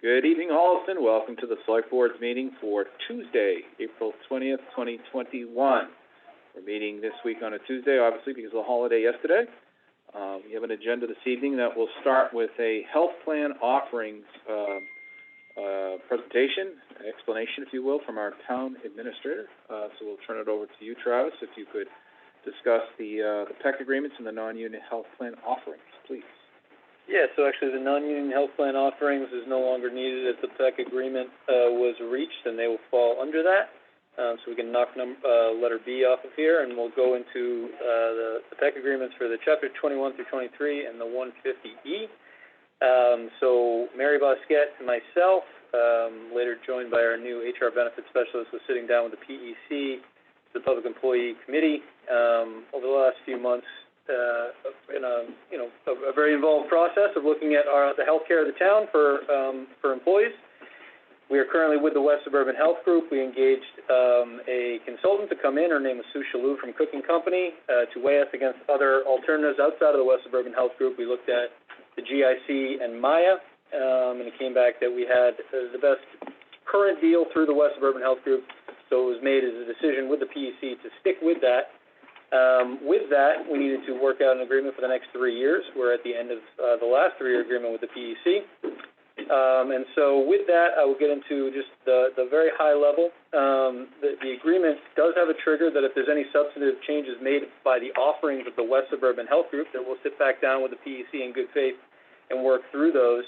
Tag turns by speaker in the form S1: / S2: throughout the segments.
S1: Good evening, Holliston. Welcome to the Select Board's meeting for Tuesday, April 20th, 2021. We're meeting this week on a Tuesday, obviously, because of the holiday yesterday. We have an agenda this evening that will start with a health plan offerings presentation, explanation, if you will, from our town administrator. So we'll turn it over to you, Travis, if you could discuss the PEC agreements and the non-union health plan offerings, please.
S2: Yeah, so actually the non-union health plan offerings is no longer needed as the PEC agreement was reached, and they will fall under that. So we can knock letter B off of here, and we'll go into the PEC agreements for the Chapter 21 through 23 and the 150E. So Mary Bosquet and myself, later joined by our new HR benefits specialist, was sitting down with the PEC, the Public Employee Committee, over the last few months in a very involved process of looking at the health care of the town for employees. We are currently with the West Suburban Health Group. We engaged a consultant to come in. Her name is Sue Shalou from Cooking Company to weigh us against other alternatives outside of the West Suburban Health Group. We looked at the GIC and Maya, and it came back that we had the best current deal through the West Suburban Health Group. So it was made as a decision with the PEC to stick with that. With that, we needed to work out an agreement for the next 3 years. We're at the end of the last 3-year agreement with the PEC. And so with that, I will get into just the very high level. The agreement does have a trigger that if there's any substantive changes made by the offerings of the West Suburban Health Group, that we'll sit back down with the PEC in good faith and work through those.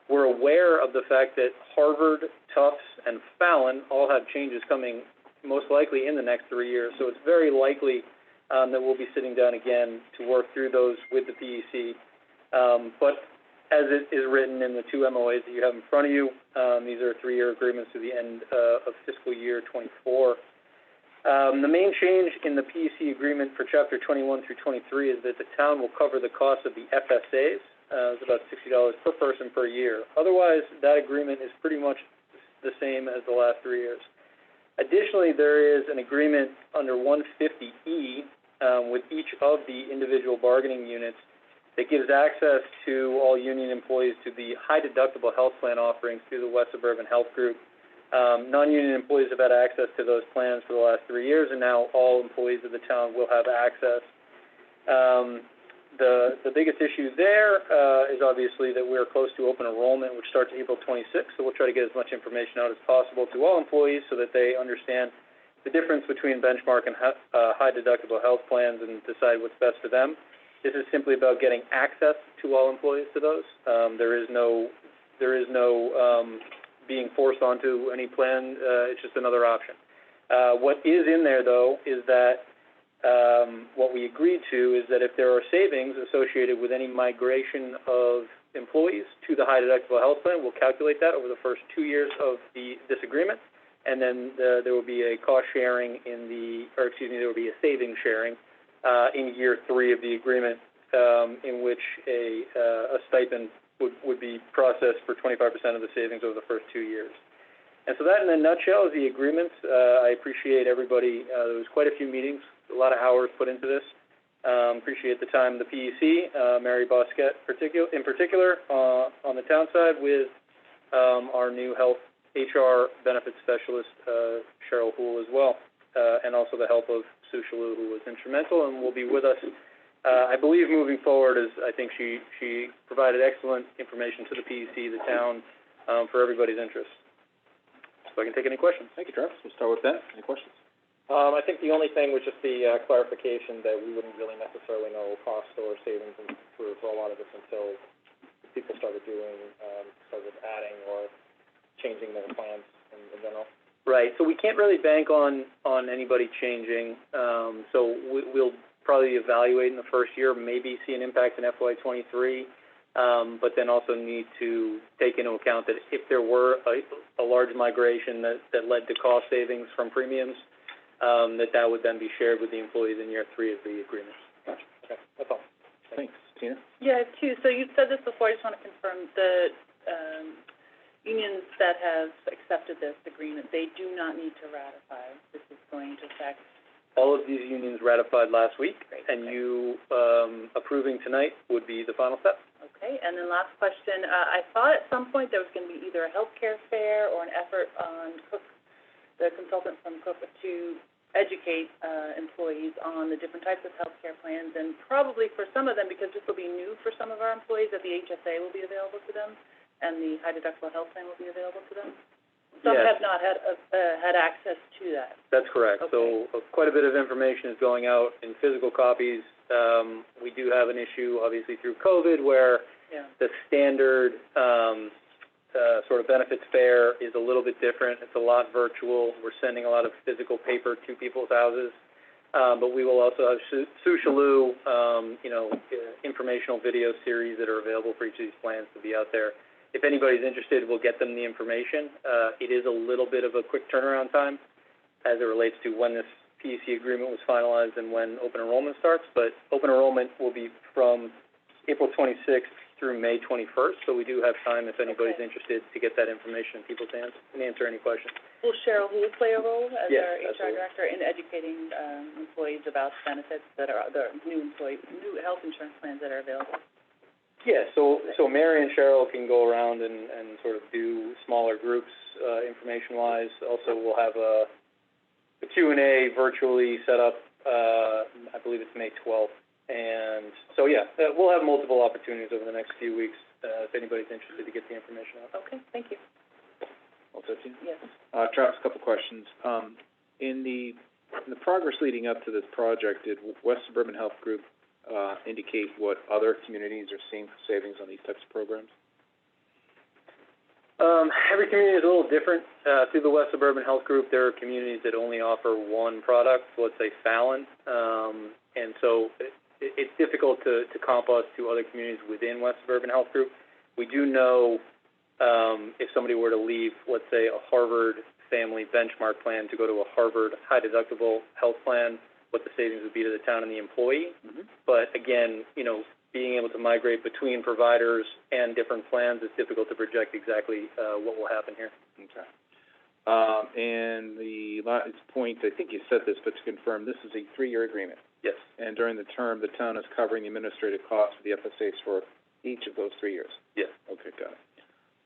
S2: We're aware of the fact that Harvard, Tufts, and Fallon all have changes coming most likely in the next 3 years. So it's very likely that we'll be sitting down again to work through those with the PEC. But as it is written in the 2 MOAs that you have in front of you, these are 3-year agreements through the end of fiscal year 24. The main change in the PEC agreement for Chapter 21 through 23 is that the town will cover the cost of the FSAs. It's about $60 per person per year. Otherwise, that agreement is pretty much the same as the last 3 years. Additionally, there is an agreement under 150E with each of the individual bargaining units that gives access to all union employees to the high-deductible health plan offerings through the West Suburban Health Group. Non-union employees have had access to those plans for the last 3 years, and now all employees of the town will have access. The biggest issue there is obviously that we're close to open enrollment, which starts April 26th, so we'll try to get as much information out as possible to all employees so that they understand the difference between benchmark and high-deductible health plans and decide what's best for them. This is simply about getting access to all employees to those. There is no being forced onto any plan. It's just another option. What is in there, though, is that what we agreed to is that if there are savings associated with any migration of employees to the high-deductible health plan, we'll calculate that over the first 2 years of this agreement, and then there will be a cost sharing there will be a savings sharing in year 3 of the agreement, in which a stipend would be processed for 25% of the savings over the first 2 years. And so that, in a nutshell, is the agreement. I appreciate everybody. There was quite a few meetings, a lot of hours put into this. Appreciate the time of the PEC, Mary Bosquet in particular, on the town side with our new health HR benefits specialist, Cheryl Houle, as well, and also the help of Sue Shalou, who was instrumental and will be with us, I believe, moving forward, as I think she provided excellent information to the PEC, the town, for everybody's interest. So I can take any questions.
S1: Thank you, Travis. We'll start with Ben. Any questions?
S3: I think the only thing was just the clarification that we wouldn't really necessarily know cost or savings for a lot of this until people started adding or changing their plans in general.
S2: Right. So we can't really bank on anybody changing. So we'll probably evaluate in the first year, maybe see an impact in FY23, but then also need to take into account that if there were a large migration that led to cost savings from premiums, that would then be shared with the employees in year 3 of the agreement.
S1: Gotcha.
S3: Okay, that's all.
S1: Thanks. Tina?
S4: Yeah, I have 2. So you've said this before. I just want to confirm the unions that have accepted this agreement, they do not need to ratify. This is going to affect.
S2: All of these unions ratified last week, and you approving tonight would be the final step.
S4: Okay, and then last question. I thought at some point there was going to be either a healthcare fair or an effort on Cook, the consultant from Cook, to educate employees on the different types of healthcare plans, and probably for some of them, because this will be new for some of our employees, that the HSA will be available to them, and the high deductible health plan will be available to them. Some
S2: Yes.
S4: have not had access to that.
S2: That's correct.
S4: Okay.
S2: So quite a bit of information is going out in physical copies. We do have an issue, obviously, through COVID, where
S4: Yeah.
S2: the standard sort of benefits fair is a little bit different. It's a lot virtual. We're sending a lot of physical paper to people's houses. But we will also have Sue Shalou, informational video series that are available for each of these plans to be out there. If anybody's interested, we'll get them the information. It is a little bit of a quick turnaround time as it relates to when this PEC agreement was finalized and when open enrollment starts, but open enrollment will be from April 26th through May 21st, so we do have time if anybody's
S4: Okay.
S2: interested to get that information in people's hands and answer any questions.
S4: Will Cheryl Hu play a role as
S2: Yes,
S4: our HR
S2: absolutely.
S4: director in educating employees about benefits that are, the new health insurance plans that are available?
S2: Yeah, so Mary and Cheryl can go around and sort of do smaller groups, information-wise. Also, we'll have a Q&A virtually set up, I believe it's May 12th. And so, yeah, we'll have multiple opportunities over the next few weeks, if anybody's interested to get the information out.
S4: Okay, thank you.
S1: All set, Tina?
S4: Yes.
S1: Travis, a couple questions. In the progress leading up to this project, did West Suburban Health Group indicate what other communities are seeing for savings on these types of programs?
S2: Every community is a little different. Through the West Suburban Health Group, there are communities that only offer one product, so let's say Fallon. And so it's difficult to comp us to other communities within West Suburban Health Group. We do know if somebody were to leave, let's say, a Harvard family benchmark plan to go to a Harvard high-deductible health plan, what the savings would be to the town and the employee. Mm-hmm. But again, being able to migrate between providers and different plans is difficult to project exactly what will happen here.
S1: Okay. And the last point, I think you said this, but to confirm, this is a 3-year agreement.
S2: Yes.
S1: And during the term, the town is covering the administrative costs of the FSAs for each of those 3 years?
S2: Yes.
S1: Okay, got it.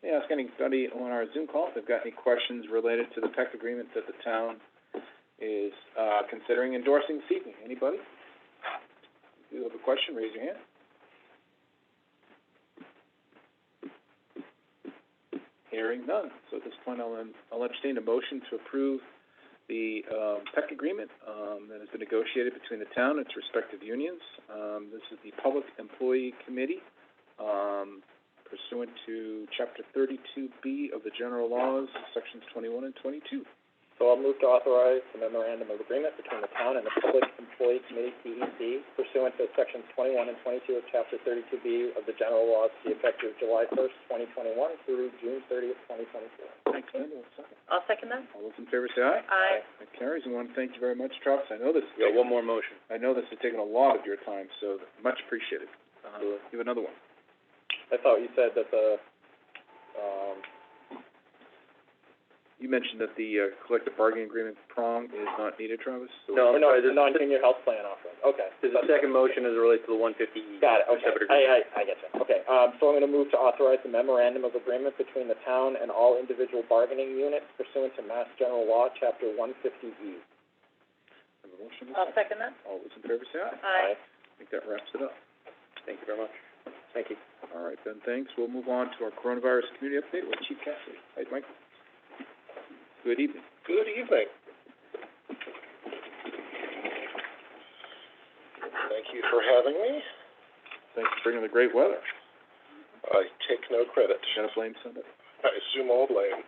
S1: May I ask anybody on our Zoom call if they've got any questions related to the PEC agreement that the town is considering endorsing this evening? Anybody? If you have a question, raise your hand. Hearing none. So at this point, I'll entertain a motion to approve the PEC agreement that has been negotiated between the town and its respective unions. This is the Public Employee Committee pursuant to Chapter 32B of the General Laws, Sections 21 and 22.
S3: So I'll move to authorize the memorandum of agreement between the town and the Public Employee Committee, PEC, pursuant to Sections 21 and 22 of Chapter 32B of the General Laws to be effective July 1st, 2021 through June 30th, 2024.
S1: Thanks, Linda. Second.
S4: I'll second that.
S1: All those in favor say aye.
S4: Aye.
S1: That carries. I want to thank you very much, Travis. I know this.
S2: We got one more motion.
S1: I know this has taken a lot of your time, so much appreciated. You have another one.
S3: I thought you said that the,
S1: You mentioned that the collective bargaining agreement prong is not needed, Travis? So
S2: No, I'm sorry,
S3: the non-union health plan offering, okay.
S2: There's a second motion as it relates to the 150E.
S3: Got it, okay,
S2: separate agreement.
S3: I get you, okay. So I'm gonna move to authorize the memorandum of agreement between the town and all individual bargaining units pursuant to Mass General Law, Chapter 150E.
S1: Have a motion?
S4: I'll second that.
S1: All those in favor say aye.
S4: Aye.
S1: I think that wraps it up.
S2: Thank you very much.
S3: Thank you.
S1: All right, then, thanks. We'll move on to our coronavirus community update with Chief Cassidy. Hi, Mike. Good evening.
S5: Good evening. Thank you for having me.
S1: Thanks for bringing the great weather.
S5: I take no credit.
S1: Gotta blame somebody.
S5: I assume all blame.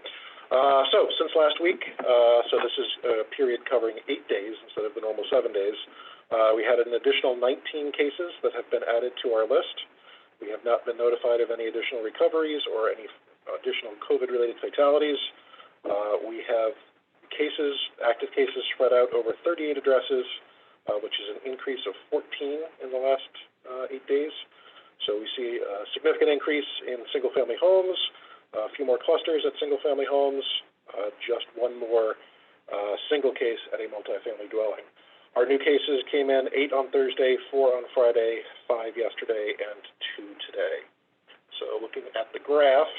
S5: So, since last week, so this is a period covering 8 days instead of the normal 7 days, we had an additional 19 cases that have been added to our list. We have not been notified of any additional recoveries or any additional COVID-related fatalities. We have active cases spread out over 38 addresses, which is an increase of 14 in the last 8 days. So we see a significant increase in single-family homes, a few more clusters at single-family homes, just one more single case at a multifamily dwelling. Our new cases came in 8 on Thursday, 4 on Friday, 5 yesterday, and 2 today. So looking at the graph,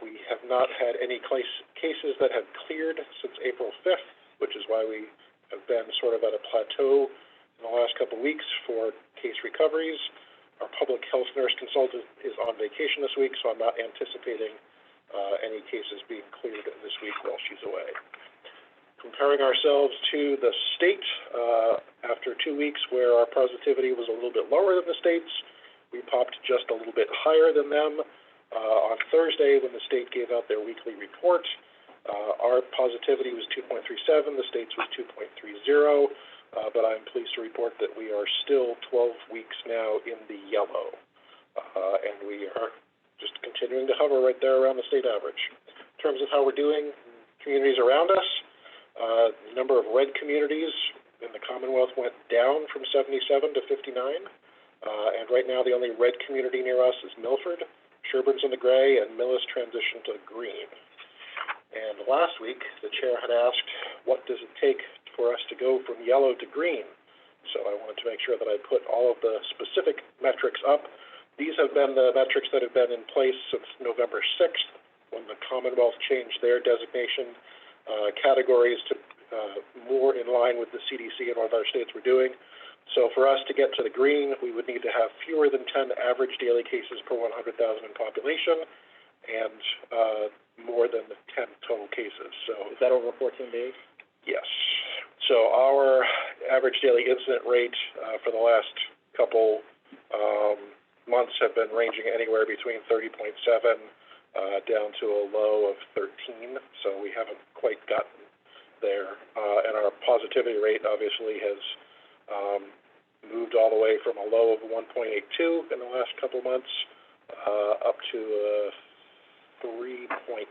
S5: we have not had any cases that have cleared since April 5th, which is why we have been sort of at a plateau in the last couple of weeks for case recoveries. Our public health nurse consultant is on vacation this week, so I'm not anticipating any cases being cleared this week while she's away. Comparing ourselves to the state, after 2 weeks where our positivity was a little bit lower than the state's, we popped just a little bit higher than them. On Thursday, when the state gave out their weekly report, our positivity was 2.37, the state's was 2.30, but I'm pleased to report that we are still 12 weeks now in the yellow, and we are just continuing to hover right there around the state average. In terms of how we're doing in communities around us, the number of red communities in the Commonwealth went down from 77 to 59, and right now the only red community near us is Milford. Sherburne's in the gray, and Millis transitioned to green. And last week, the chair had asked, what does it take for us to go from yellow to green? So I wanted to make sure that I put all of the specific metrics up. These have been the metrics that have been in place since November 6th, when the Commonwealth changed their designation categories to more in line with the CDC and what other states were doing. So for us to get to the green, we would need to have fewer than 10 average daily cases per 100,000 in population and more than 10 total cases. So
S3: Is that over 14 days?
S5: yes. So our average daily incident rate for the last couple months have been ranging anywhere between 30.7 down to a low of 13. So we haven't quite gotten there. And our positivity rate obviously has moved all the way from a low of 1.82 in the last couple months up to 3.58.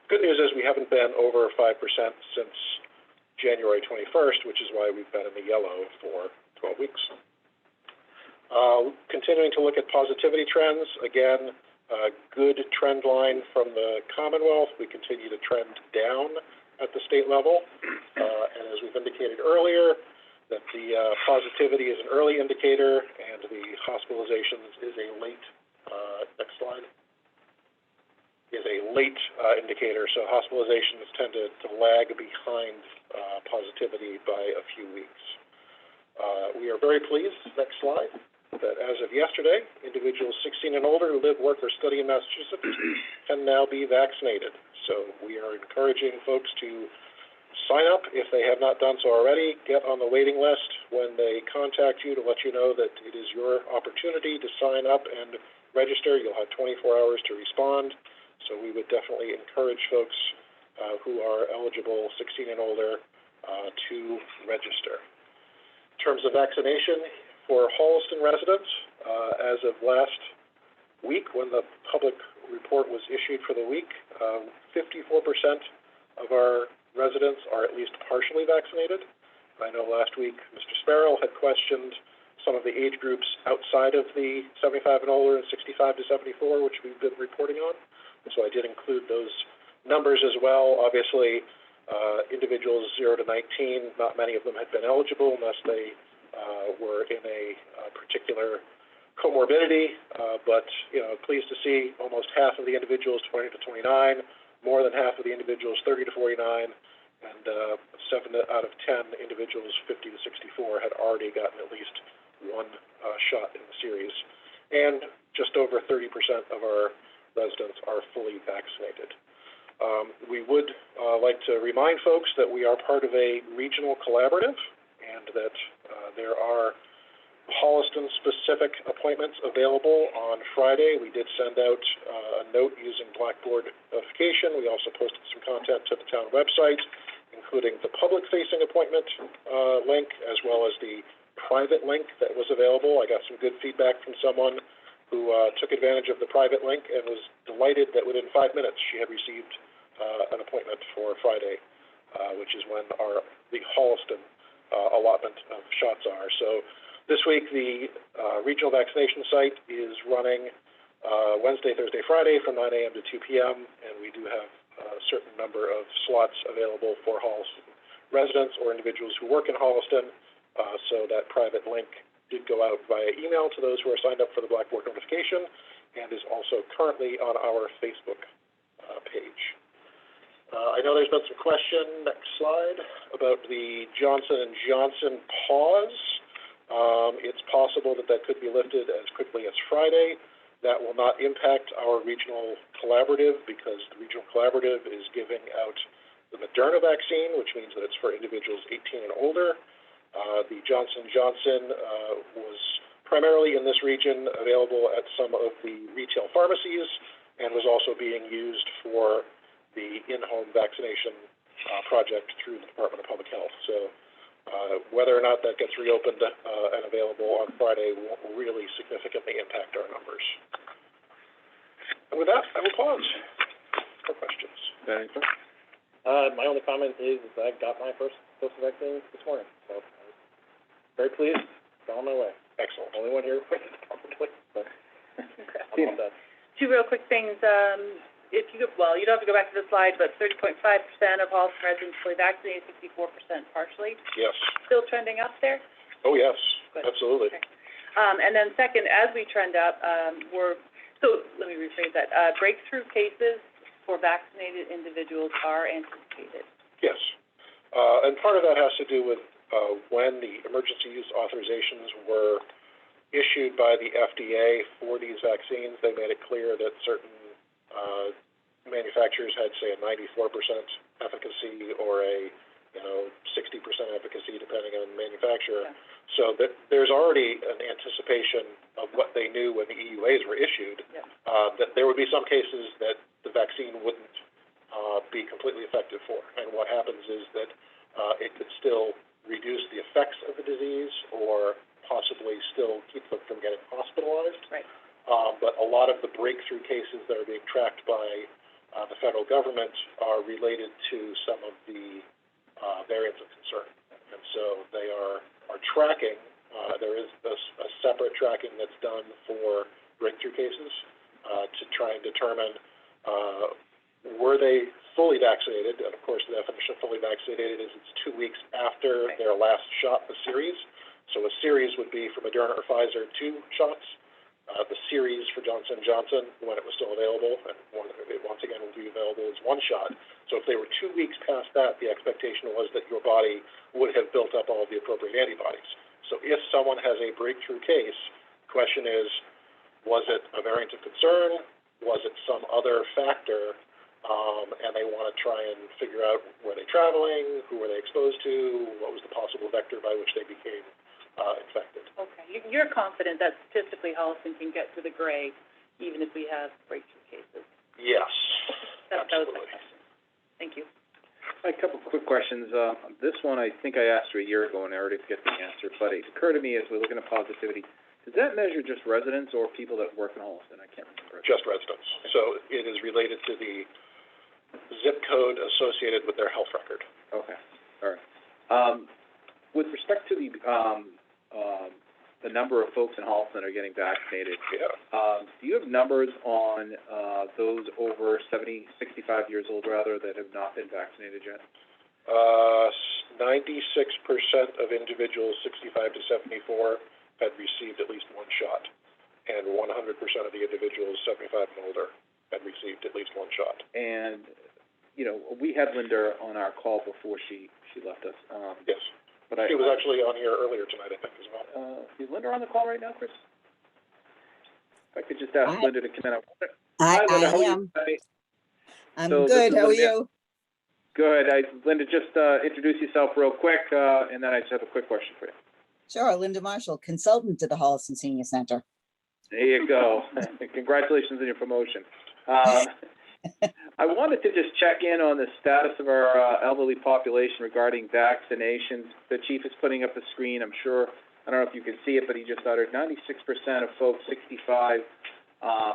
S5: Good news is we haven't been over 5% since January 21st, which is why we've been in the yellow for 12 weeks. Continuing to look at positivity trends, again, good trend line from the Commonwealth. We continue to trend down at the state level, and as we've indicated earlier, that the positivity is an early indicator and the hospitalizations is a late, next slide, is a late indicator. So hospitalizations tend to lag behind positivity by a few weeks. We are very pleased, next slide, that as of yesterday, individuals 16 and older who live, work, or study in Massachusetts can now be vaccinated. So we are encouraging folks to sign up if they have not done so already. Get on the waiting list when they contact you to let you know that it is your opportunity to sign up and register. You'll have 24 hours to respond. So we would definitely encourage folks who are eligible, 16 and older, to register. In terms of vaccination, for Holliston residents, as of last week when the public report was issued for the week, 54% of our residents are at least partially vaccinated. I know last week Mr. Sparrow had questioned some of the age groups outside of the 75 and older and 65 to 74, which we've been reporting on. So I did include those numbers as well. Obviously, individuals 0 to 19, not many of them had been eligible unless they were in a particular comorbidity, but pleased to see almost half of the individuals 20 to 29, more than half of the individuals 30 to 49, and 7 out of 10 individuals 50 to 64 had already gotten at least one shot in the series, and just over 30% of our residents are fully vaccinated. We would like to remind folks that we are part of a regional collaborative and that there are Holliston-specific appointments available on Friday. We did send out a note using Blackboard notification. We also posted some content to the town website, including the public-facing appointment link, as well as the private link that was available. I got some good feedback from someone who took advantage of the private link and was delighted that within 5 minutes she had received an appointment for Friday, which is when the Holliston allotment of shots are. So this week, the regional vaccination site is running Wednesday, Thursday, Friday from 9 a.m. to 2 p.m., and we do have a certain number of slots available for Holliston residents or individuals who work in Holliston, so that private link did go out via email to those who are signed up for the Blackboard notification, and is also currently on our Facebook page. I know there's been some question, next slide, about the Johnson & Johnson pause. It's possible that that could be lifted as quickly as Friday. That will not impact our regional collaborative because the regional collaborative is giving out the Moderna vaccine, which means that it's for individuals 18 and older. The Johnson & Johnson was primarily in this region available at some of the retail pharmacies and was also being used for the in-home vaccination project through the Department of Public Health. So whether or not that gets reopened and available on Friday won't really significantly impact our numbers. And with that, I will pause for questions.
S3: My only comment is I got my first dose of vaccine this morning, so I'm very pleased. It's on my way.
S5: Excellent.
S3: Only one here, probably, but I'm all set.
S4: Two real quick things. If you go, well, you don't have to go back to the slide, but 30.5% of Holliston residents fully vaccinated, 64% partially.
S5: Yes.
S4: Still trending up there?
S5: Oh, yes.
S4: Good.
S5: Absolutely.
S4: Okay. And then second, as we trend up, so let me rephrase that. Breakthrough cases for vaccinated individuals are anticipated.
S5: Yes. And part of that has to do with when the emergency use authorizations were issued by the FDA for these vaccines. They made it clear that certain manufacturers had, say, a 94% efficacy or a 60% efficacy, depending on the manufacturer.
S4: Yeah.
S5: So there's already an anticipation of what they knew when the EUAs were issued,
S4: Yeah.
S5: that there would be some cases that the vaccine wouldn't be completely effective for. And what happens is that it could still reduce the effects of the disease or possibly still keep them from getting hospitalized.
S4: Right.
S5: But a lot of the breakthrough cases that are being tracked by the federal government are related to some of the variants of concern. And so they are tracking. There is a separate tracking that's done for breakthrough cases to try and determine were they fully vaccinated. And of course, the definition of fully vaccinated is it's 2 weeks after their last shot, the series. So a series would be for Moderna or Pfizer 2 shots. The series for Johnson & Johnson, when it was still available, and once again will be available as 1 shot. So if they were 2 weeks past that, the expectation was that your body would have built up all of the appropriate antibodies. So if someone has a breakthrough case, the question is, was it a variant of concern? Was it some other factor? And they want to try and figure out, were they traveling? Who were they exposed to? What was the possible vector by which they became infected?
S4: Okay. You're confident that statistically Holliston can get to the gray, even if we have breakthrough cases?
S5: Yes,
S4: That was my
S5: absolutely.
S4: question. Thank you.
S1: A couple of quick questions. This one I think I asked you a year ago and I already forget the answer, but it occurred to me as we're looking at positivity, does that measure just residents or people that work in Holliston? I can't remember.
S5: Just residents. So it is related to the zip code associated with their health record.
S1: Okay, all right. With respect to the number of folks in Holliston that are getting vaccinated, do you have numbers on those over 65 years old rather, that have not been vaccinated yet?
S5: 96% of individuals 65 to 74 had received at least 1 shot, and 100% of the individuals 75 and older had received at least 1 shot.
S1: And, we had Linda on our call before she left us.
S5: Yes. But she was actually on here earlier tonight, I think, as well.
S1: Is Linda on the call right now, Chris? If I could just ask Linda to come in.
S6: I
S1: Linda, how are you
S6: am.
S1: today?
S6: I'm
S1: So
S6: good. How are
S1: Linda.
S6: you?
S1: Good. Linda, just introduce yourself real quick, and then I just have a quick question for you.
S6: Sure. Linda Marshall, consultant to the Holliston Senior Center.
S1: There you go. Congratulations on your promotion. I wanted to just check in on the status of our elderly population regarding vaccinations. The chief is putting up the screen. I'm sure, I don't know if you can see it, but he just uttered 96% of folks 65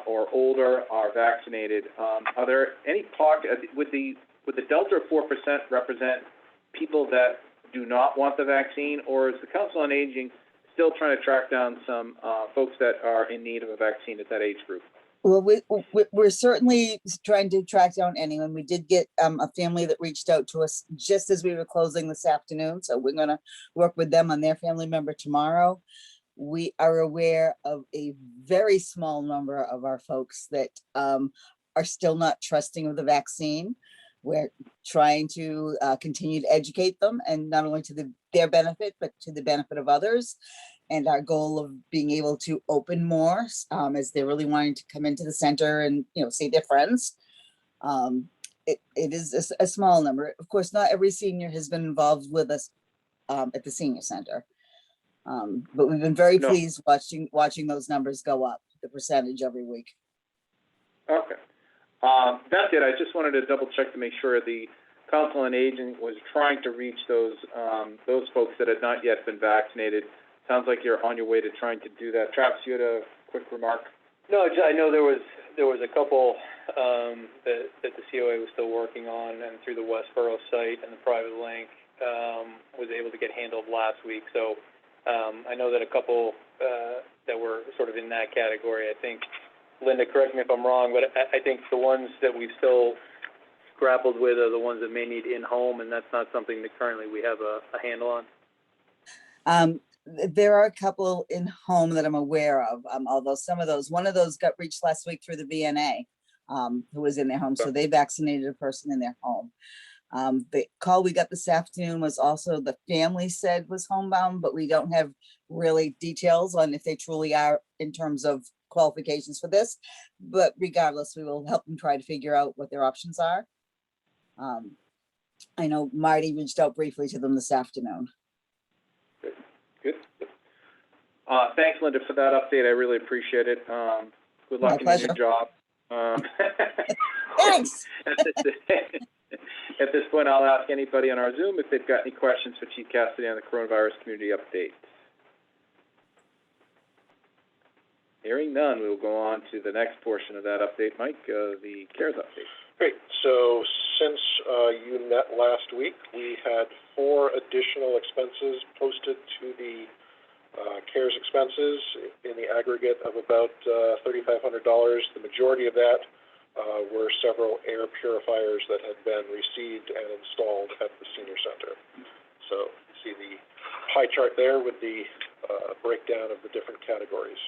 S1: or older are vaccinated. Are there any would the delta of 4% represent people that do not want the vaccine, or is the Council on Aging still trying to track down some folks that are in need of a vaccine at that age group?
S6: Well, we're certainly trying to track down anyone. We did get a family that reached out to us just as we were closing this afternoon. So we're going to work with them on their family member tomorrow. We are aware of a very small number of our folks that are still not trusting of the vaccine. We're trying to continue to educate them, and not only to their benefit, but to the benefit of others. And our goal of being able to open more as they're really wanting to come into the center and, see their friends. It is a small number. Of course, not every senior has been involved with us at the senior center. But we've been very
S1: No.
S6: pleased watching those numbers go up, the percentage every week.
S1: Okay. That's it. I just wanted to double check to make sure the Council on Aging was trying to reach those folks that had not yet been vaccinated. Sounds like you're on your way to trying to do that. Travis, you had a quick remark?
S2: No, I know there was a couple that the COA was still working on, and through the Westboro site and the private link was able to get handled last week. So I know that a couple that were sort of in that category. I think, Linda, correct me if I'm wrong, but I think the ones that we've still grappled with are the ones that may need in-home, and that's not something that currently we have a handle on.
S6: There are a couple in home that I'm aware of, although one of those got reached last week through the VNA, who was in their home, so they vaccinated a person in their home. The call we got this afternoon was also the family said was homebound, but we don't have really details on if they truly are in terms of qualifications for this. But regardless, we will help them try to figure out what their options are. I know Marty reached out briefly to them this afternoon.
S1: Good. Thanks, Linda, for that update. I really appreciate it. Good luck in your new job.
S6: Thanks.
S1: At this point, I'll ask anybody on our Zoom if they've got any questions for Chief Cassidy on the coronavirus community update. Hearing none, we will go on to the next portion of that update. Mike, the CARES update.
S5: Great. So since you met last week, we had 4 additional expenses posted to the CARES expenses in the aggregate of about $3,500. The majority of that were several air purifiers that had been received and installed at the senior center. So you see the pie chart there with the breakdown of the different categories.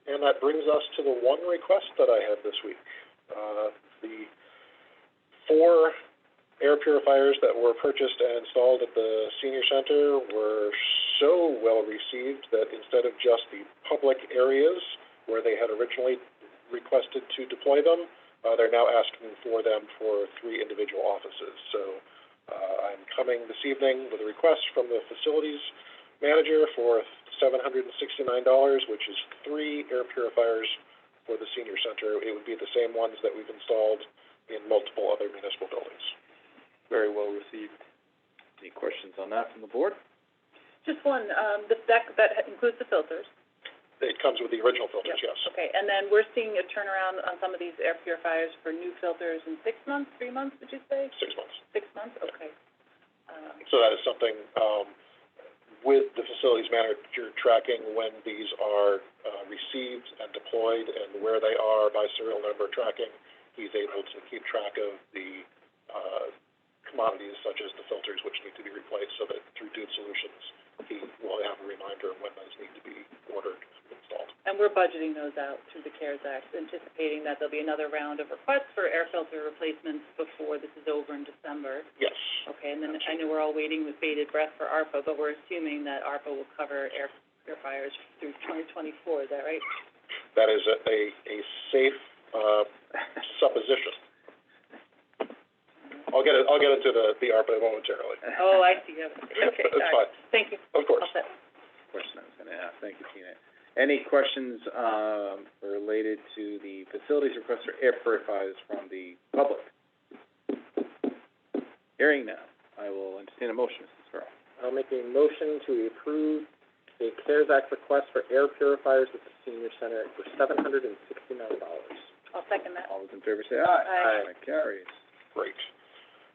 S5: And that brings us to the one request that I had this week. The 4 air purifiers that were purchased and installed at the senior center were so well received that instead of just the public areas where they had originally requested to deploy them, they're now asking for them for 3 individual offices. So I'm coming this evening with a request from the facilities manager for $769, which is 3 air purifiers for the senior center. It would be the same ones that we've installed in multiple other municipal buildings.
S1: Very well received. Any questions on that from the board?
S4: Just one, that includes the filters.
S5: It comes with the original filters,
S4: Yep.
S5: yes.
S4: Okay, and then we're seeing a turnaround on some of these air purifiers for new filters in 6 months, 3 months, would you say?
S5: 6 months.
S4: 6 months, okay.
S5: So that is something with the facilities manager tracking when these are received and deployed and where they are by serial number tracking. He's able to keep track of the commodities such as the filters which need to be replaced, so that through Dude Solutions, he will have a reminder of when those need to be ordered and installed.
S4: And we're budgeting those out through the CARES Act, anticipating that there'll be another round of requests for air filter replacements before this is over in December.
S5: Yes.
S4: Okay, and then I know we're all waiting with bated breath for ARPA, but we're assuming that ARPA will cover air purifiers through 2024, is that right?
S5: That is a safe supposition. I'll get into the ARPA momentarily.
S4: Oh, I see, okay,
S5: It's
S4: all right.
S5: fine.
S4: Thank you.
S5: Of course.
S4: All set.
S1: Question I was going to ask. Thank you, Tina. Any questions related to the facilities request for air purifiers from the public? Hearing now, I will entertain a motion, Mrs. Farrell.
S3: I'll make a motion to approve the CARES Act request for air purifiers at the senior center for $769.
S4: I'll second that.
S1: All those in favor say aye.
S4: Aye.
S1: That carries.
S5: Great.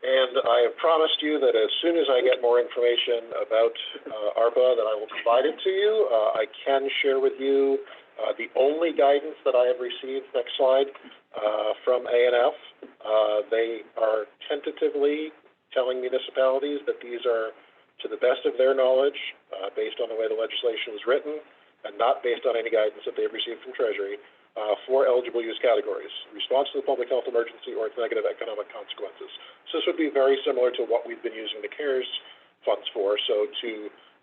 S5: And I have promised you that as soon as I get more information about ARPA, that I will provide it to you. I can share with you the only guidance that I have received, next slide, from ANF. They are tentatively telling municipalities that these are, to the best of their knowledge, based on the way the legislation was written, and not based on any guidance that they've received from Treasury, for eligible use categories, response to the public health emergency or its negative economic consequences. So this would be very similar to what we've been using the CARES funds for. So to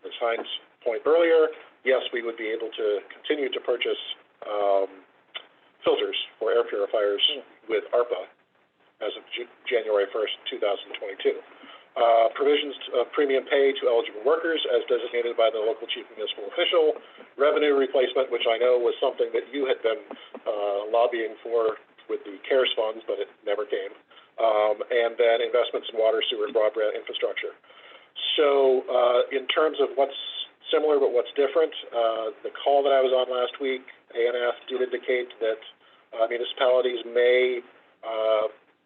S5: Ms. Hines' point earlier, yes, we would be able to continue to purchase filters for air purifiers with ARPA as of January 1st, 2022. Provisions of premium pay to eligible workers as designated by the local chief municipal official, revenue replacement, which I know was something that you had been lobbying for with the CARES funds, but it never came, and then investments in water, sewer, and broadband infrastructure. So in terms of what's similar but what's different, the call that I was on last week, ANF did indicate that municipalities may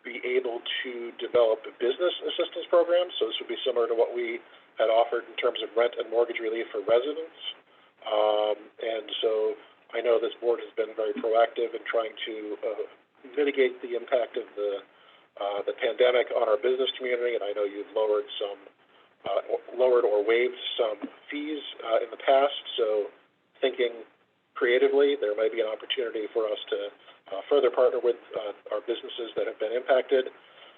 S5: be able to develop business assistance programs. So this would be similar to what we had offered in terms of rent and mortgage relief for residents. And so I know this board has been very proactive in trying to mitigate the impact of the pandemic on our business community, and I know you've lowered or waived some fees in the past. So thinking creatively, there may be an opportunity for us to further partner with our businesses that have been impacted.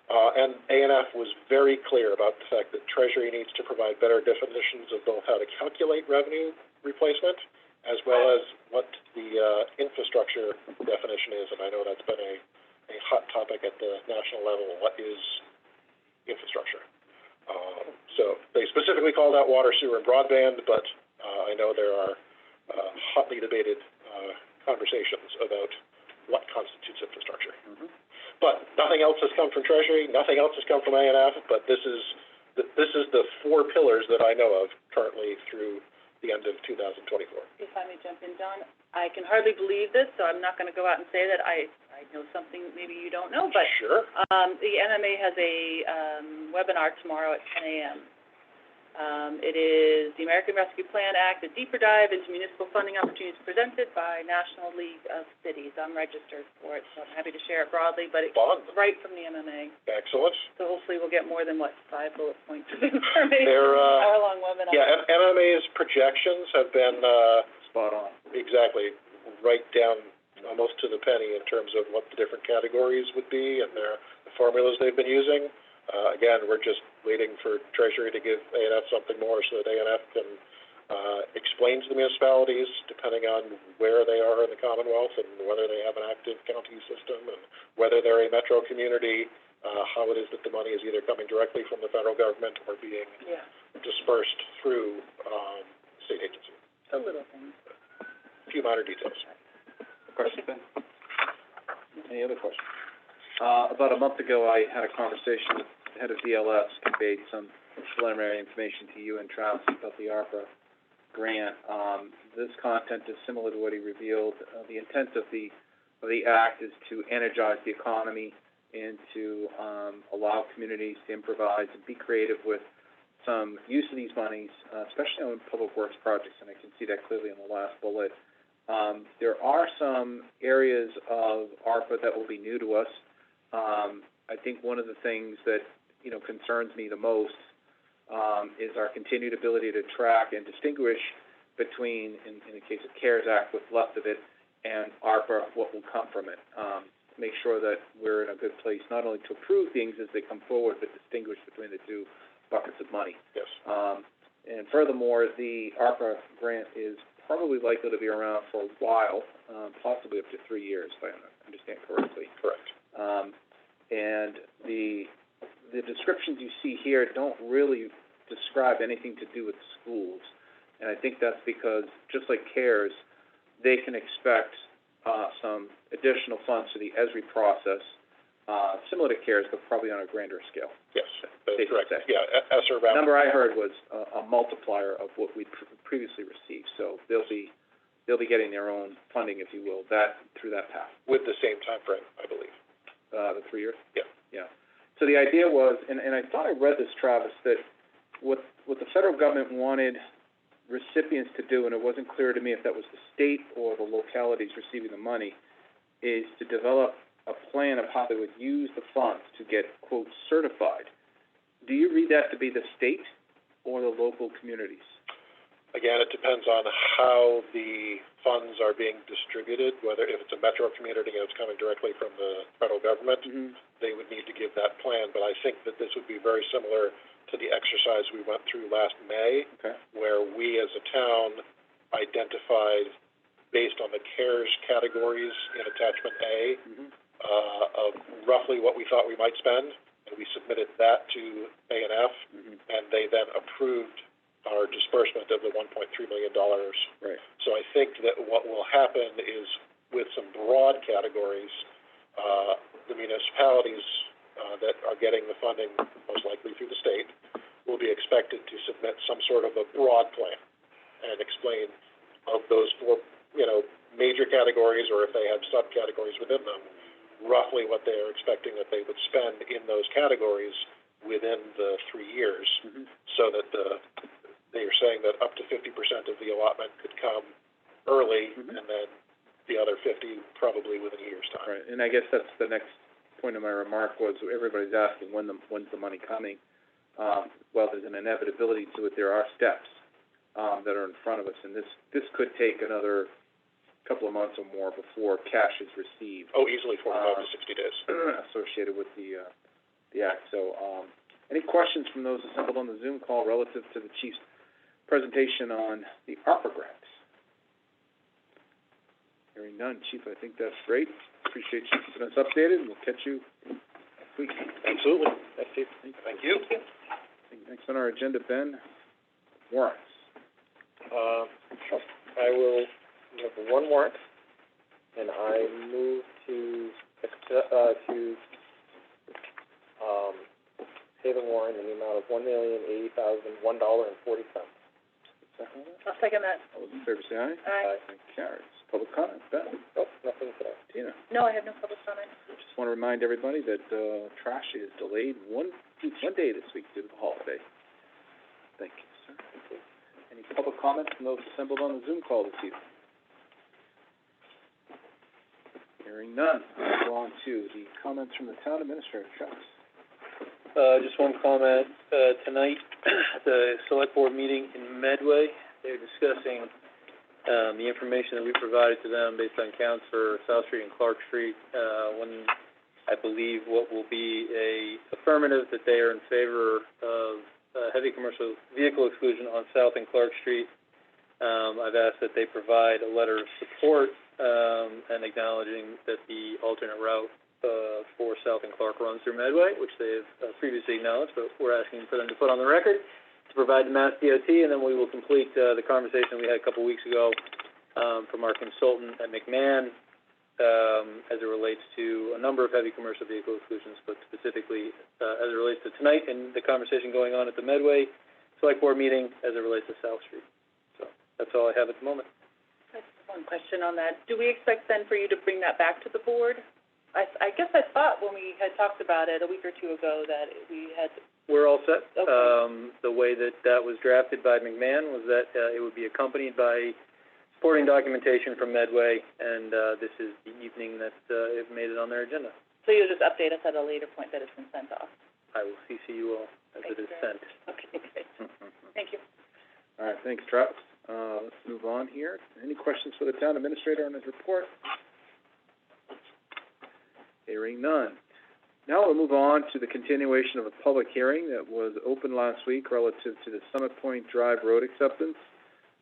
S5: And ANF was very clear about the fact that Treasury needs to provide better definitions of both how to calculate revenue replacement as well as what the infrastructure definition is. And I know that's been a hot topic at the national level. What is infrastructure? So they specifically called out water, sewer, and broadband, but I know there are hotly debated conversations about what constitutes infrastructure. But nothing else has come from Treasury, nothing else has come from ANF, but this is the four pillars that I know of currently through the end of 2024.
S4: If I may jump in, John, I can hardly believe this, so I'm not going to go out and say that I know something maybe you don't know, but
S5: Sure.
S4: the MMA has a webinar tomorrow at 10 a.m. It is the American Rescue Plan Act, a deeper dive into municipal funding opportunities presented by National League of Cities. I'm registered for it, so I'm happy to share it broadly, but it's right from the MMA.
S5: Excellent.
S4: So hopefully we'll get more than, 5 bullet points of information.
S5: They're,
S4: hour-long webinar.
S5: Yeah, MMA's projections have been
S1: Spot on.
S5: exactly right down almost to the penny in terms of what the different categories would be and the formulas they've been using. Again, we're just waiting for Treasury to give ANF something more so that ANF can explain to the municipalities, depending on where they are in the Commonwealth and whether they have an active county system and whether they're a metro community, how it is that the money is either coming directly from the federal government or being dispersed through state agency.
S4: A little thing.
S5: A few minor details.
S1: Questions, Ben? Any other questions? About a month ago, I had a conversation with the head of DLS, conveyed some preliminary information to you and Travis about the ARPA grant. This content is similar to what he revealed. The intent of the act is to energize the economy and to allow communities to improvise and be creative with some use of these monies, especially on public works projects, and I can see that clearly in the last bullet. There are some areas of ARPA that will be new to us. I think one of the things that, concerns me the most is our continued ability to track and distinguish between, in the case of CARES Act, what's left of it, and ARPA, what will come from it. Make sure that we're in a good place not only to approve things as they come forward, but distinguish between the two buckets of money.
S5: Yes.
S1: And furthermore, the ARPA grant is probably likely to be around for a while, possibly up to 3 years, if I understand correctly.
S5: Correct.
S1: And the descriptions you see here don't really describe anything to do with schools. And I think that's because, just like CARES, they can expect some additional funds to the ESRI process, similar to CARES, but probably on a grander scale.
S5: Yes, that's correct.
S1: Say.
S5: Yeah, ESSER round.
S1: The number I heard was a multiplier of what we previously received. So they'll be getting their own funding, if you will, through that path.
S5: With the same time frame, I believe.
S1: The 3 years?
S5: Yeah.
S1: Yeah. So the idea was, and I thought I read this, Travis, that what the federal government wanted recipients to do, and it wasn't clear to me if that was the state or the localities receiving the money, is to develop a plan of how they would use the funds to get, quote, certified. Do you read that to be the state or the local communities?
S5: Again, it depends on how the funds are being distributed, whether if it's a metro community and it's coming directly from the federal government, they would need to give that plan. But I think that this would be very similar to the exercise we went through last May, where we as a town identified, based on the CARES categories in attachment A, of roughly what we thought we might spend, and we submitted that to A&F, and they then approved our disbursement of the $1.3 million.
S1: Right.
S5: So I think that what will happen is, with some broad categories, the municipalities that are getting the funding, most likely through the state, will be expected to submit some sort of a broad plan and explain of those four, major categories, or if they have subcategories within them, roughly what they are expecting that they would spend in those categories within the 3 years, so that they are saying that up to 50% of the allotment could come early, and then the other 50 probably within a year's time.
S1: Right, and I guess that's the next point of my remark was everybody's asking when's the money coming. Well, there's an inevitability to it. There are steps that are in front of us, and this could take another couple of months or more before cash is received.
S5: Oh, easily 45 to 60 days.
S1: Associated with the act. So, any questions from those assembled on the Zoom call relative to the Chief's presentation on the ARPA grants? Hearing none, Chief, I think that's great. Appreciate you keeping us updated, and we'll catch you next week.
S5: Absolutely.
S3: Thanks, Chief.
S5: Thank you.
S1: Next on our agenda, Ben, warrants.
S3: I will have one warrant, and I move to pay the warrant in the amount of $1,080,001.40.
S4: I'll second that.
S1: All those in favor say aye.
S4: Aye.
S1: And carries. Public comment, Ben.
S3: Nope, nothing today.
S1: Tina.
S4: No, I have no public comment.
S1: Just want to remind everybody that trash is delayed one day this week due to the holiday. Thank you, sir. Any public comments from those assembled on the Zoom call this evening? Hearing none, we'll go on to the comments from the town administrator, Travis.
S2: Just one comment. Tonight, at the select board meeting in Medway, they were discussing the information that we provided to them based on counts for South Street and Clark Street, when I believe what will be a affirmative that they are in favor of heavy commercial vehicle exclusion on South and Clark Street. I've asked that they provide a letter of support and acknowledging that the alternate route for South and Clark runs through Medway, which they have previously acknowledged, but we're asking for them to put on the record to provide the Mass DOT, and then we will complete the conversation we had a couple weeks ago from our consultant at McMahon as it relates to a number of heavy commercial vehicle exclusions, but specifically as it relates to tonight and the conversation going on at the Medway Select Board meeting as it relates to South Street. So that's all I have at the moment.
S4: I have one question on that. Do we expect then for you to bring that back to the board? I guess I thought when we had talked about it a week or two ago that we had...
S2: We're all set.
S4: Okay.
S2: The way that was drafted by McMahon was that it would be accompanied by supporting documentation from Medway, and this is the evening that it made it on their agenda.
S4: So you'll just update us at a later point that it's been sent off?
S2: I will CC you all as it is sent.
S4: Okay, great. Thank you.
S1: All right, thanks, Travis. Let's move on here. Any questions for the town administrator on his report? Hearing none. Now we'll move on to the continuation of a public hearing that was open last week relative to the Summit Point Drive road acceptance.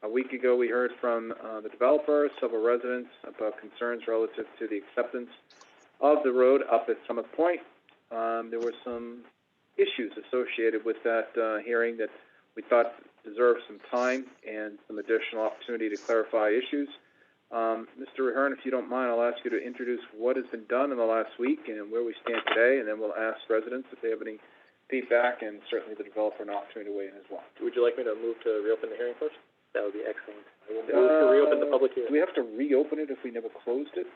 S1: A week ago, we heard from the developer, several residents about concerns relative to the acceptance of the road up at Summit Point. There were some issues associated with that hearing that we thought deserved some time and some additional opportunity to clarify issues. Mr. Ahern, if you don't mind, I'll ask you to introduce what has been done in the last week and where we stand today, and then we'll ask residents if they have any feedback, and certainly the developer an opportunity to weigh in as well.
S3: Would you like me to move to reopen the hearing first?
S2: That would be excellent.
S3: I will move to reopen the public hearing.
S1: Do we have to reopen it if we never closed it?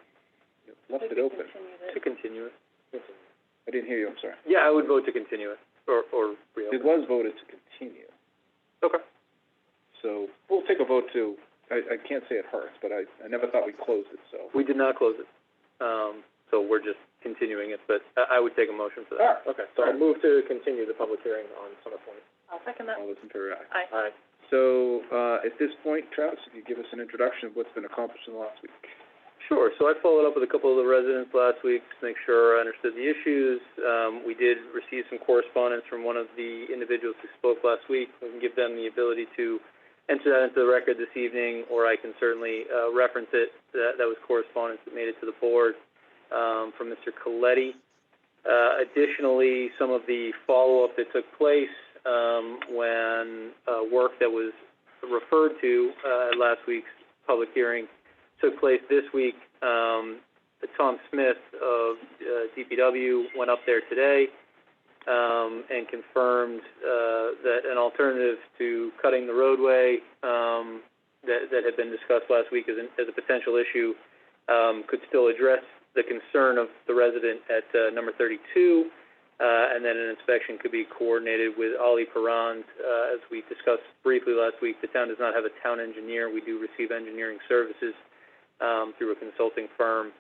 S1: You left it open.
S2: To continue it.
S1: I didn't hear you, I'm sorry.
S2: Yeah, I would vote to continue it, or reopen.
S1: It was voted to continue.
S2: Okay.
S1: So we'll take a vote to, I can't say it hurts, but I never thought we closed it, so.
S2: We did not close it. So we're just continuing it, but I would take a motion for that.
S3: Okay, so I'll move to continue the public hearing on Summit Point.
S4: I'll second that.
S1: All those in favor, aye.
S4: Aye.
S3: Aye.
S1: So, at this point, Travis, if you give us an introduction of what's been accomplished in the last week.
S2: Sure. So I followed up with a couple of the residents last week to make sure I understood the issues. We did receive some correspondence from one of the individuals who spoke last week. We can give them the ability to enter that into the record this evening, or I can certainly reference it. That was correspondence that made it to the board from Mr. Coletti. Additionally, some of the follow-up that took place when work that was referred to at last week's public hearing took place this week. Tom Smith of DPW went up there today and confirmed that an alternative to cutting the roadway that had been discussed last week as a potential issue could still address the concern of the resident at number 32, and then an inspection could be coordinated with Ali Perrand. As we discussed briefly last week, the town does not have a town engineer. We do receive engineering services through a consulting firm.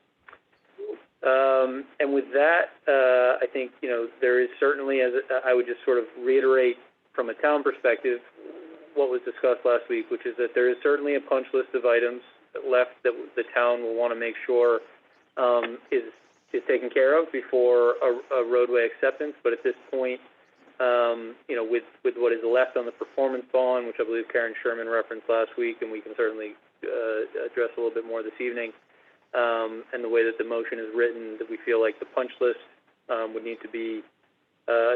S2: And with that, I think, there is certainly, as I would just sort of reiterate from a town perspective, what was discussed last week, which is that there is certainly a punch list of items left that the town will want to make sure is taken care of before a roadway acceptance. But at this point, with what is left on the performance bond, which I believe Karen Sherman referenced last week, and we can certainly address a little bit more this evening, and the way that the motion is written, that we feel like the punch list would need to be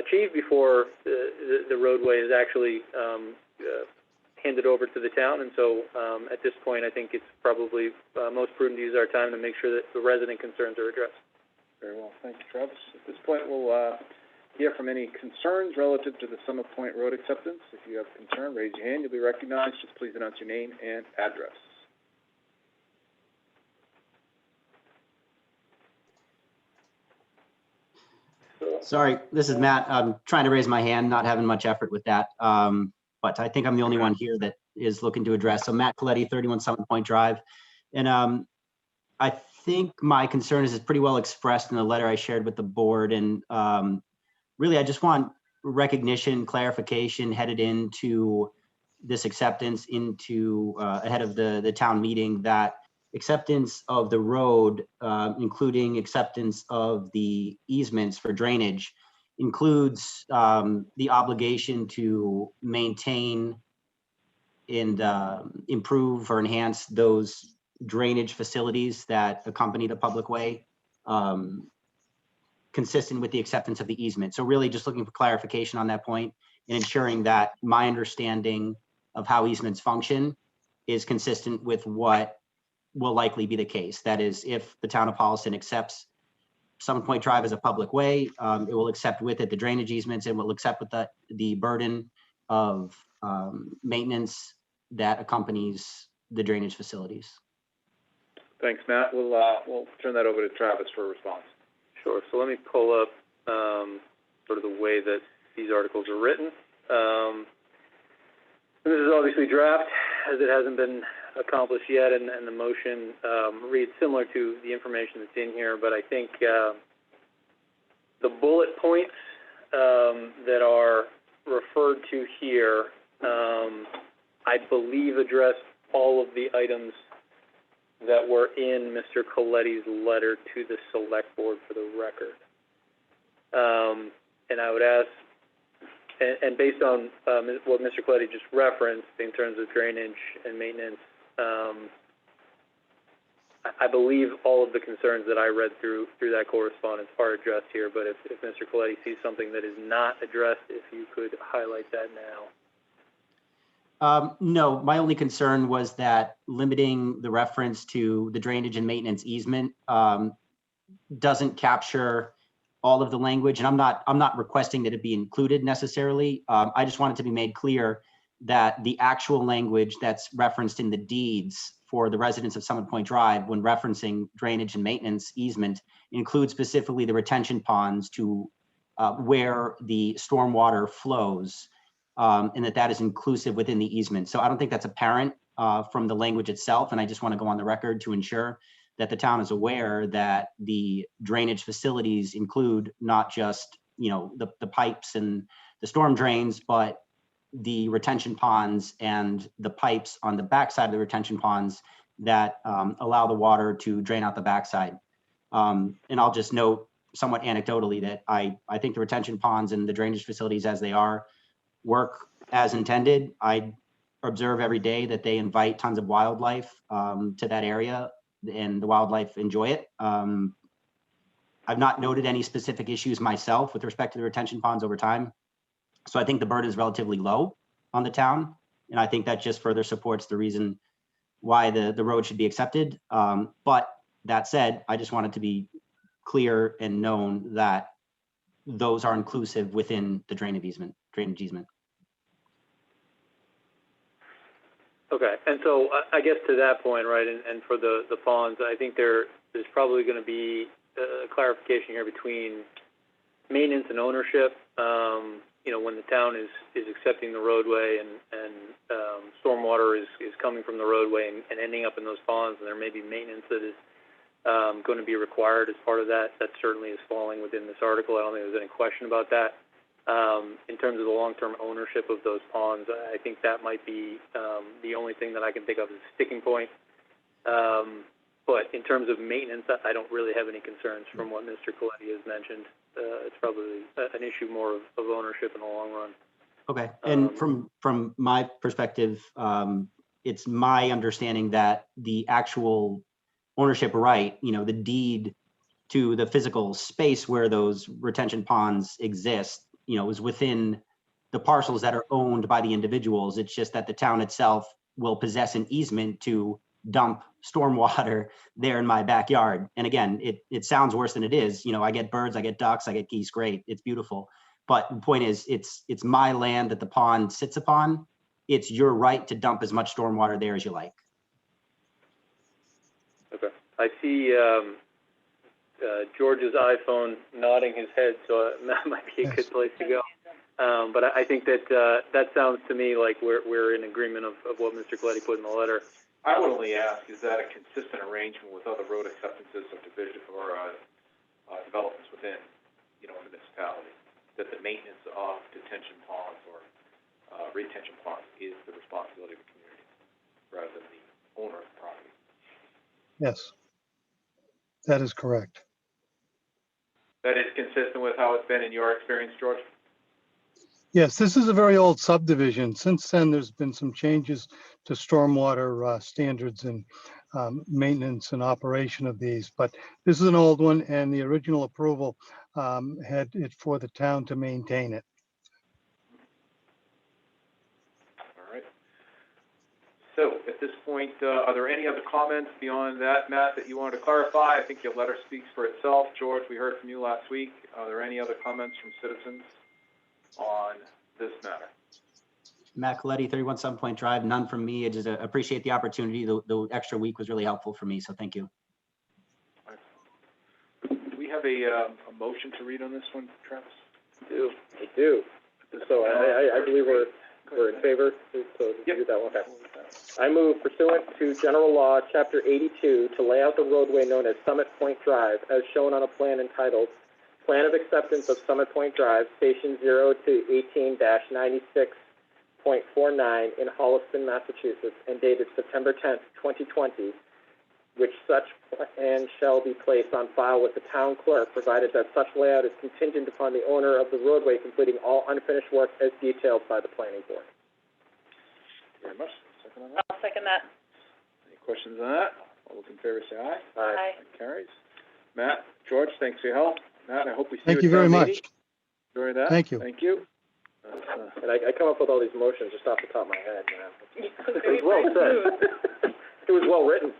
S2: achieved before the roadway is actually handed over to the town. And so at this point, I think it's probably most prudent to use our time to make sure that the resident concerns are addressed.
S1: Very well. Thank you, Travis. At this point, we'll hear from any concerns relative to the Summit Point Road acceptance. If you have a concern, raise your hand. You'll be recognized. Just please announce your name and address.
S7: Sorry, this is Matt. I'm trying to raise my hand, not having much effort with that. But I think I'm the only one here that is looking to address. So Matt Coletti, 31 Summit Point Drive. And I think my concern is pretty well expressed in the letter I shared with the board. And really, I just want recognition, clarification headed into this acceptance ahead of the town meeting, that acceptance of the road, including acceptance of the easements for drainage, includes the obligation to maintain and improve or enhance those drainage facilities that accompany the public way, consistent with the acceptance of the easement. So really just looking for clarification on that point and ensuring that my understanding of how easements function is consistent with what will likely be the case. That is, if the town of Holliston accepts Summit Point Drive as a public way, it will accept with it the drainage easements, and will accept with the burden of maintenance that accompanies the drainage facilities.
S1: Thanks, Matt. We'll turn that over to Travis for a response.
S2: Sure. So let me pull up sort of the way that these articles are written. This is obviously draft, as it hasn't been accomplished yet, and the motion reads similar to the information that's in here, but I think the bullet points that are referred to here, I believe address all of the items that were in Mr. Coletti's letter to the select board for the record. And I would ask, and based on what Mr. Coletti just referenced in terms of drainage and maintenance, I believe all of the concerns that I read through that correspondence are addressed here, but if Mr. Coletti sees something that is not addressed, if you could highlight that now.
S7: No, my only concern was that limiting the reference to the drainage and maintenance easement doesn't capture all of the language, and I'm not requesting that it be included necessarily. I just want it to be made clear that the actual language that's referenced in the deeds for the residents of Summit Point Drive, when referencing drainage and maintenance easement, includes specifically the retention ponds to where the stormwater flows, and that is inclusive within the easement. So I don't think that's apparent from the language itself, and I just want to go on the record to ensure that the town is aware that the drainage facilities include not just the pipes and the storm drains, but the retention ponds and the pipes on the backside of the retention ponds that allow the water to drain out the backside. And I'll just note somewhat anecdotally that I think the retention ponds and the drainage facilities as they are work as intended. I observe every day that they invite tons of wildlife to that area, and the wildlife enjoy it. I've not noted any specific issues myself with respect to the retention ponds over time. So I think the burden is relatively low on the town. And I think that just further supports the reason why the road should be accepted. But that said, I just wanted to be clear and known that those are inclusive within the drainage easement.
S2: Okay, and so I guess to that point, right, and for the ponds, I think there's probably going to be clarification here between maintenance and ownership. You know, when the town is accepting the roadway and stormwater is coming from the roadway and ending up in those ponds, and there may be maintenance that is going to be required as part of that. That certainly is falling within this article. I don't think there's any question about that. In terms of the long-term ownership of those ponds, I think that might be the only thing that I can think of as a sticking point. But in terms of maintenance, I don't really have any concerns from what Mr. Coletti has mentioned. It's probably an issue more of ownership in the long run.
S7: Okay, and from my perspective, it's my understanding that the actual ownership right, you know, the deed to the physical space where those retention ponds exist, you know, is within the parcels that are owned by the individuals. It's just that the town itself will possess an easement to dump stormwater there in my backyard. And again, it sounds worse than it is. You know, I get birds, I get ducks, I get geese, great, it's beautiful. But the point is, it's my land that the pond sits upon. It's your right to dump as much stormwater there as you like.
S2: Okay, I see George's iPhone nodding his head, so that might be a good place to go. But I think that that sounds to me like we're in agreement of what Mr. Coletti put in the letter.
S1: I would only ask, is that a consistent arrangement with other road acceptances of division or developments within, you know, a municipality, that the maintenance of detention ponds or retention ponds is the responsibility of the community rather than the owner of the property?
S8: Yes, that is correct.
S1: That is consistent with how it's been in your experience, George?
S8: Yes, this is a very old subdivision. Since then, there's been some changes to stormwater standards and maintenance and operation of these. But this is an old one, and the original approval had it for the town to maintain it.
S1: All right. So at this point, are there any other comments beyond that, Matt, that you wanted to clarify? I think your letter speaks for itself. George, we heard from you last week. Are there any other comments from citizens on this matter?
S7: Matt Coletti, 31 Sun Point Drive, none from me. I just appreciate the opportunity. The extra week was really helpful for me, so thank you.
S1: Do we have a motion to read on this one, Travis?
S3: We do. So I believe we're in favor, so
S1: Yep.
S3: do that one. Okay. I move pursuant to General Law, Chapter 82, to lay out the roadway known as Summit Point Drive, as shown on a plan entitled Plan of Acceptance of Summit Point Drive, Station 0 to 18-96.49 in Holliston, Massachusetts, and dated September 10th, 2020, which such plan shall be placed on file with the town clerk, provided that such layout is contingent upon the owner of the roadway completing all unfinished work as detailed by the planning board.
S1: Very much. Second on that?
S4: I'll second that.
S1: Any questions on that? All those in favor say aye.
S4: Aye.
S1: That carries. Matt, George, thanks for your help. Matt, I hope we see
S8: Thank
S1: you
S8: you
S1: at
S8: very
S1: town
S8: much.
S1: meeting. Enjoy that.
S8: Thank you.
S1: Thank you.
S3: And I come up with all these motions just off the top of my head, you know.
S4: It
S3: was well said. It was well written.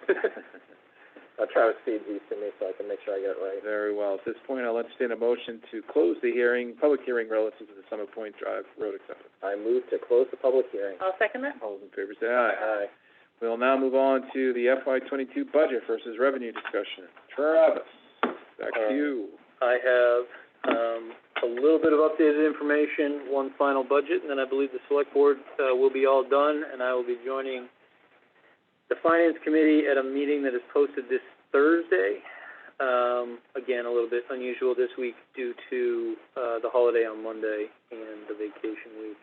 S3: Travis feeds these to me so I can make sure I get it right.
S1: Very well. At this point, I'll entertain a motion to close the hearing, public hearing relative to the Summit Point Drive road acceptance.
S3: I move to close the public hearing.
S4: I'll second that.
S1: All those in favor say aye.
S3: Aye.
S1: We'll now move on to the FY22 budget versus revenue discussion. Travis, back to you.
S2: I have a little bit of updated information, one final budget, and then I believe the select board will be all done, and I will be joining the finance committee at a meeting that is posted this Thursday. Again, a little bit unusual this week due to the holiday on Monday and the vacation week.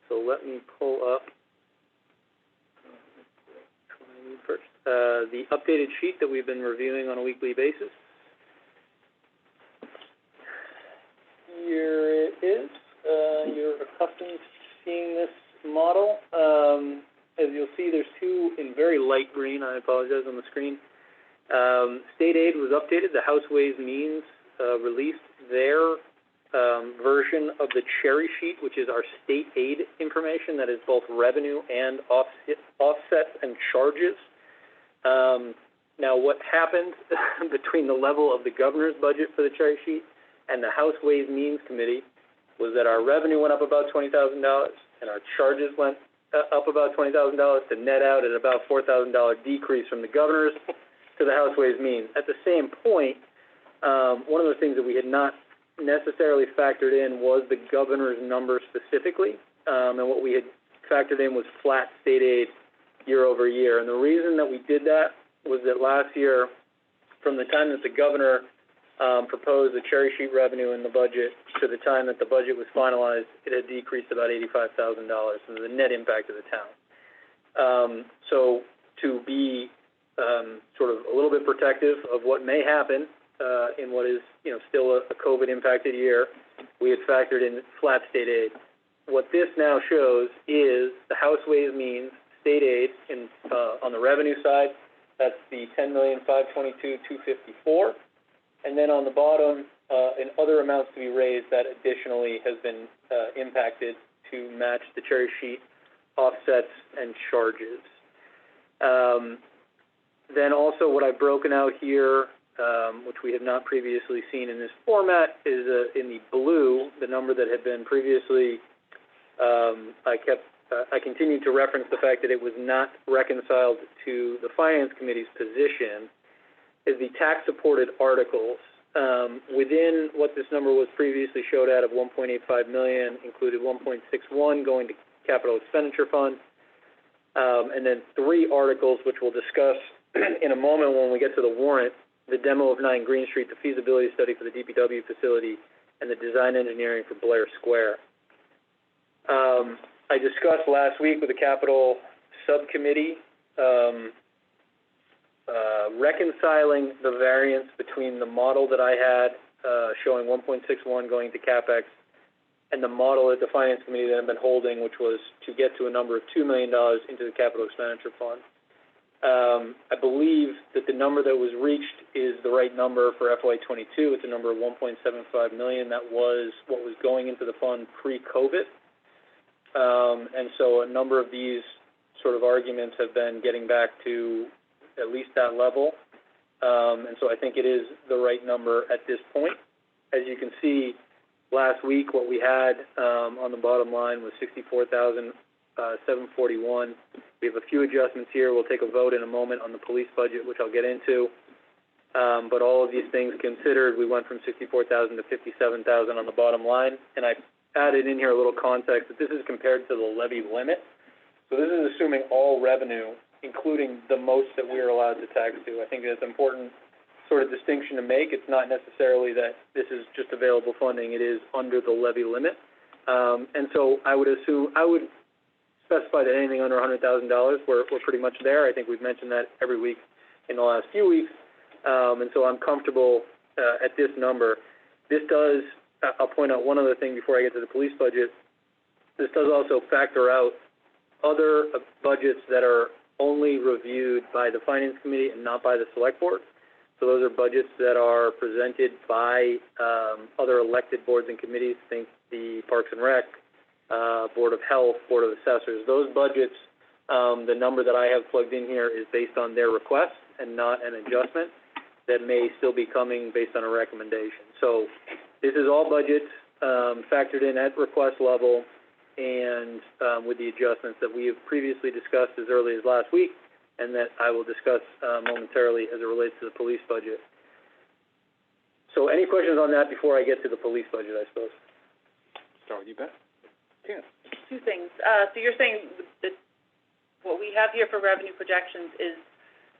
S2: So let me pull up first the updated sheet that we've been reviewing on a weekly basis. Here it is. You're accustomed to seeing this model. As you'll see, there's two in very light green. I apologize on the screen. State aid was updated. The House Ways Means released their version of the cherry sheet, which is our state aid information that is both revenue and offsets and charges. Now, what happened between the level of the governor's budget for the cherry sheet and the House Ways Means Committee was that our revenue went up about $20,000 and our charges went up about $20,000 to net out at about $4,000 decrease from the governor's to the House Ways Means. At the same point, one of the things that we had not necessarily factored in was the governor's number specifically, and what we had factored in was flat state aid year over year. And the reason that we did that was that last year, from the time that the governor proposed the cherry sheet revenue in the budget to the time that the budget was finalized, it had decreased about $85,000, so the net impact of the town. So to be sort of a little bit protective of what may happen in what is, still a COVID-impacted year, we had factored in flat state aid. What this now shows is the House Ways Means state aid on the revenue side. That's the $10,522,254, and then on the bottom, in other amounts to be raised, that additionally has been impacted to match the cherry sheet offsets and charges. Then also what I've broken out here, which we have not previously seen in this format, is in the blue, the number that had been previously, I continued to reference the fact that it was not reconciled to the Finance Committee's position, is the tax-supported articles. Within what this number was previously showed at of $1.85 million, included $1.61 going to Capital Expenditure Fund, and then 3 articles, which we'll discuss in a moment when we get to the warrant: the demo of 9 Green Street, the feasibility study for the DPW facility, and the design engineering for Blair Square. I discussed last week with the Capital Subcommittee reconciling the variance between the model that I had showing 1.61 going to CapEx and the model that the Finance Committee that I've been holding, which was to get to a number of $2 million into the Capital Expenditure Fund. I believe that the number that was reached is the right number for FY22. It's a number of $1.75 million. That was what was going into the fund pre-COVID. And so a number of these sort of arguments have been getting back to at least that level. And so I think it is the right number at this point. As you can see, last week what we had on the bottom line was $64,741. We have a few adjustments here. We'll take a vote in a moment on the police budget, which I'll get into. But all of these things considered, we went from $64,000 to $57,000 on the bottom line. And I added in here a little context that this is compared to the levy limit. So this is assuming all revenue, including the most that we are allowed to tax to. I think that's an important sort of distinction to make. It's not necessarily that this is just available funding. It is under the levy limit. And so I would specify that anything under $100,000, we're pretty much there. I think we've mentioned that every week in the last few weeks. And so I'm comfortable at this number. This does, I'll point out one other thing before I get to the police budget. This does also factor out other budgets that are only reviewed by the Finance Committee and not by the Select Board. So those are budgets that are presented by other elected boards and committees. Think the Parks and Rec, Board of Health, Board of Assessors. Those budgets, the number that I have plugged in here is based on their request and not an adjustment that may still be coming based on a recommendation. So this is all budgets factored in at request level and with the adjustments that we have previously discussed as early as last week and that I will discuss momentarily as it relates to the police budget. So any questions on that before I get to the police budget, I suppose?
S1: Start with you, Beth. Yeah.
S4: 2 things. So you're saying that what we have here for revenue projections is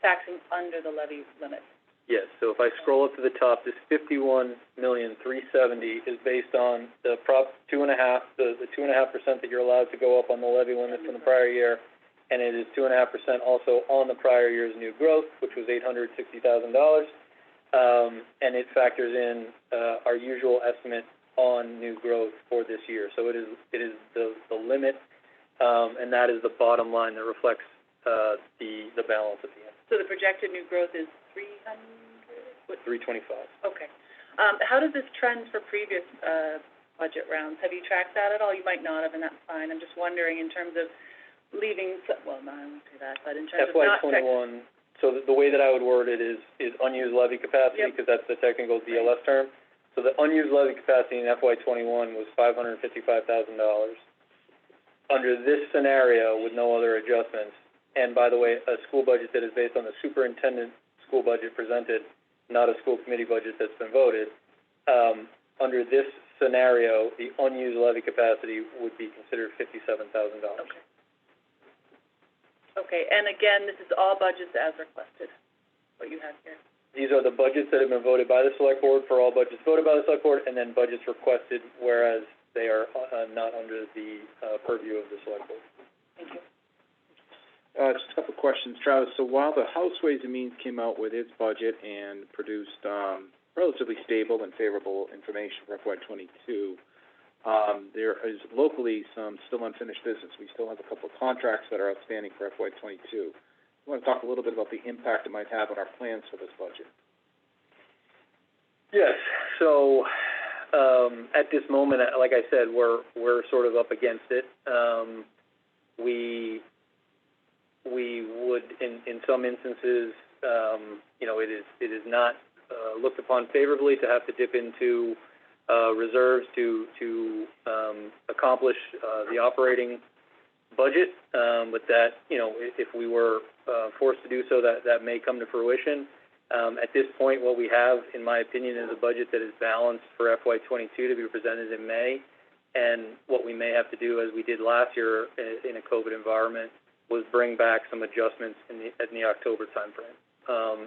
S4: taxing under the levy limit?
S2: Yes, so if I scroll up to the top, this 51,370,000 is based on the Prop 2.5, the 2.5% that you're allowed to go up on the levy limit from the prior year, and it is 2.5% also on the prior year's new growth, which was $860,000. And it factors in our usual estimate on new growth for this year. So it is the limit, and that is the bottom line that reflects the balance at the end.
S4: So the projected new growth is 300?
S2: 325.
S4: Okay. How does this trend for previous budget rounds? Have you tracked that at all? You might not have, and that's fine. I'm just wondering in terms of leaving, well, no, I won't say that, but in terms of not check.
S2: FY21, so the way that I would word it is unused levy capacity, because that's the technical DLS term. So the unused levy capacity in FY21 was $555,000. Under this scenario, with no other adjustments, and by the way, a school budget that is based on the superintendent school budget presented, not a school committee budget that's been voted, under this scenario, the unused levy capacity would be considered $57,000.
S4: Okay. Okay, and again, this is all budgets as requested, what you have here.
S2: These are the budgets that have been voted by the select board for all budgets voted by the select board, and then budgets requested, whereas they are not under the purview of the select board.
S4: Thank you.
S1: Just a couple of questions, Travis. So while the House Ways and Means came out with its budget and produced relatively stable and favorable information for FY22, there is locally some still unfinished business. We still have a couple of contracts that are outstanding for FY22. I want to talk a little bit about the impact it might have on our plans for this budget.
S2: Yes. So at this moment, like I said, we're sort of up against it. We would, in some instances, it is not looked upon favorably to have to dip into reserves to accomplish the operating budget, but that, if we were forced to do so, that may come to fruition. At this point, what we have, in my opinion, is a budget that is balanced for FY22 to be presented in May, and what we may have to do, as we did last year in a COVID environment, was bring back some adjustments in the October timeframe.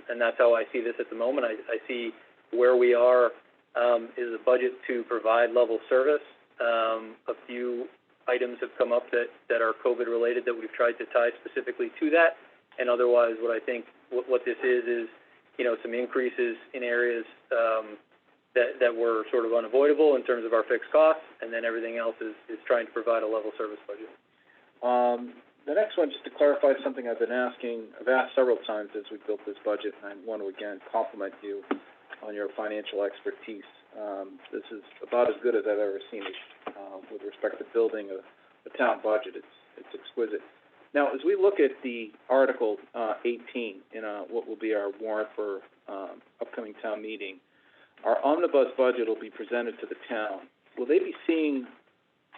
S2: And that's how I see this at the moment. I see where we are is a budget to provide level service. A few items have come up that are COVID related that we've tried to tie specifically to that, and otherwise what I think what this is some increases in areas that were sort of unavoidable in terms of our fixed costs, and then everything else is trying to provide a level service budget.
S1: The next one, just to clarify something I've asked several times as we built this budget, and I want to again compliment you on your financial expertise. This is about as good as I've ever seen it with respect to building a town budget. It's exquisite. Now, as we look at the Article 18 in what will be our warrant for upcoming town meeting, our omnibus budget will be presented to the town. Will they be seeing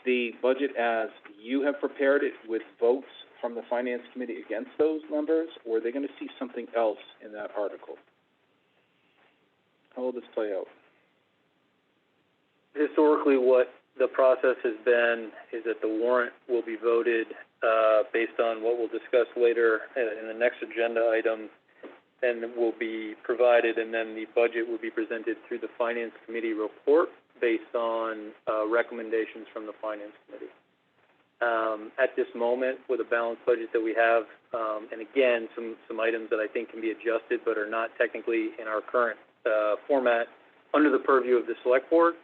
S1: the budget as you have prepared it with votes from the Finance Committee against those numbers, or are they going to see something else in that article? How will this play out?
S2: Historically, what the process has been is that the warrant will be voted based on what we'll discuss later in the next agenda item, and will be provided, and then the budget will be presented through the Finance Committee report based on recommendations from the Finance Committee. At this moment, with a balanced budget that we have, and again, some items that I think can be adjusted but are not technically in our current format under the purview of the Select Board,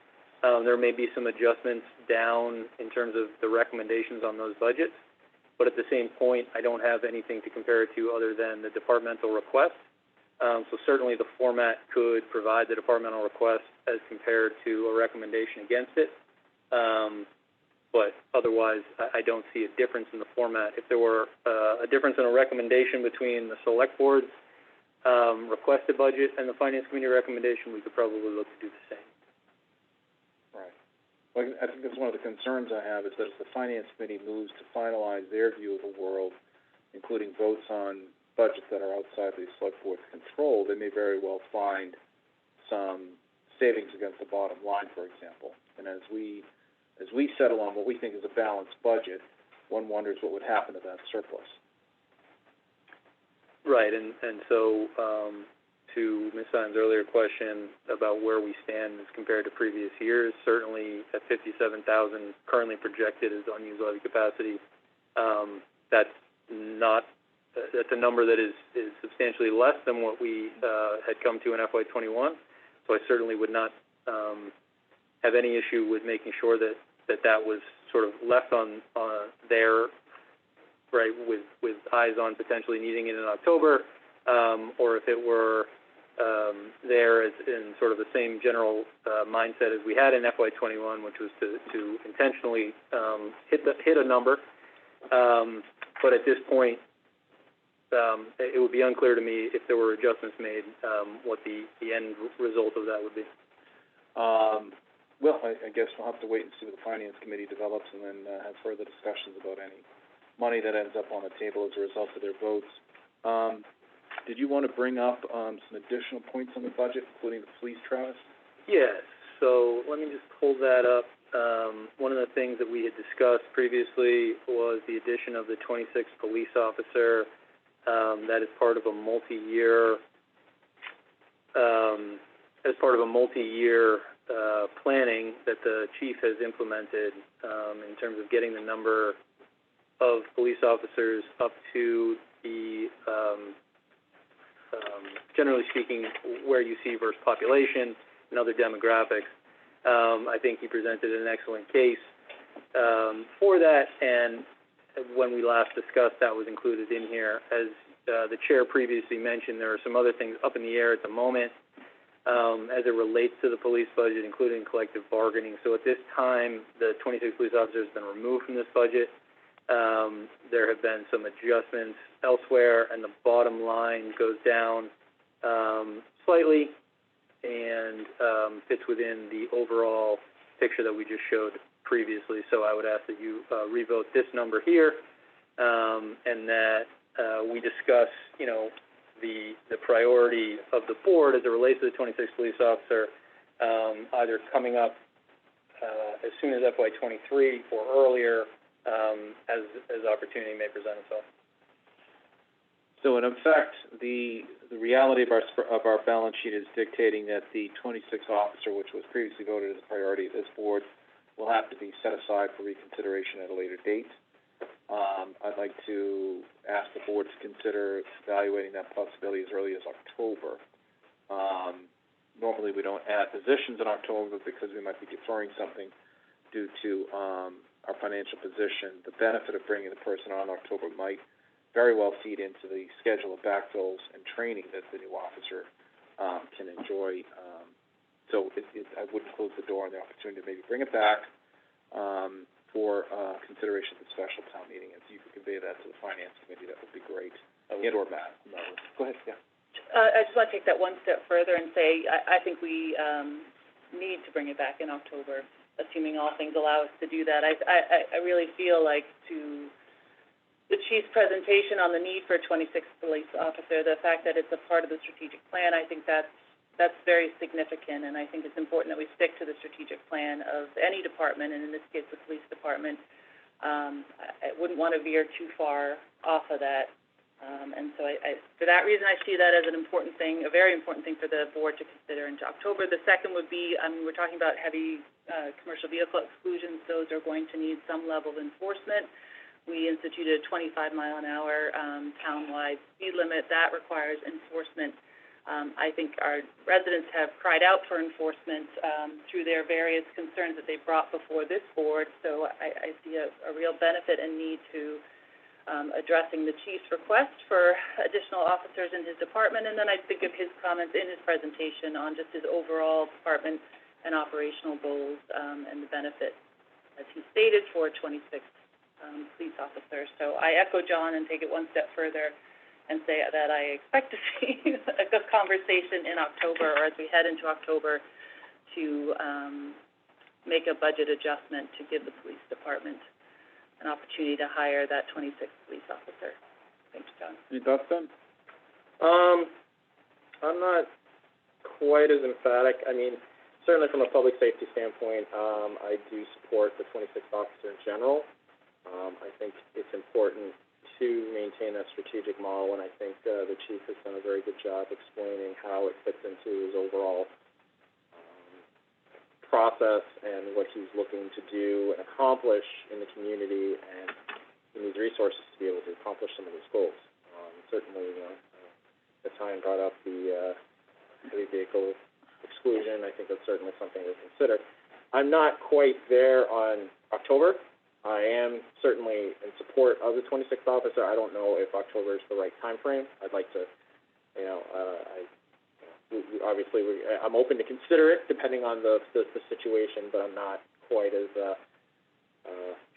S2: there may be some adjustments down in terms of the recommendations on those budgets, but at the same point, I don't have anything to compare it to other than the departmental request. So certainly the format could provide the departmental request as compared to a recommendation against it. But otherwise, I don't see a difference in the format. If there were a difference in a recommendation between the Select Board's requested budget and the Finance Committee recommendation, we could probably look to do the same.
S1: Right. Well, I think that's one of the concerns I have, is that if the Finance Committee moves to finalize their view of the world, including votes on budgets that are outside the Select Board's control, they may very well find some savings against the bottom line, for example. And as we settle on what we think is a balanced budget, one wonders what would happen to that surplus.
S2: Right, and so to Ms. Simon's earlier question about where we stand as compared to previous years, certainly at 57,000 currently projected as unused levy capacity, that's a number that is substantially less than what we had come to in FY21. So I certainly would not have any issue with making sure that was sort of left on there, right, with eyes on potentially needing it in October, or if it were there as in sort of the same general mindset as we had in FY21, which was to intentionally hit a number. But at this point, it would be unclear to me if there were adjustments made, what the end result of that would be.
S1: Well, I guess we'll have to wait and see what the Finance Committee develops and then have further discussions about any money that ends up on the table as a result of their votes. Did you want to bring up some additional points on the budget, including the police, Travis?
S2: Yes, so let me just pull that up. One of the things that we had discussed previously was the addition of the 26th police officer. That is part of a multi-year, planning that the chief has implemented in terms of getting the number of police officers up to the, generally speaking, where you see versus population and other demographics. I think he presented an excellent case for that, and when we last discussed, that was included in here. As the chair previously mentioned, there are some other things up in the air at the moment as it relates to the police budget, including collective bargaining. So at this time, the 26 police officers have been removed from this budget. There have been some adjustments elsewhere, and the bottom line goes down slightly and fits within the overall picture that we just showed previously. So I would ask that you revote this number here, and that we discuss, the priority of the board as it relates to the 26th police officer, either coming up as soon as FY23 or earlier, as opportunity may present itself.
S1: So in effect, the reality of our balance sheet is dictating that the 26th officer, which was previously voted as a priority of this board, will have to be set aside for reconsideration at a later date. I'd like to ask the board to consider evaluating that possibility as early as October. Normally we don't add positions in October because we might be deferring something due to our financial position. The benefit of bringing the person on in October might very well feed into the schedule of backfills and training that the new officer can enjoy. So I wouldn't close the door on the opportunity to maybe bring it back for consideration at the special town meeting. If you could convey that to the Finance Committee, that would be great. And or Matt. No. Go ahead, yeah.
S4: I just want to take that one step further and say I think we need to bring it back in October, assuming all things allow us to do that. I really feel like, to the chief's presentation on the need for a 26th police officer, the fact that it's a part of the strategic plan, I think that's very significant, and I think it's important that we stick to the strategic plan of any department, and in this case, the police department. I wouldn't want to veer too far off of that, and so for that reason, I see that as an important thing, a very important thing for the board to consider into October. The second would be, we're talking about heavy commercial vehicle exclusions. Those are going to need some level of enforcement. We instituted a 25-mile-an-hour town-wide speed limit. That requires enforcement. I think our residents have cried out for enforcement through their various concerns that they brought before this board, so I see a real benefit and need to addressing the chief's request for additional officers in his department, and then I think of his comments in his presentation on just his overall department and operational goals and the benefit, as he stated, for 26 police officers. So I echo John and take it one step further and say that I expect to see a good conversation in October, or as we head into October, to make a budget adjustment to give the police department an opportunity to hire that 26th police officer. Thanks, John.
S1: Any thoughts, Ben?
S3: I'm not quite as emphatic. I mean, certainly from a public safety standpoint, I do support the 26th officer in general. I think it's important to maintain that strategic model, and I think, the chief has done a very good job explaining how it fits into his overall, process and what he's looking to do and accomplish in the community, and he needs resources to be able to accomplish some of those goals. Certainly, Natalia brought up the heavy vehicle exclusion. I think that's certainly something to consider. I'm not quite there on October. I am certainly in support of the 26th officer. I don't know if October is the right time frame. I'd like to, I'm open to consider it depending on the situation, but I'm not quite as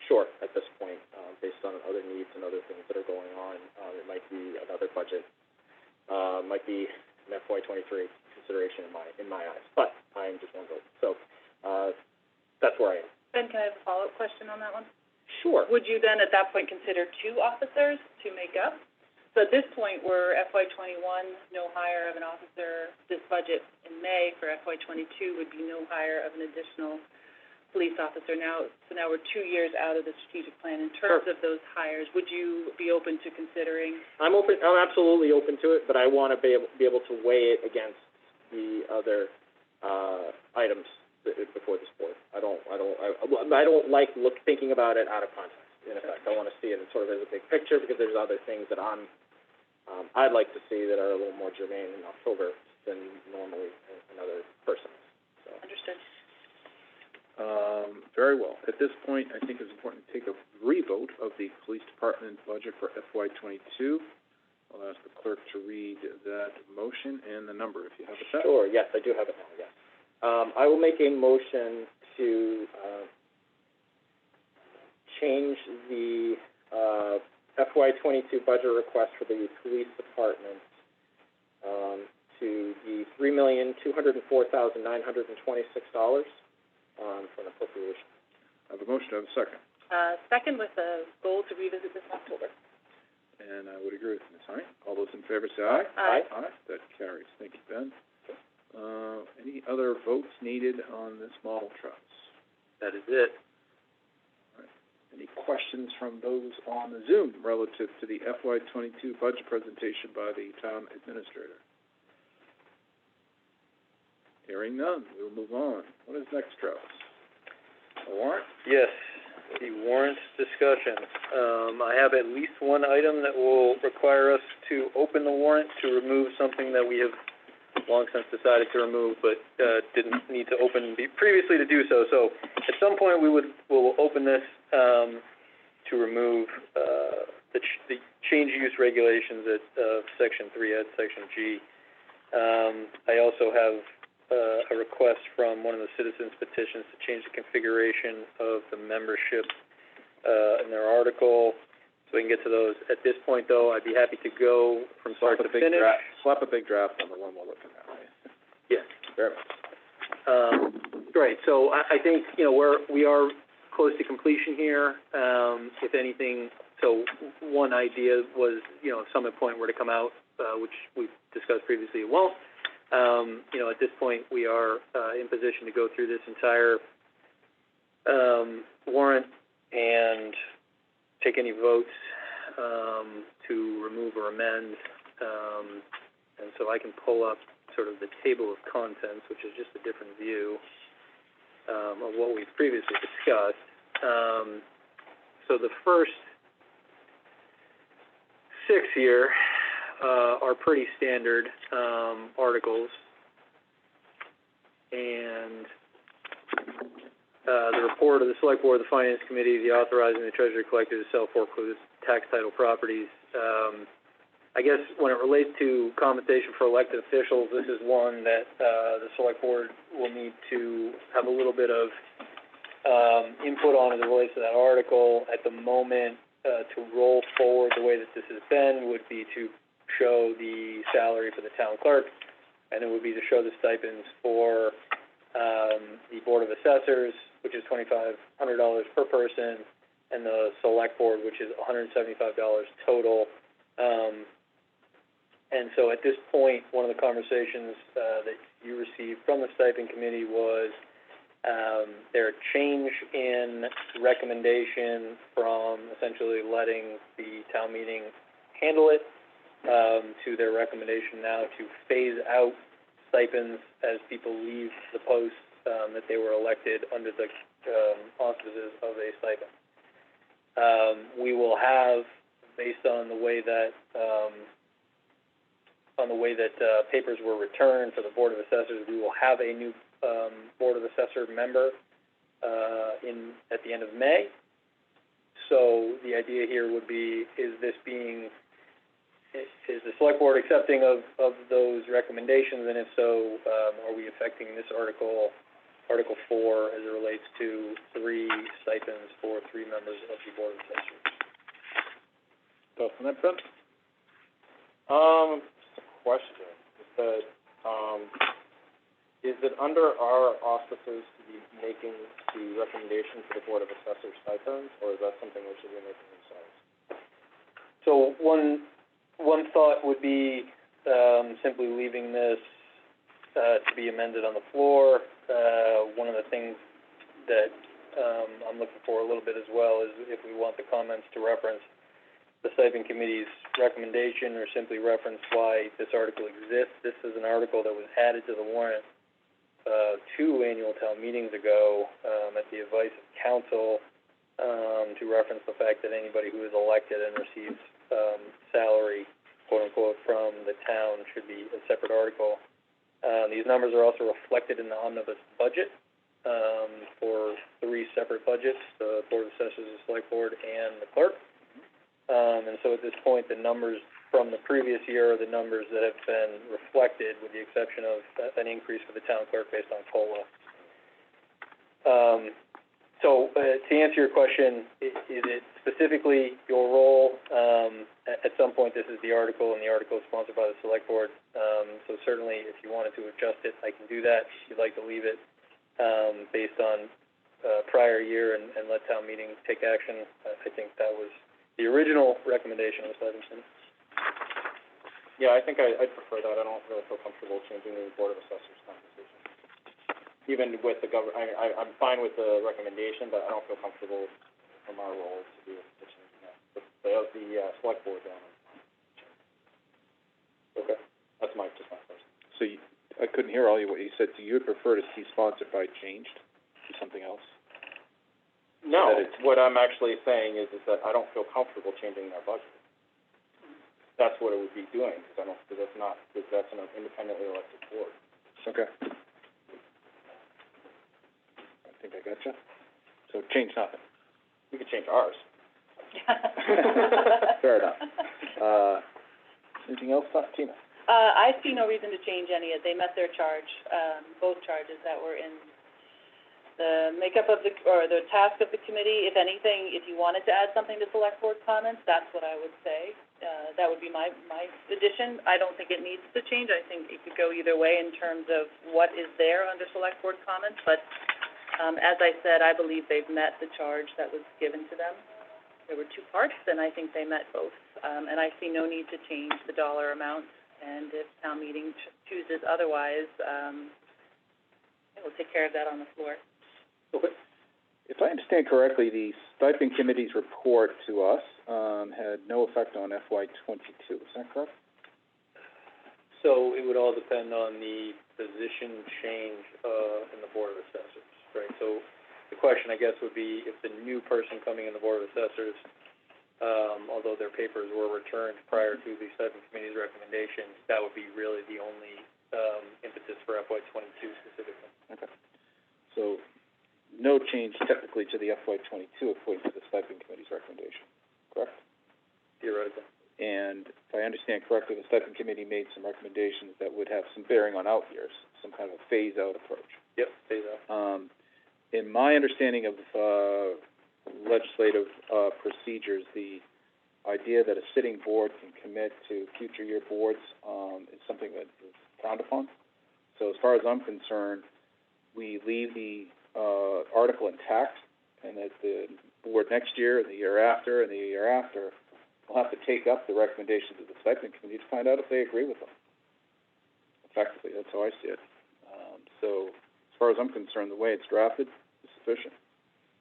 S3: sure at this point, based on other needs and other things that are going on. It might be another budget, might be an FY23 consideration in my eyes, but I am just one vote. So that's where I am.
S4: Ben, can I have a follow-up question on that one?
S3: Sure.
S4: Would you then, at that point, consider 2 officers to make up? So at this point, we're FY21, no hire of an officer. This budget in May for FY22 would be no hire of an additional police officer. Now we're 2 years out of the strategic plan. In terms of those hires, would you be open to considering?
S3: I'm absolutely open to it, but I want to be able to weigh it against the other items before this board. I don't like thinking about it out of context. In effect, I want to see it sort of as a big picture, because there's other things that I'd like to see that are a little more germane in October than normally another person. So.
S4: Understood.
S1: Very well. At this point, I think it's important to take a revote of the police department budget for FY22. I'll ask the clerk to read that motion and the number, if you have it.
S3: Sure. Yes, I do have it now. Yes. I will make a motion to change the FY22 budget request for the police department to the $3,204,926 for an appropriation.
S1: I have a motion. I have a second.
S4: Second, with a goal to revisit this in October.
S1: And I would agree with Ms. Hunt. All those in favor say aye.
S4: Aye.
S1: Aye. That carries. Thank you, Ben. Any other votes needed on this model trust?
S2: That is it.
S1: All right. Any questions from those on the Zoom relative to the FY22 budget presentation by the town administrator? Hearing none, we'll move on. What is next, Travis? A warrant?
S2: Yes, the warrant discussion. I have at least one item that will require us to open the warrant to remove something that we have long since decided to remove, but didn't need to open previously to do so. So at some point we'll open this to remove the change use regulations at Section 3 at Section G. I also have a request from one of the citizens' petitions to change the configuration of the membership in their article, so we can get to those. At this point, though, I'd be happy to go from start to finish.
S1: Slap a big draft on the one we're looking at, right?
S2: Yes.
S1: Very much.
S2: Great. So I think, we are close to completion here. If anything, so one idea was, if some point were to come out, which we've discussed previously, it won't. At this point, we are in position to go through this entire warrant and take any votes to remove or amend. And so I can pull up sort of the table of contents, which is just a different view of what we've previously discussed. So the first 6 here are pretty standard articles, and the report of the Select Board, the Finance Committee, the authorizing the Treasury Collector to sell foreclosed tax title properties. I guess when it relates to compensation for elected officials, this is one that the Select Board will need to have a little bit of input on as it relates to that article. At the moment, to roll forward the way that this has been would be to show the salary for the town clerk, and it would be to show the stipends for the Board of Assessors, which is $2,500 per person, and the Select Board, which is $175 total. And so at this point, one of the conversations that you received from the stipend committee was Their change in recommendation from essentially letting the town meeting handle it, to their recommendation now to phase out stipends as people leave the posts, that they were elected under the, auspices of a stipend. We will have, based on the way that, papers were returned for the Board of Assessors, we will have a new, Board of Assessor member, at the end of May. So the idea here would be, is the select board accepting of those recommendations, and if so, are we affecting this Article 4, as it relates to 3 stipends for 3 members of the Board of Assessors?
S1: Thoughts on that, Ben?
S3: Just a question, is it under our auspices to be making the recommendation to the Board of Assessors stipends, or is that something we should be making themselves?
S2: So one thought would be, simply leaving this, to be amended on the floor. One of the things that, I'm looking for a little bit as well is if we want the comments to reference the stipend committee's recommendation or simply reference why this article exists. This is an article that was added to the warrant, 2 annual town meetings ago, at the advice of council, to reference the fact that anybody who is elected and receives, salary, quote unquote, from the town should be a separate article. These numbers are also reflected in the omnibus budget, for 3 separate budgets, the Board of Assessors, the Select Board, and the clerk. And so at this point, the numbers from the previous year are the numbers that have been reflected, with the exception of an increase for the town clerk based on COLA. So to answer your question, is it specifically your role? At some point, this is the article, and the article is sponsored by the Select Board. So certainly, if you wanted to adjust it, I can do that. If you'd like to leave it based on prior year and let town meeting take action, I think that was the original recommendation of Stevenson.
S3: Yeah, I think I'd prefer that. I don't really feel comfortable changing the Board of Assessors composition. Even with the I'm fine with the recommendation, but I don't feel comfortable from our role to do the changing that. The Select Board down. Okay, that's just my first.
S1: So I couldn't hear all what you said. So you would prefer to see sponsored by changed to something else?
S3: No, what I'm actually saying is that I don't feel comfortable changing their budget. That's what it would be doing, because that's an independently elected board.
S1: Okay. I think I gotcha. So change nothing.
S3: We could change ours.
S1: Fair enough. Anything else, Tina?
S4: I see no reason to change any. They met their charge, both charges that were in the makeup of the task of the committee. If anything, if you wanted to add something to select board comments, that's what I would say. That would be my addition. I don't think it needs to change. I think it could go either way in terms of what is there under select board comments, but, as I said, I believe they've met the charge that was given to them. There were 2 parts, and I think they met both. And I see no need to change the dollar amount, and if town meeting chooses otherwise, we'll take care of that on the floor.
S1: Okay. If I understand correctly, the stipend committee's report to us had no effect on FY22. Is that correct?
S2: So it would all depend on the position change in the Board of Assessors, right? So the question, I guess, would be if the new person coming in the Board of Assessors, although their papers were returned prior to the stipend committee's recommendation, that would be really the only impetus for FY22 specifically.
S1: Okay. So no change technically to the FY22 according to the stipend committee's recommendation, correct?
S2: Theoretically.
S1: And if I understand correctly, the stipend committee made some recommendations that would have some bearing on out years, some kind of a phase-out approach.
S2: Yep, phase out.
S1: In my understanding of legislative procedures, the idea that a sitting board can commit to future year boards is something that is frowned upon. So as far as I'm concerned, we leave the article intact, and that the board next year, and the year after, and the year after will have to take up the recommendations of the stipend committee to find out if they agree with them. Effectively, that's how I see it. So far as I'm concerned, the way it's drafted is sufficient.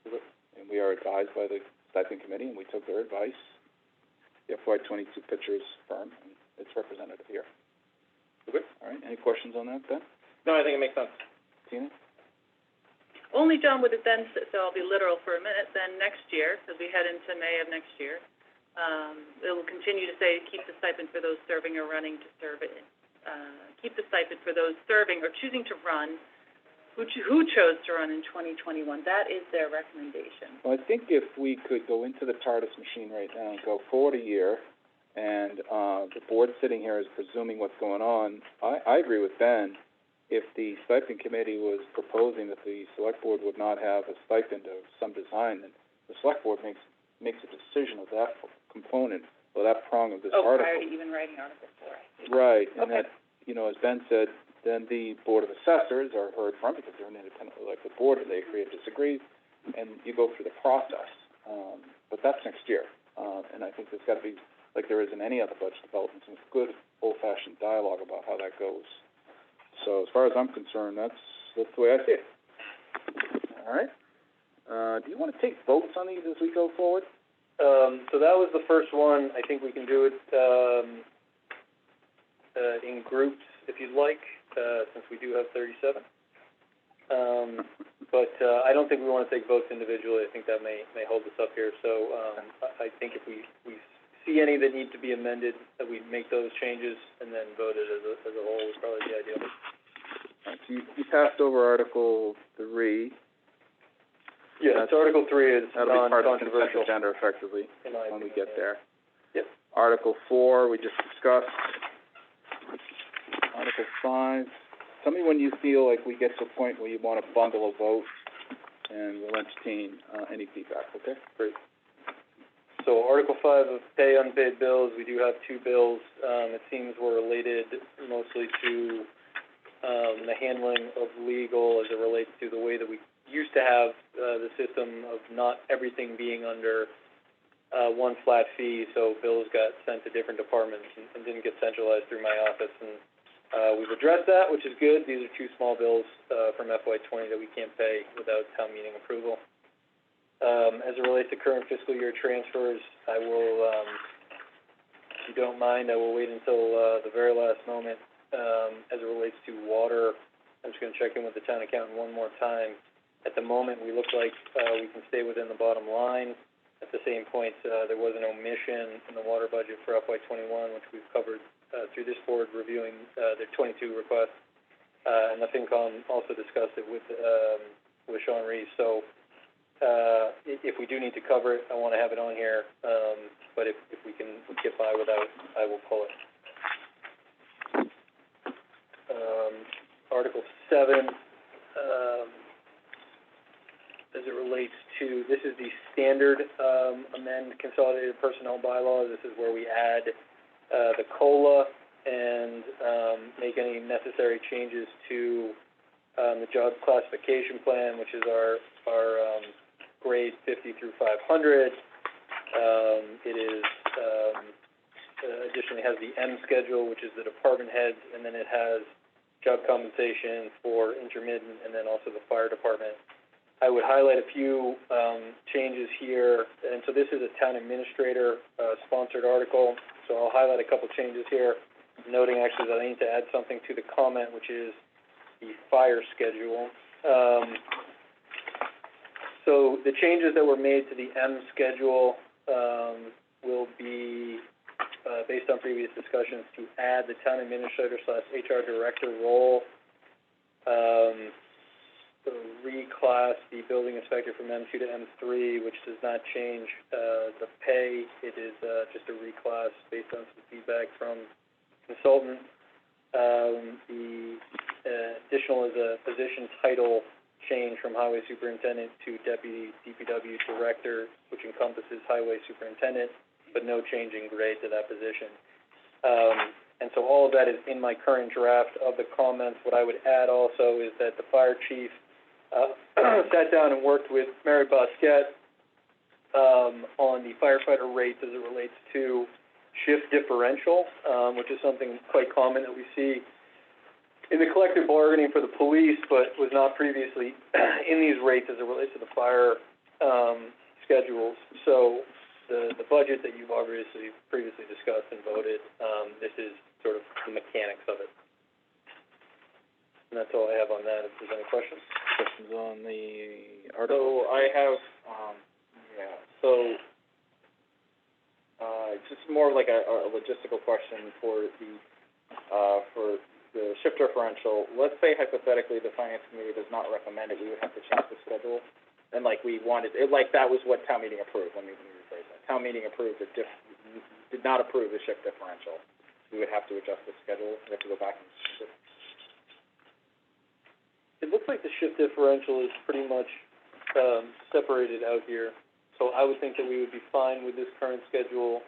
S1: And we are advised by the stipend committee, and we took their advice. The FY '22 picture is firm, and it's representative here. Okay. All right, any questions on that, Ben?
S3: No, I think it makes sense.
S1: Tina?
S4: Only John would have then, so I'll be literal for a minute, then next year, as we head into May of next year, it will continue to say, keep the stipend for those serving or running to serve it. Keep the stipend for those serving or choosing to run, who chose to run in 2021. That is their recommendation.
S1: Well, I think if we could go into the TARDIS machine right now and go forward a year, and the board sitting here is presuming what's going on, I agree with Ben. If the stipend committee was proposing that the select board would not have a stipend of some design, then the select board makes a decision of that component, or that prong of this article.
S4: Prior to even writing Article 4.
S1: Right, and
S4: Okay.
S1: that, as Ben said, then the Board of Assessors are heard from, because they're an independently elected board, and they agree or disagree, and you go through the process. But that's next year, and I think there's got to be, like there is in any other budget development, some good old-fashioned dialogue about how that goes. So as far as I'm concerned, that's the way I see it. All right. Do you want to take votes on these as we go forward?
S2: So that was the first one. I think we can do it in groups if you'd like, since we do have 37. But I don't think we want to take votes individually. I think that may hold us up here. So I think if we see any that need to be amended, that we make those changes and then vote it as a whole is probably the ideal.
S1: All right, so you passed over Article 3.
S2: Yeah, so Article 3 is
S1: That'll be part of the consent
S2: non-controversial.
S1: agenda effectively
S2: In my
S1: when we
S2: opinion,
S1: get there.
S2: Yep.
S1: Article 4, we just discussed. Article 5, tell me when you feel like we get to a point where you want to bundle a vote, and we'll entertain any feedback, okay? Great.
S2: So Article 5 of pay unpaid bills, we do have two bills. It seems we're related mostly to the handling of legal as it relates to the way that we used to have the system of not everything being under one flat fee, so bills got sent to different departments and didn't get centralized through my office. And we've addressed that, which is good. These are two small bills from FY '20 that we can't pay without town meeting approval. As it relates to current fiscal year transfers, I will, if you don't mind, I will wait until the very last moment. As it relates to water, I'm just going to check in with the town accountant one more time. At the moment, we look like we can stay within the bottom line. At the same point, there was an omission in the water budget for FY '21, which we've covered through this board reviewing their 22 requests. And the FinCom also discussed it with Sean Reese. So if we do need to cover it, I want to have it on here. But if we can get by without, I will pull it. Article 7, as it relates to, this is the standard amend consolidated personnel bylaws. This is where we add the COLA and make any necessary changes to the job classification plan, which is our grade 50 through 500. It is additionally has the M schedule, which is the department heads, and then it has job compensation for intermittent, and then also the fire department. I would highlight a few changes here, and so this is a town administrator sponsored article, so I'll highlight a couple changes here, noting actually that I need to add something to the comment, which is the fire schedule. So the changes that were made to the M schedule will be based on previous discussions to add the town administrator / HR director role, reclass the building inspector from M2 to M3, which does not change the pay. It is just a reclass based on some feedback from consultant. The additional is a position title change from highway superintendent to deputy DPW director, which encompasses highway superintendent, but no change in grade to that position. And so all of that is in my current draft of the comments. What I would add also is that the fire chief sat down and worked with Mary Bosquet on the firefighter rates as it relates to shift differential, which is something quite common that we see in the collective bargaining for the police, but was not previously in these rates as it relates to the fire, schedules. So the budget that you've obviously previously discussed and voted, this is sort of the mechanics of it. And that's all I have on that. If there's any questions?
S1: Questions on the article?
S3: So I have, just more of like a logistical question for the shift differential. Let's say hypothetically the finance committee does not recommend it, we would have to change the schedule. And like we wanted, that was what town meeting approved, let me rephrase that. Town meeting approved did not approve the shift differential. We would have to adjust the schedule, we have to go back and change it.
S2: It looks like the shift differential is pretty much, separated out here. So I would think that we would be fine with this current schedule.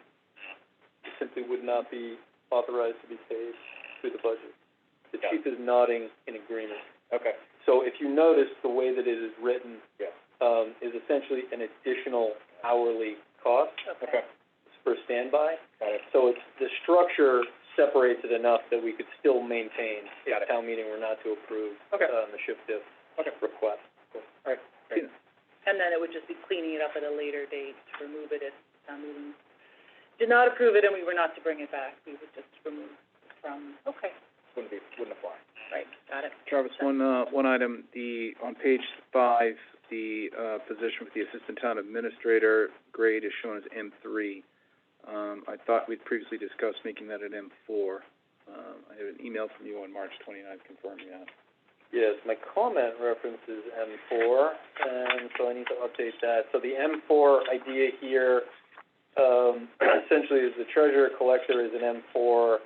S2: It simply would not be authorized to be paid through the budget. The chief is nodding in agreement.
S3: Okay.
S2: So if you notice, the way that it is written,
S3: Yeah.
S2: Is essentially an additional hourly cost.
S3: Okay.
S2: For standby.
S3: Got it.
S2: So it's, the structure separates it enough that we could still maintain if
S3: Got it.
S2: town meeting were not to approve,
S3: Okay.
S2: The shift diff
S3: Okay.
S2: request.
S3: Cool. All right. Great.
S4: And then it would just be cleaning it up at a later date to remove it if town meeting did not approve it and we were not to bring it back. We would just remove from, okay,
S3: Wouldn't apply.
S4: right, got it.
S1: Travis, one item, on page 5, the, position with the assistant town administrator grade is shown as M3. I thought we'd previously discussed making that an M4. I have an email from you on March 29th confirming that.
S2: Yes, my comment references M4, and so I need to update that. So the M4 idea here, essentially is the treasurer collector is an M4 for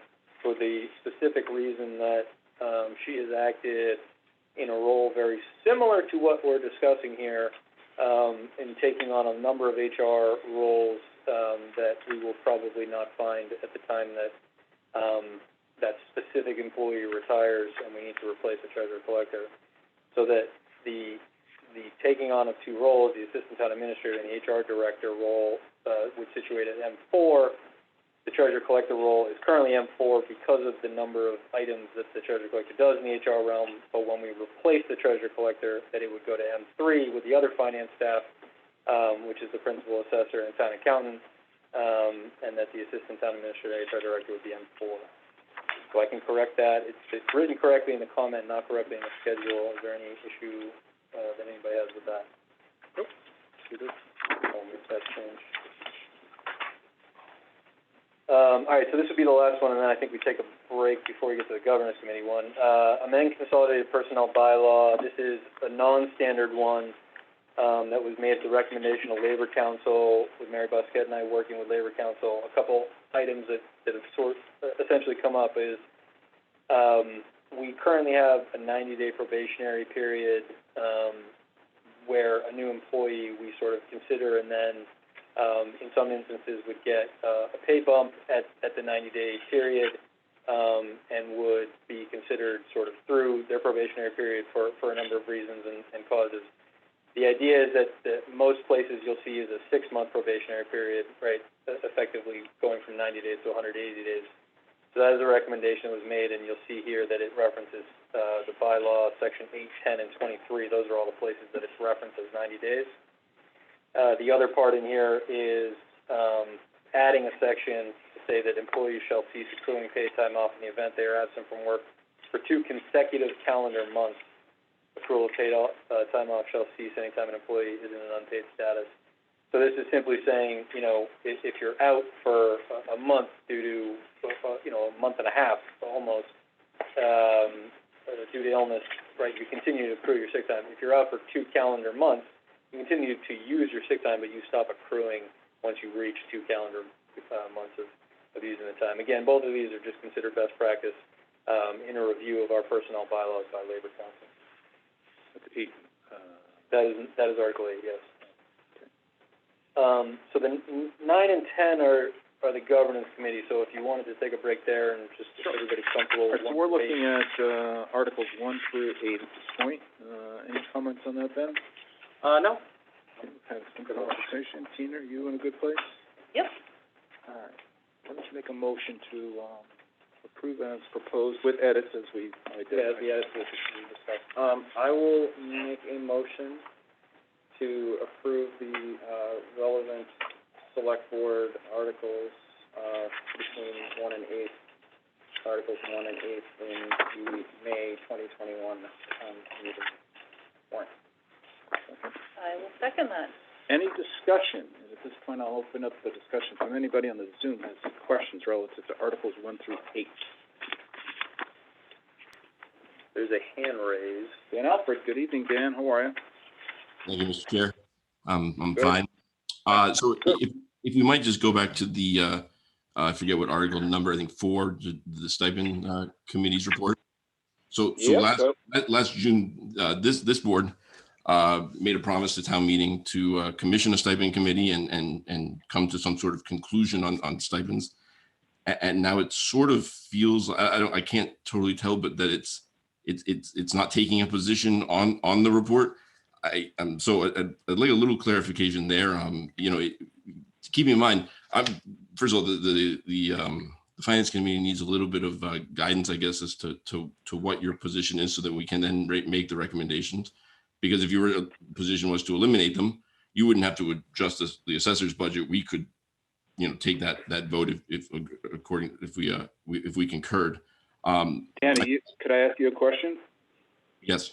S2: the specific reason that, she has acted in a role very similar to what we're discussing here, in taking on a number of HR roles, that we will probably not find at the time that, that specific employee retires and we need to replace the treasurer collector. So that the taking on of two roles, the assistant town administrator and the HR director role, would situate at M4. The treasurer collector role is currently M4 because of the number of items that the treasurer collector does in the HR realm, but when we replace the treasurer collector, that it would go to M3 with the other finance staff, which is the principal assessor and town accountant, and that the assistant town administrator and HR director would be M4. So I can correct that. It's written correctly in the comment, not correctly in the schedule. Is there any issue, that anybody has with that?
S1: Nope.
S2: I'll make that change. All right, so this would be the last one, and then I think we take a break before we get to the governance committee one. Amend consolidated personnel bylaw. This is a non-standard one, that was made at the recommendation of Labor Council, with Mary Busquette and I working with Labor Council. A couple items that have essentially come up is, we currently have a 90-day probationary period, where a new employee we sort of consider and then, in some instances would get a pay bump at the 90-day period, and would be considered sort of through their probationary period for a number of reasons and causes. The idea is that most places you'll see is a 6-month probationary period, right, effectively going from 90 days to 180 days. So that is a recommendation that was made, and you'll see here that it references the bylaw, section 8, 10, and 23. Those are all the places that it's referenced as 90 days. The other part in here is adding a section to say that employees shall cease accruing paid time off in the event they are absent from work for 2 consecutive calendar months. Accrual of paid time off shall cease anytime an employee is in an unpaid status. So this is simply saying, you know, if you're out for a month due to, you know, a month and a half almost, due to illness, right, you continue to accrue your sick time. If you're out for 2 calendar months, you continue to use your sick time, but you stop accruing once you reach 2 calendar months of using the time. Again, both of these are just considered best practice in a review of our personnel bylaws by Labor Council.
S1: That's 8.
S2: That is Article 8, yes. So the 9 and 10 are the governance committee, so if you wanted to take a break there and just get everybody comfortable with
S1: So we're looking at, Articles 1 through 8 at this point. Any comments on that, Ben?
S3: No.
S1: Have some conversation. Tina, are you in a good place?
S4: Yep.
S1: All right. Let's make a motion to, approve approve as proposed with edits as we identified.
S3: the edits we discussed. I will make a motion to approve the, relevant select board articles, between 1 and 8, Articles 1 and 8 in the May 2021, meeting warrant.
S4: I will second that.
S1: Any discussion? And at this point, I'll open up the discussion from anybody on the Zoom who has questions relative to Articles 1 through 8.
S2: There's a hand raised.
S1: Dan Alfred, good evening, Dan, how are you?
S9: Thank you, Mr. Chair. I'm
S1: Good.
S9: fine. So if we might just go back to the, I forget what article number, I think 4, the stipend committee's report. So last June, this board made a promise to town meeting to commission a stipend committee and come to some sort of conclusion on stipends. And now it sort of feels, I can't totally tell, but that it's not taking a position on the report. I'd like a little clarification there. Keep in mind, first of all, the finance committee needs a little bit of guidance, I guess, as to what your position is, so that we can then make the recommendations. Because if your position was to eliminate them, you wouldn't have to adjust the assessor's budget. We could, take that vote if we concurred.
S1: Danny, could I ask you a question?
S9: Yes.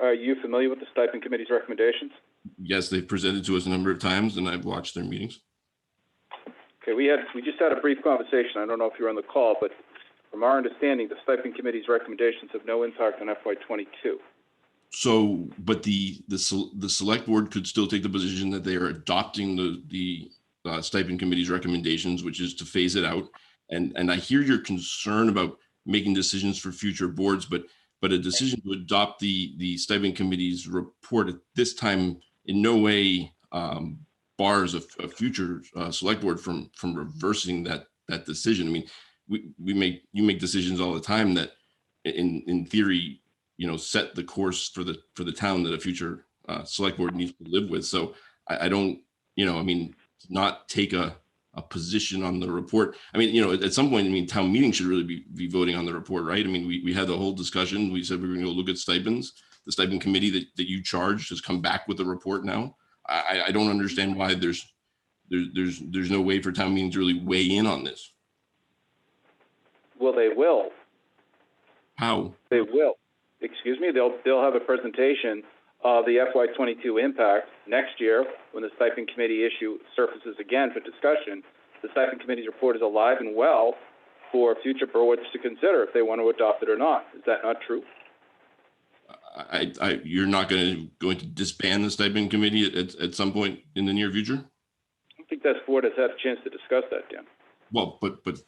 S1: Are you familiar with the stipend committee's recommendations?
S9: Yes, they've presented to us a number of times, and I've watched their meetings.
S1: Okay, we just had a brief conversation. I don't know if you were on the call, but from our understanding, the stipend committee's recommendations have no impact on FY22.
S9: So, but the select board could still take the position that they are adopting the stipend committee's recommendations, which is to phase it out. And I hear your concern about making decisions for future boards, but a decision to adopt the stipend committee's report at this time in no way bars a future select board from reversing that decision. I mean, you make decisions all the time that in theory, set the course for the town that a future select board needs to live with. So I don't, not take a position on the report. I mean, at some point, town meeting should really be voting on the report, right? I mean, we had the whole discussion. We said we were going to look at stipends. The stipend committee that you charged has come back with a report now. I don't understand why there's no way for town meeting to really weigh in on this.
S1: Well, they will.
S9: How?
S1: They will. Excuse me, they'll have a presentation of the FY22 impact next year when the stipend committee issue surfaces again for discussion. The stipend committee's report is alive and well for future boards to consider if they want to adopt it or not. Is that not true?
S9: You're not going to disband the stipend committee at some point in the near future?
S1: I don't think that board has had a chance to discuss that, Dan.
S9: Well, but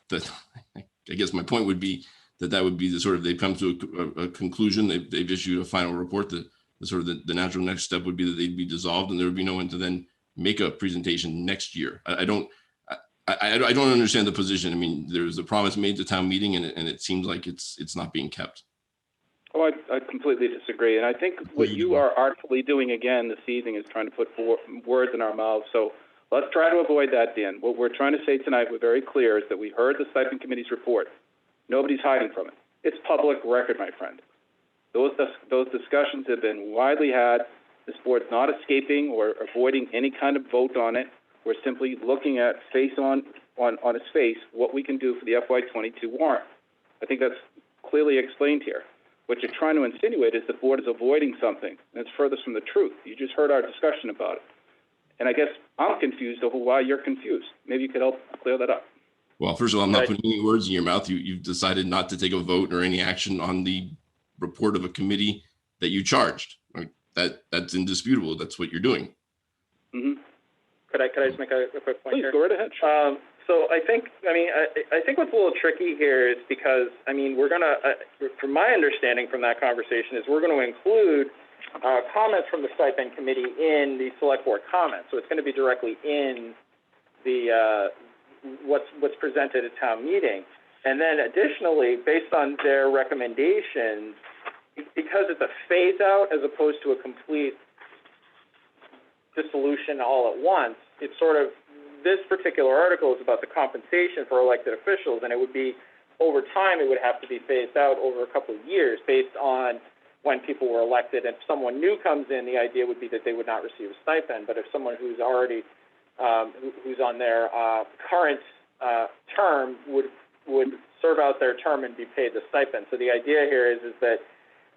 S9: I guess my point would be that would be the sort of, they've come to a conclusion, they've issued a final report, that the natural next step would be that they'd be dissolved and there would be no one to then make a presentation next year. I don't understand the position. I mean, there's a promise made to town meeting and it seems like it's not being kept.
S1: Oh, I completely disagree. And I think what you are artfully doing again this evening is trying to put words in our mouths. So let's try to avoid that, Dan. What we're trying to say tonight, we're very clear, is that we heard the stipend committee's report. Nobody's hiding from it. It's public record, my friend. Those discussions have been widely had. This board's not escaping or avoiding any kind of vote on it. We're simply looking at on its face what we can do for the FY22 warrant. I think that's clearly explained here. What you're trying to insinuate is the board is avoiding something, and it's furthest from the truth. You just heard our discussion about it. And I guess I'm confused over why you're confused. Maybe you could help clear that up.
S9: Well, first of all, I'm not putting any words in your mouth. You've decided not to take a vote or any action on the report of a committee that you charged. Right? That's indisputable. That's what you're doing.
S3: Mm-hmm. Could I just make a quick point here?
S1: Please, go right ahead.
S3: So I think what's a little tricky here is because, we're going to, from my understanding from that conversation, is we're going to include comments from the stipend committee in the select board comments. So it's going to be directly in the what's presented at town meeting. And then additionally, based on their recommendations, because it's a phase out as opposed to a complete dissolution all at once, it's sort of, this particular article is about the compensation for elected officials, and it would be over time, it would have to be phased out over a couple of years based on when people were elected. And if someone new comes in, the idea would be that they would not receive a stipend. But if someone who's already, who's on their current term would serve out their term and be paid the stipend. So the idea here is that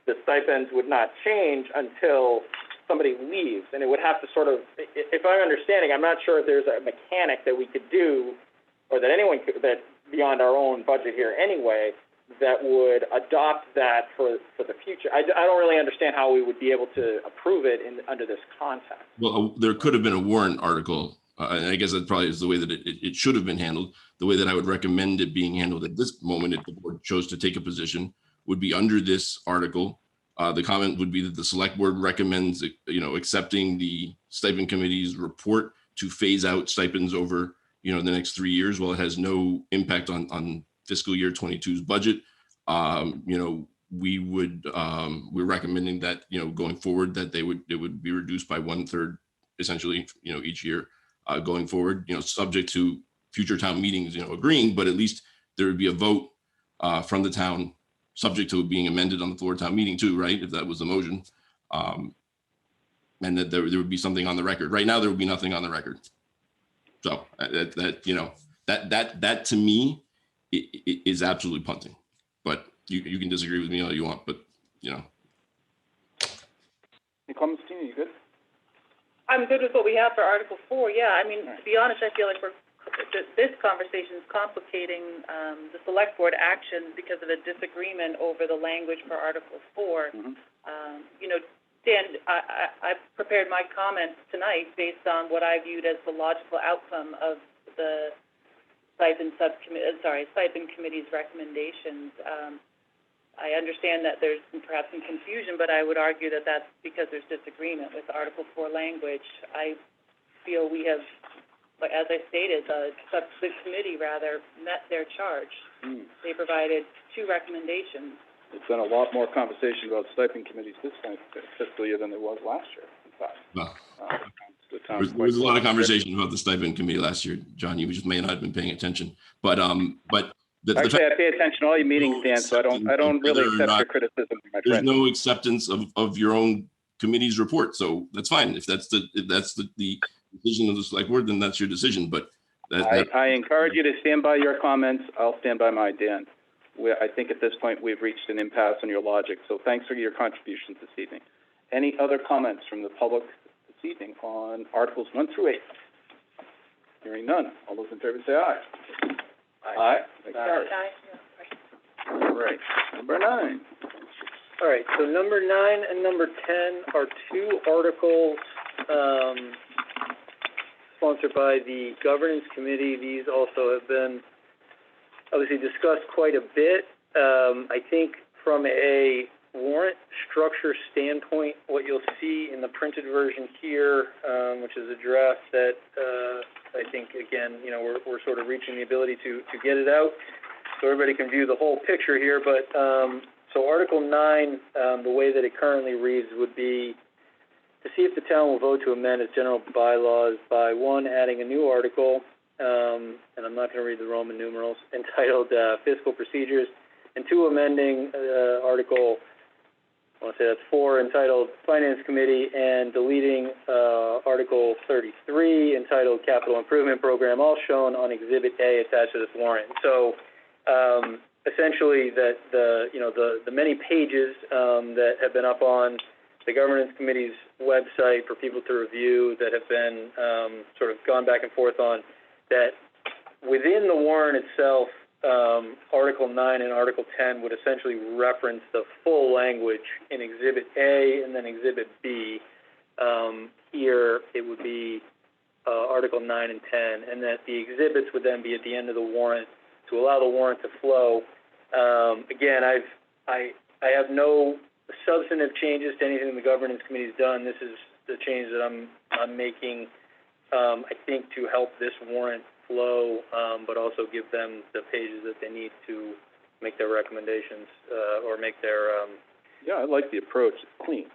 S3: the stipends would not change until somebody leaves, and it would have to sort of, if I'm understanding, I'm not sure if there's a mechanic that we could do, or that anyone could, that beyond our own budget here anyway, that would adopt that for the future. I don't really understand how we would be able to approve it under this context.
S9: Well, there could have been a warrant article, and I guess that probably is the way that it should have been handled. The way that I would recommend it being handled at this moment, if the board chose to take a position, would be under this article. The comment would be that the select board recommends, accepting the stipend committee's report to phase out stipends over, the next 3 years. While it has no impact on fiscal year 22's budget, we're recommending that, going forward, that it would be reduced by 1/3, essentially, each year going forward, subject to future town meetings, agreeing, but at least there would be a vote from the town, subject to it being amended on the floor town meeting too, right? If that was the motion. And that there would be something on the record. Right now, there would be nothing on the record. So that to me is absolutely punting, but you can disagree with me all you want, but
S1: Any comments, Tina, you good?
S4: I'm good with what we have for Article 4, yeah. I mean, to be honest, I feel like this conversation is complicating the select board action because of a disagreement over the language for Article 4. Dan, I've prepared my comments tonight based on what I viewed as the logical outcome of the stipend committee's recommendations. I understand that there's perhaps some confusion, but I would argue that that's because there's disagreement with Article 4 language. I feel we have, as I stated, the committee met their charge. They provided 2 recommendations.
S1: There's been a lot more conversation about stipend committees this fiscal year than there was last year, in fact.
S9: Well, there was a lot of conversation about the stipend committee last year, John. You just may not have been paying attention, but
S1: actually, I pay attention to all your meetings, Dan, so I don't really accept your criticism, my
S9: there's
S1: friend.
S9: no acceptance of your own committee's report, so that's fine. If that's the decision of the select board, then that's your decision. But
S1: I encourage you to stand by your comments. I'll stand by mine, Dan. I think at this point we've reached an impasse on your logic, so thanks for your contributions this evening. Any other comments from the public this evening on Articles 1 through 8? Hearing none. All those in favor say aye. Aye. All right. Number 9.
S2: All right, so number 9 and number 10 are 2 articles sponsored by the Governance Committee. These also have been obviously discussed quite a bit. I think from a warrant structure standpoint, what you'll see in the printed version here, which is a draft that I think, again, we're sort of reaching the ability to get it out so everybody can view the whole picture here. But so Article 9, the way that it currently reads would be to see if the town will vote to amend its general bylaws by 1, adding a new article, and I'm not going to read the Roman numerals, entitled Fiscal Procedures, and 2, amending Article, I want to say that's 4, entitled Finance Committee, and deleting Article 33, entitled Capital Improvement Program, all shown on Exhibit A attached to this warrant. So essentially, that the many pages that have been up on the Governance Committee's website for people to review, that have been sort of gone back and forth on, that within the warrant itself, Article 9 and Article 10 would essentially reference the full language in Exhibit A and then Exhibit B. Here it would be Article 9 and 10, and that the exhibits would then be at the end of the warrant to allow the warrant to flow. Again, I have no substantive changes to anything the Governance Committee's done. This is the change that I'm making, I think, to help this warrant flow, but also give them the pages that they need to make their recommendations or make their.
S1: Yeah, I like the approach. It's clean.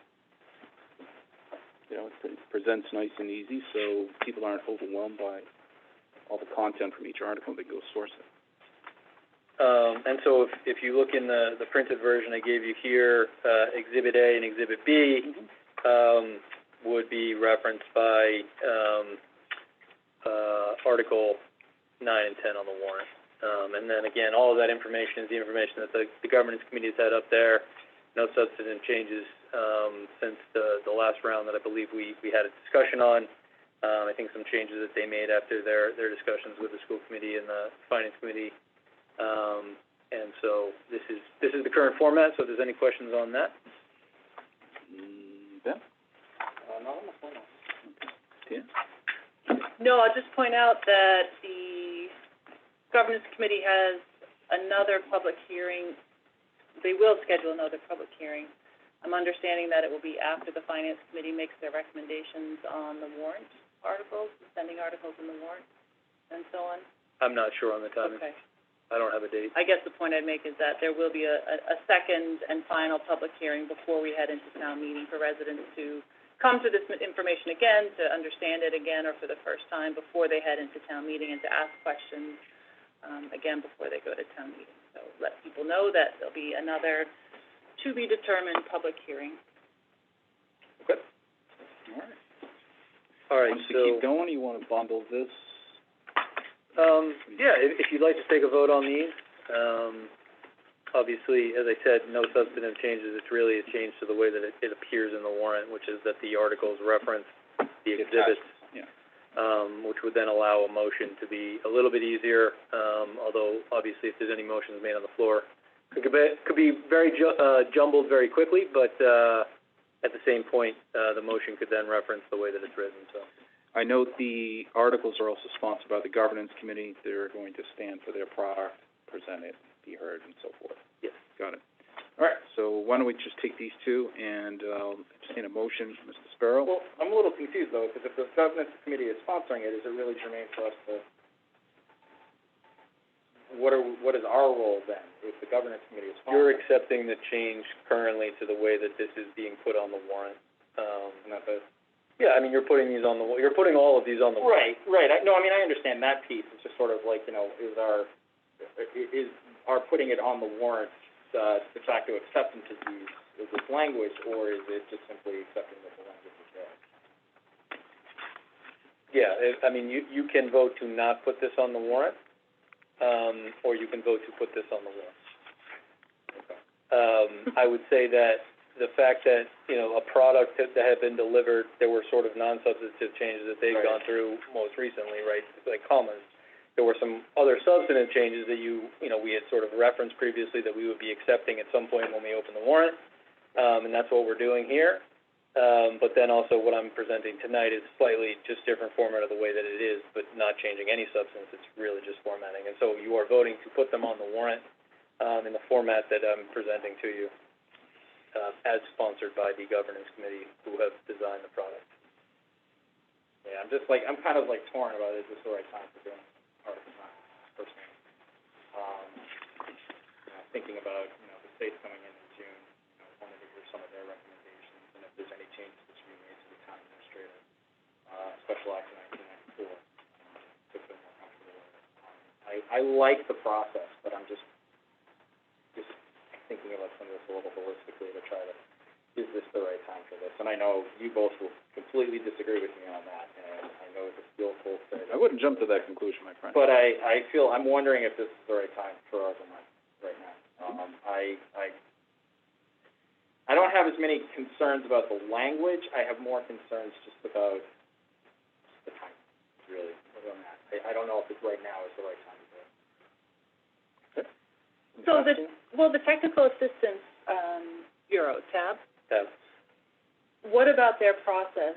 S1: It presents nice and easy, so people aren't overwhelmed by all the content from each article. They go source it.
S2: And so if you look in the printed version I gave you here, Exhibit A and Exhibit B would be referenced by Article 9 and 10 on the warrant. And then again, all of that information is the information that the governance committee has had up there. No substantive changes since the last round that I believe we had a discussion on. I think some changes that they made after their discussions with the school committee and the finance committee. And so this is the current format. So if there's any questions on that.
S1: Ben?
S3: Not on the phone.
S1: Yeah.
S4: No, I'll just point out that the governance committee has another public hearing. They will schedule another public hearing. I'm understanding that it will be after the finance committee makes their recommendations on the warrant articles, the spending articles in the warrant, and so on.
S2: I'm not sure on the timing.
S4: Okay.
S2: I don't have a date.
S4: I guess the point I'd make is that there will be a second and final public hearing before we head into town meeting for residents to come to this information again, to understand it again, or for the first time before they head into town meeting, and to ask questions again before they go to town meeting. So let people know that there'll be another to-be-determined public hearing.
S1: Okay. All right.
S2: All right,
S1: Want to keep going, or you want to bundle this?
S2: Yeah, if you'd like to take a vote on these, obviously, as I said, no substantive changes. It's really a change to the way that it appears in the warrant, which is that the articles reference the exhibits, which would then allow a motion to be a little bit easier, although obviously if there's any motions made on the floor, it could be very jumbled very quickly, but at the same point, the motion could then reference the way that it's written, so.
S1: I note the articles are also sponsored by the governance committee. They're going to stand for their product, present it, be heard, and so forth.
S2: Yes.
S1: Got it. All right, so why don't we just take these two and entertain a motion, Mr. Sparrow?
S3: Well, I'm a little confused though, because if the governance committee is sponsoring it, is it really germane for us to, what is our role then, if the governance committee is sponsoring?
S2: You're accepting the change currently to the way that this is being put on the warrant.
S3: Not the.
S2: Yeah, I mean, you're putting all of these on the warrant.
S3: Right. I understand that piece. It's just sort of like, is our putting it on the warrant, de facto acceptance of this language, or is it just simply accepting that the language is there?
S2: Yeah, I mean, you can vote to not put this on the warrant, or you can vote to put this on the warrant.
S3: Okay.
S2: I would say that the fact that, a product that had been delivered, there were sort of non-substantive changes that they've gone through most recently, right, like commas. There were some other substantive changes that we had sort of referenced previously that we would be accepting at some point when we open the warrant, and that's what we're doing here. But then also what I'm presenting tonight is slightly just different format of the way that it is, but not changing any substance. It's really just formatting. And so you are voting to put them on the warrant in the format that I'm presenting to you, as sponsored by the governance committee who have designed the product.
S3: Yeah, I'm kind of torn about is this the right time for doing Article 9, personally. Thinking about, the state's coming in June, wanted to hear some of their recommendations, and if there's any changes that should be made to the town administrator, Special Act 1994, to feel more comfortable with it. I like the process, but I'm just thinking about some of this a little holistically to try to, is this the right time for this? And I know you both will completely disagree with me on that, and I know the skillful say that.
S1: I wouldn't jump to that conclusion, my friend.
S3: But I'm wondering if this is the right time for Article 9 right now. I don't have as many concerns about the language. I have more concerns just about the time, really, on that. I don't know if it's right now is the right time to do it.
S4: So the Technical Assistance Bureau, TAB, what about their process?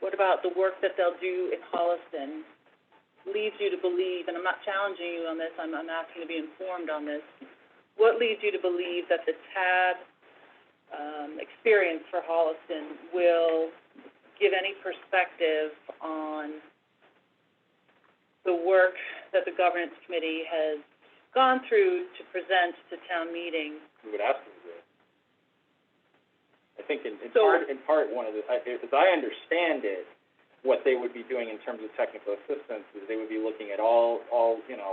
S4: What about the work that they'll do in Holliston leads you to believe, and I'm not challenging you on this, I'm asking to be informed on this, what leads you to believe that the TAB experience for Holliston will give any perspective on the work that the governance committee has gone through to present to town meeting?
S3: We would ask them to do it. I think in part, one of the, as I understand it, what they would be doing in terms of technical assistance is they would be looking at all,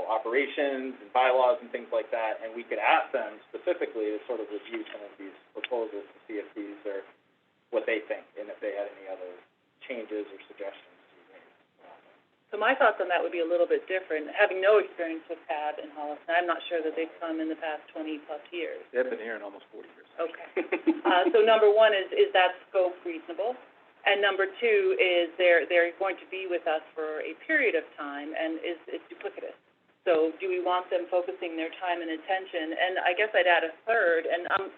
S3: operations and bylaws and things like that, and we could ask them specifically to sort of review some of these proposals to see if these are what they think, and if they had any other changes or suggestions to be made.
S4: So my thoughts on that would be a little bit different. Having no experience with TAB in Holliston, I'm not sure that they've come in the past 20-plus years.
S1: They've been here in almost 40 years.
S4: Okay. So number one is that scope reasonable? And number two is they're going to be with us for a period of time, and is duplicitous. So do we want them focusing their time and attention? And I guess I'd add a third, and I'm,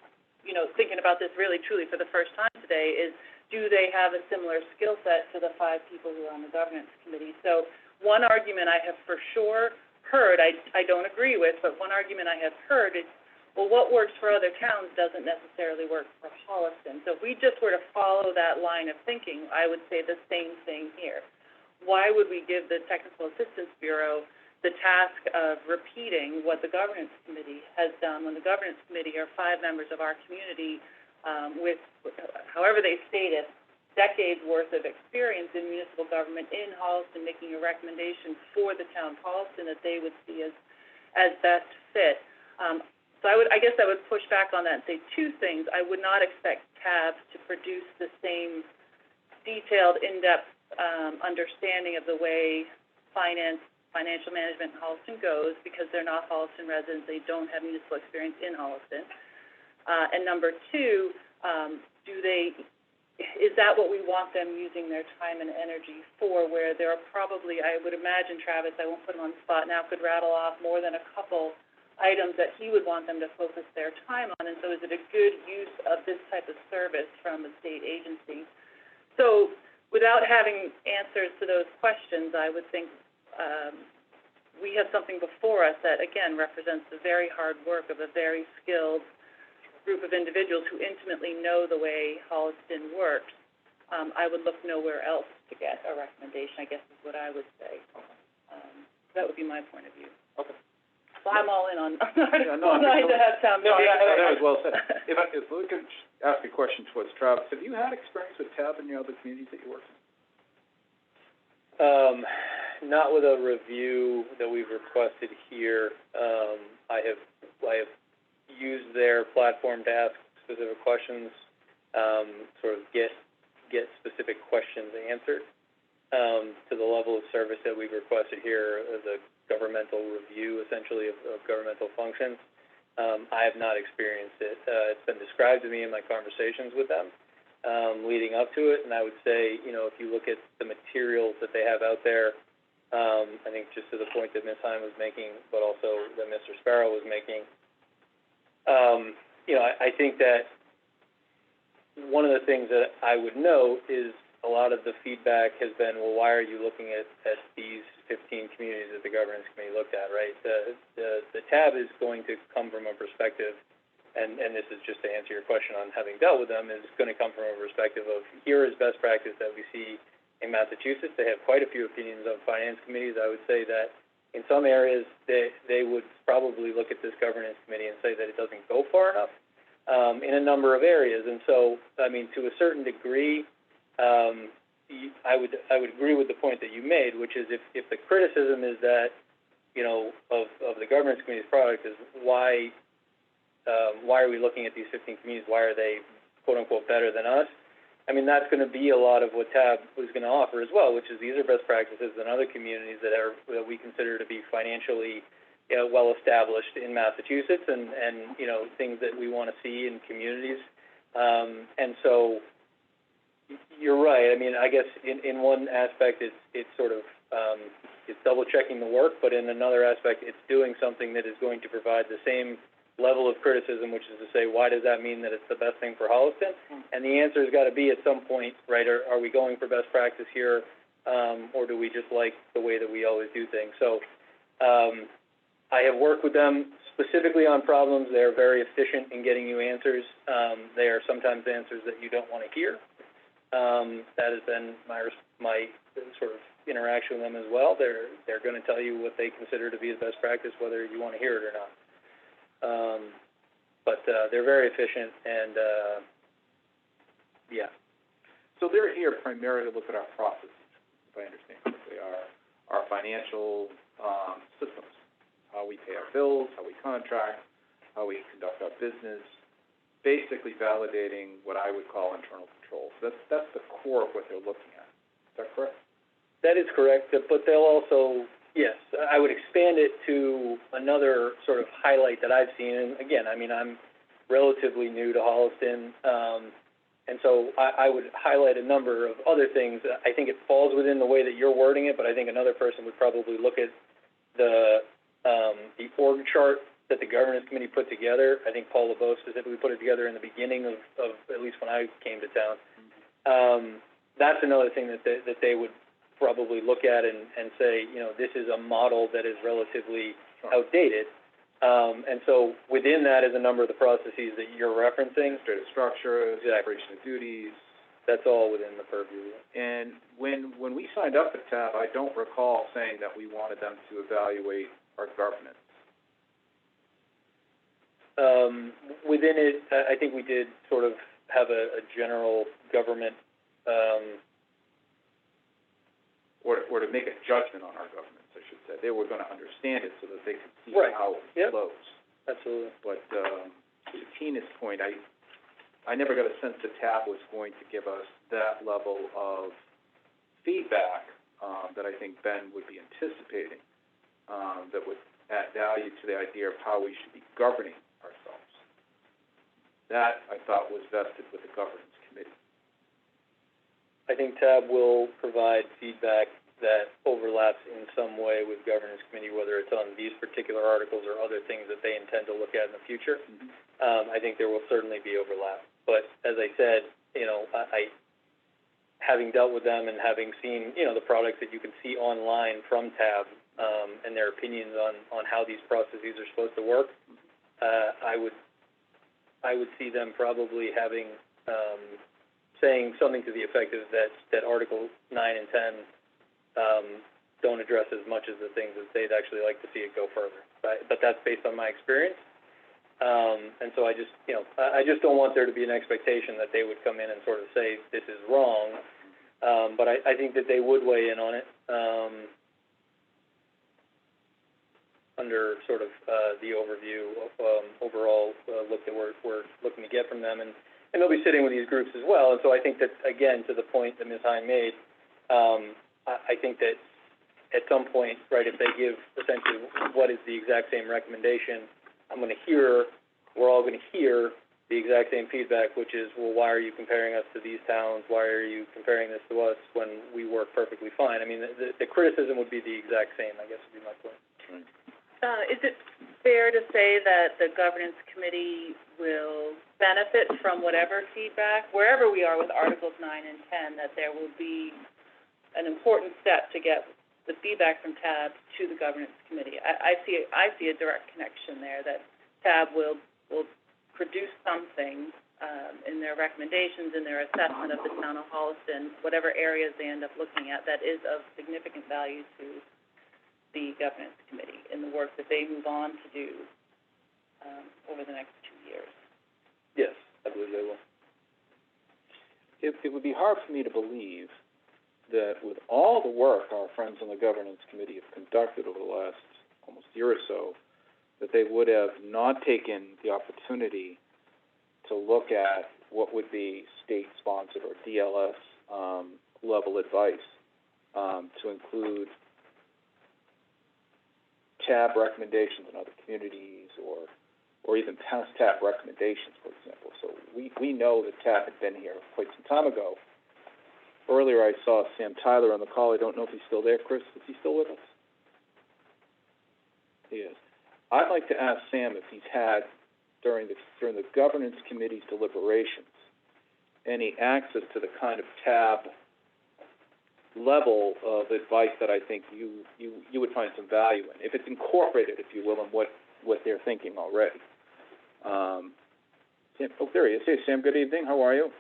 S4: thinking about this really truly for the first time today, is do they have a similar skill set to the 5 people who are on the governance committee? So one argument I have for sure heard, I don't agree with, but one argument I have heard is, well, what works for other towns doesn't necessarily work for Holliston. So if we just were to follow that line of thinking, I would say the same thing here. Why would we give the Technical Assistance Bureau the task of repeating what the Governance Committee has done when the Governance Committee are 5 members of our community with, however they state it, decades worth of experience in municipal government in Holliston, making a recommendation for the town of Holliston that they would see as best fit. So I guess I would push back on that and say 2 things. I would not expect TAB to produce the same detailed, in-depth understanding of the way financial management in Holliston goes, because they're not Holliston residents. They don't have municipal experience in Holliston. And number 2, is that what we want them using their time and energy for, where there are probably, I would imagine, Travis, I won't put him on the spot now, could rattle off more than a couple items that he would want them to focus their time on, and so is it a good use of this type of service from a state agency? So without having answers to those questions, I would think we have something before us that, again, represents the very hard work of a very skilled group of individuals who intimately know the way Holliston works. I would look nowhere else to get a recommendation, I guess is what I would say. That would be my point of view.
S1: Okay.
S4: So I'm all in on Article 9
S1: no,
S4: to have town meeting.
S1: That was well said. If we could ask a question towards Travis, have you had experience with TAB in your other communities that you worked in?
S2: Not with a review that we've requested here. I have used their platform to ask specific questions, sort of get specific questions answered. To the level of service that we've requested here as a governmental review, essentially, of governmental functions. I have not experienced it. It's been described to me in my conversations with them leading up to it, and I would say, if you look at the materials that they have out there, I think just to the point that Ms. Heim was making, but also that Mr. Sparrow was making, I think that one of the things that I would note is a lot of the feedback has been, well, why are you looking at these 15 communities that the governance committee looked at, right? The tab is going to come from a perspective, and this is just to answer your question on having dealt with them, is going to come from a perspective of, here is best practice that we see in Massachusetts. They have quite a few opinions on finance committees. I would say that in some areas they would probably look at this governance committee and say that it doesn't go far enough in a number of areas. And so, I mean, to a certain degree, I would agree with the point that you made, which is if the criticism is that, of the governance committee's product is why are we looking at these 15 communities? Why are they quote unquote better than us? I mean, that's going to be a lot of what TAB was going to offer as well, which is these are best practices in other communities that we consider to be financially well established in Massachusetts, and things that we want to see in communities, and so. You're right. I mean, I guess in one aspect it's sort of it's double checking the work, but in another aspect it's doing something that is going to provide the same level of criticism, which is to say, why does that mean that it's the best thing for Holliston? And the answer has got to be at some point, right? Are we going for best practice here, or do we just like the way that we always do things? So I have worked with them specifically on problems. They are very efficient in getting you answers. They are sometimes answers that you don't want to hear. That has been my sort of interaction with them as well. They're going to tell you what they consider to be the best practice, whether you want to hear it or not. But they're very efficient, and yeah.
S1: So they're here primarily to look at our processes. if I understand correctly, our financial, systems, how we pay our bills, how we contract, how we conduct our business, basically validating what I would call internal controls. That's the core of what they're looking at. Is that correct?
S2: That is correct, but they'll also, yes, I would expand it to another sort of highlight that I've seen. And again, I mean, I'm relatively new to Holliston, and so I would highlight a number of other things. I think it falls within the way that you're wording it, but I think another person would probably look at the org chart that the governance committee put together. I think Paul LeBeau specifically put it together in the beginning of at least when I came to town. That's another thing that they would probably look at and say, you know, this is a model that is relatively outdated. And so within that is a number of the processes that you're referencing.
S1: Administrative structure,
S2: Exactly.
S1: separation of duties.
S2: That's all within the purview.
S1: And when we signed up at TAB, I don't recall saying that we wanted them to evaluate our governance.
S2: Within it, I think we did sort of have a general government,
S1: Or to make a judgment on our governance, I should say. They were gonna understand it so that they could see
S2: Right.
S1: how it
S2: Yep.
S1: flows.
S2: absolutely.
S1: But, to Tina's point, I never got a sense that TAB was going to give us that level of feedback, that I think Ben would be anticipating, that would add value to the idea of how we should be governing ourselves. That, I thought, was vested with the governance committee.
S2: I think TAB will provide feedback that overlaps in some way with governance committee, whether it's on these particular articles or other things that they intend to look at in the future. I think there will certainly be overlap. But as I said, you know, I having dealt with them and having seen, you know, the products that you can see online from TAB, and their opinions on how these processes are supposed to work, I would see them probably having, saying something to the effect of that Article 9 and 10 don't address as much as the things that they'd actually like to see it go further. But that's based on my experience. And so I just don't want there to be an expectation that they would come in and sort of say this is wrong. But I think that they would weigh in on it under sort of the overview of overall look that we're looking to get from them. And they'll be sitting with these groups as well. And so I think that, again, to the point that Ms. Hine made, I think that at some point, right, if they give essentially what is the exact same recommendation, we're all going to hear the exact same feedback, which is, well, why are you comparing us to these towns? Why are you comparing this to us when we work perfectly fine? I mean, the criticism would be the exact same, I guess would be my point.
S4: Is it fair to say that the governance committee will benefit from whatever feedback, wherever we are with Articles 9 and 10, that there will be an important step to get the feedback from TAB to the governance committee? I see a direct connection there, that TAB will produce something in their recommendations, in their assessment of the town of Holliston, whatever areas they end up looking at, that is of significant value to the governance committee in the work that they move on to do over the next 2 years.
S2: Yes, I believe they will.
S1: It would be hard for me to believe that with all the work our friends on the governance committee have conducted over the last almost year or so, that they would have not taken the opportunity to look at what would be state-sponsored or DLS level advice, to include TAB recommendations in other communities, or even past TAB recommendations, for example. So we know that TAB had been here quite some time ago. Earlier I saw Sam Tyler on the call. I don't know if he's still there. Chris, is he still with us? He is. I'd like to ask Sam if he's had, during the governance committee's deliberations, any access to the kind of TAB level of advice that I think you would find some value in, if it's incorporated, if you will, in what they're thinking already. Sam, oh, there he is. Hey, Sam, good evening. How are you?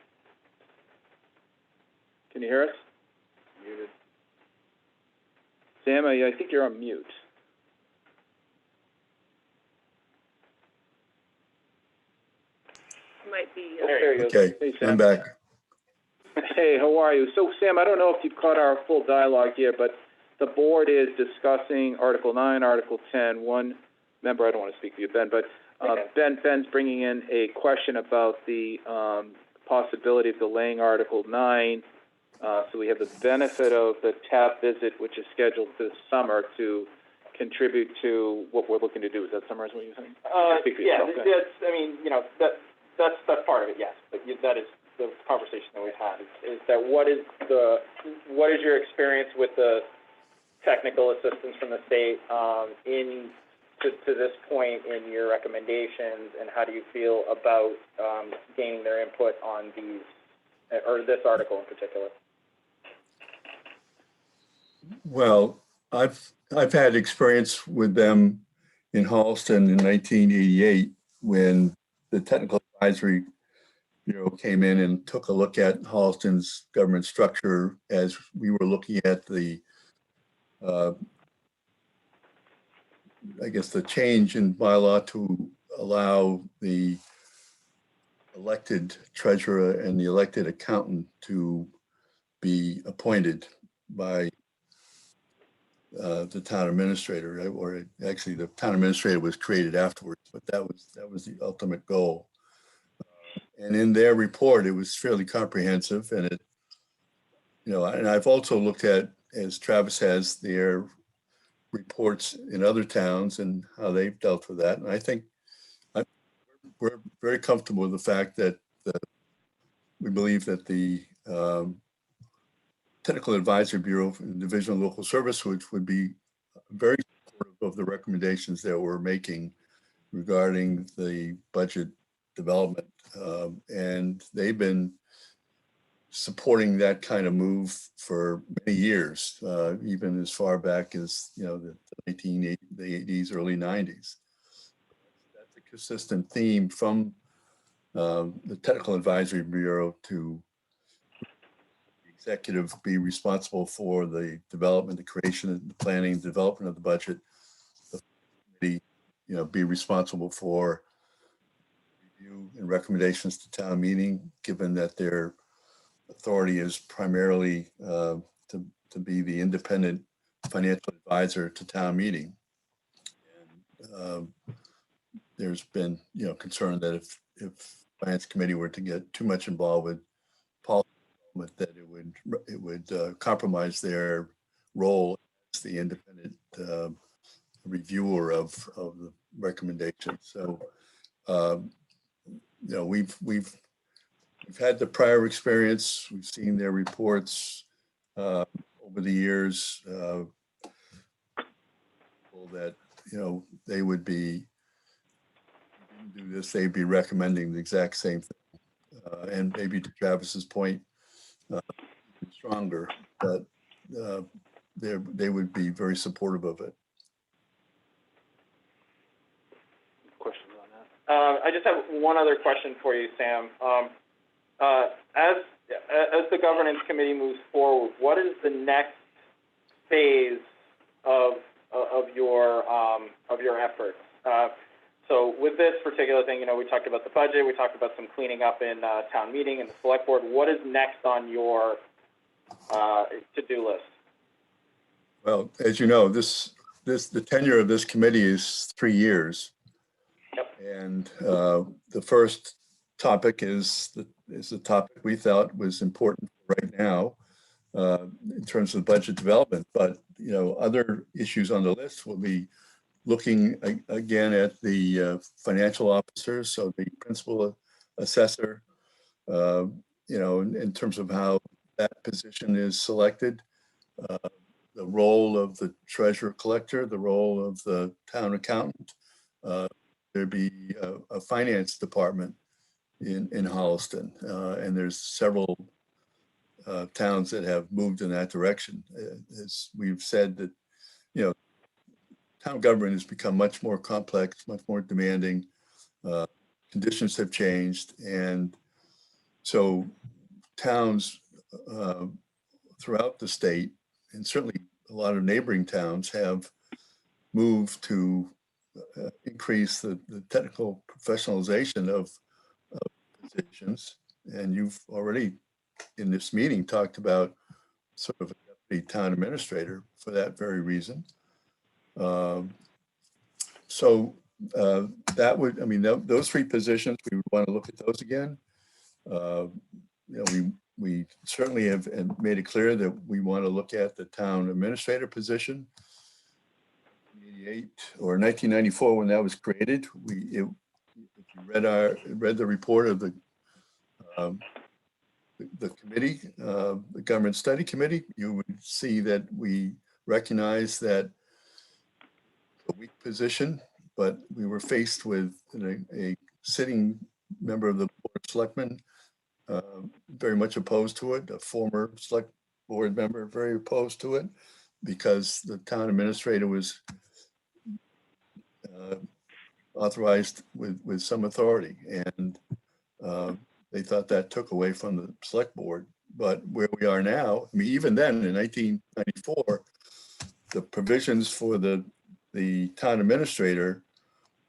S1: Can you hear us? Muted. Sam, I think you're on mute.
S4: Might be.
S2: There you go.
S10: Okay,
S1: Hey, Sam.
S10: I'm back.
S1: Hey, how are you? So, Sam, I don't know if you've caught our full dialogue here, but the board is discussing Article 9, Article 10. One member, I don't want to speak for you, Ben, but Ben's bringing in a question about the possibility of delaying Article 9. So we have the benefit of the TAP visit, which is scheduled this summer, to contribute to what we're looking to do. Is that summarize what you're saying?
S3: Yeah, that's, I mean, you know, that's part of it, yes. But that is the conversation that we've had, is that what is your experience with the technical assistance from the state to this point in your recommendations, and how do you feel about gaining their input on these, or this article in particular?
S10: Well, I've had experience with them in Holliston in 1988 when the Technical Advisory Bureau came in and took a look at Holliston's government structure as we were looking at the, I guess, the change in bylaw to allow the elected treasurer and the elected accountant to be appointed by the town administrator, right? Or actually the town administrator was created afterwards, but that was the ultimate goal. And in their report, it was fairly comprehensive, and it, you know, and I've also looked at, as Travis has, their reports in other towns and how they've dealt with that. And I think we're very comfortable with the fact that we believe that the Technical Advisory Bureau and Division of Local Service, which would be very supportive of the recommendations that we're making regarding the budget development. And they've been supporting that kind of move for many years, even as far back as, you know, the 1980s, early 90s. That's a consistent theme from the Technical Advisory Bureau to executive be responsible for the development, the creation, and the planning, development of the budget. The committee, you know, be responsible for review and recommendations to town meeting, given that their authority is primarily to be the independent financial advisor to town meeting. And there's been, you know, concern that if finance committee were to get too much involved with policy, that it would compromise their role as the independent reviewer of the recommendations. So, you know, we've had the prior experience. We've seen their reports over the years. That, you know, they would be do this. They'd be recommending the exact same thing, and maybe to Travis's point, stronger, but they would be very supportive of it.
S1: Questions on that?
S3: I just have one other question for you, Sam. As the governance committee moves forward, what is the next phase of your efforts? So with this particular thing, you know, we talked about the budget, we talked about some cleaning up in town meeting and the select board. What is next on your to-do list?
S10: Well, as you know, the tenure of this committee is 3 years.
S3: Yep.
S10: And the first topic is the topic we thought was important right now in terms of budget development. But, you know, other issues on the list will be looking again at the financial officers, so the principal assessor, you know, in terms of how that position is selected, the role of the treasurer collector, the role of the town accountant. There'd be a finance department in Holliston, and there's several towns that have moved in that direction. As we've said that, you know, town government has become much more complex, much more demanding. Conditions have changed. And so towns throughout the state, and certainly a lot of neighboring towns, have moved to increase the technical professionalization of positions. And you've already in this meeting talked about sort of a deputy town administrator for that very reason. So that would, I mean, those three positions, we would want to look at those again. You know, we certainly have made it clear that we want to look at the town administrator position. 1988 or 1994, when that was created, if you read the report of the committee, the government study committee, you would see that we recognize that a weak position, but we were faced with a sitting member of the Board of Selectmen, very much opposed to it, a former select board member, very opposed to it, because the town administrator was authorized with some authority, and they thought that took away from the select board. But where we are now, I mean, even then in 1994, the provisions for the town administrator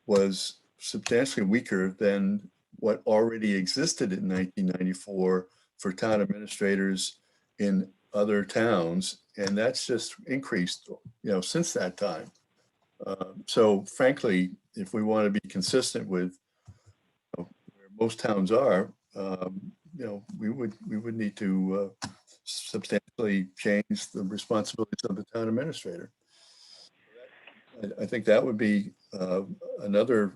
S10: was substantially weaker than what already existed in 1994 for town administrators in other towns, and that's just increased, you know, since that time. So frankly, if we want to be consistent with where most towns are, you know, we would need to substantially change the responsibilities of the town administrator. I think that would be another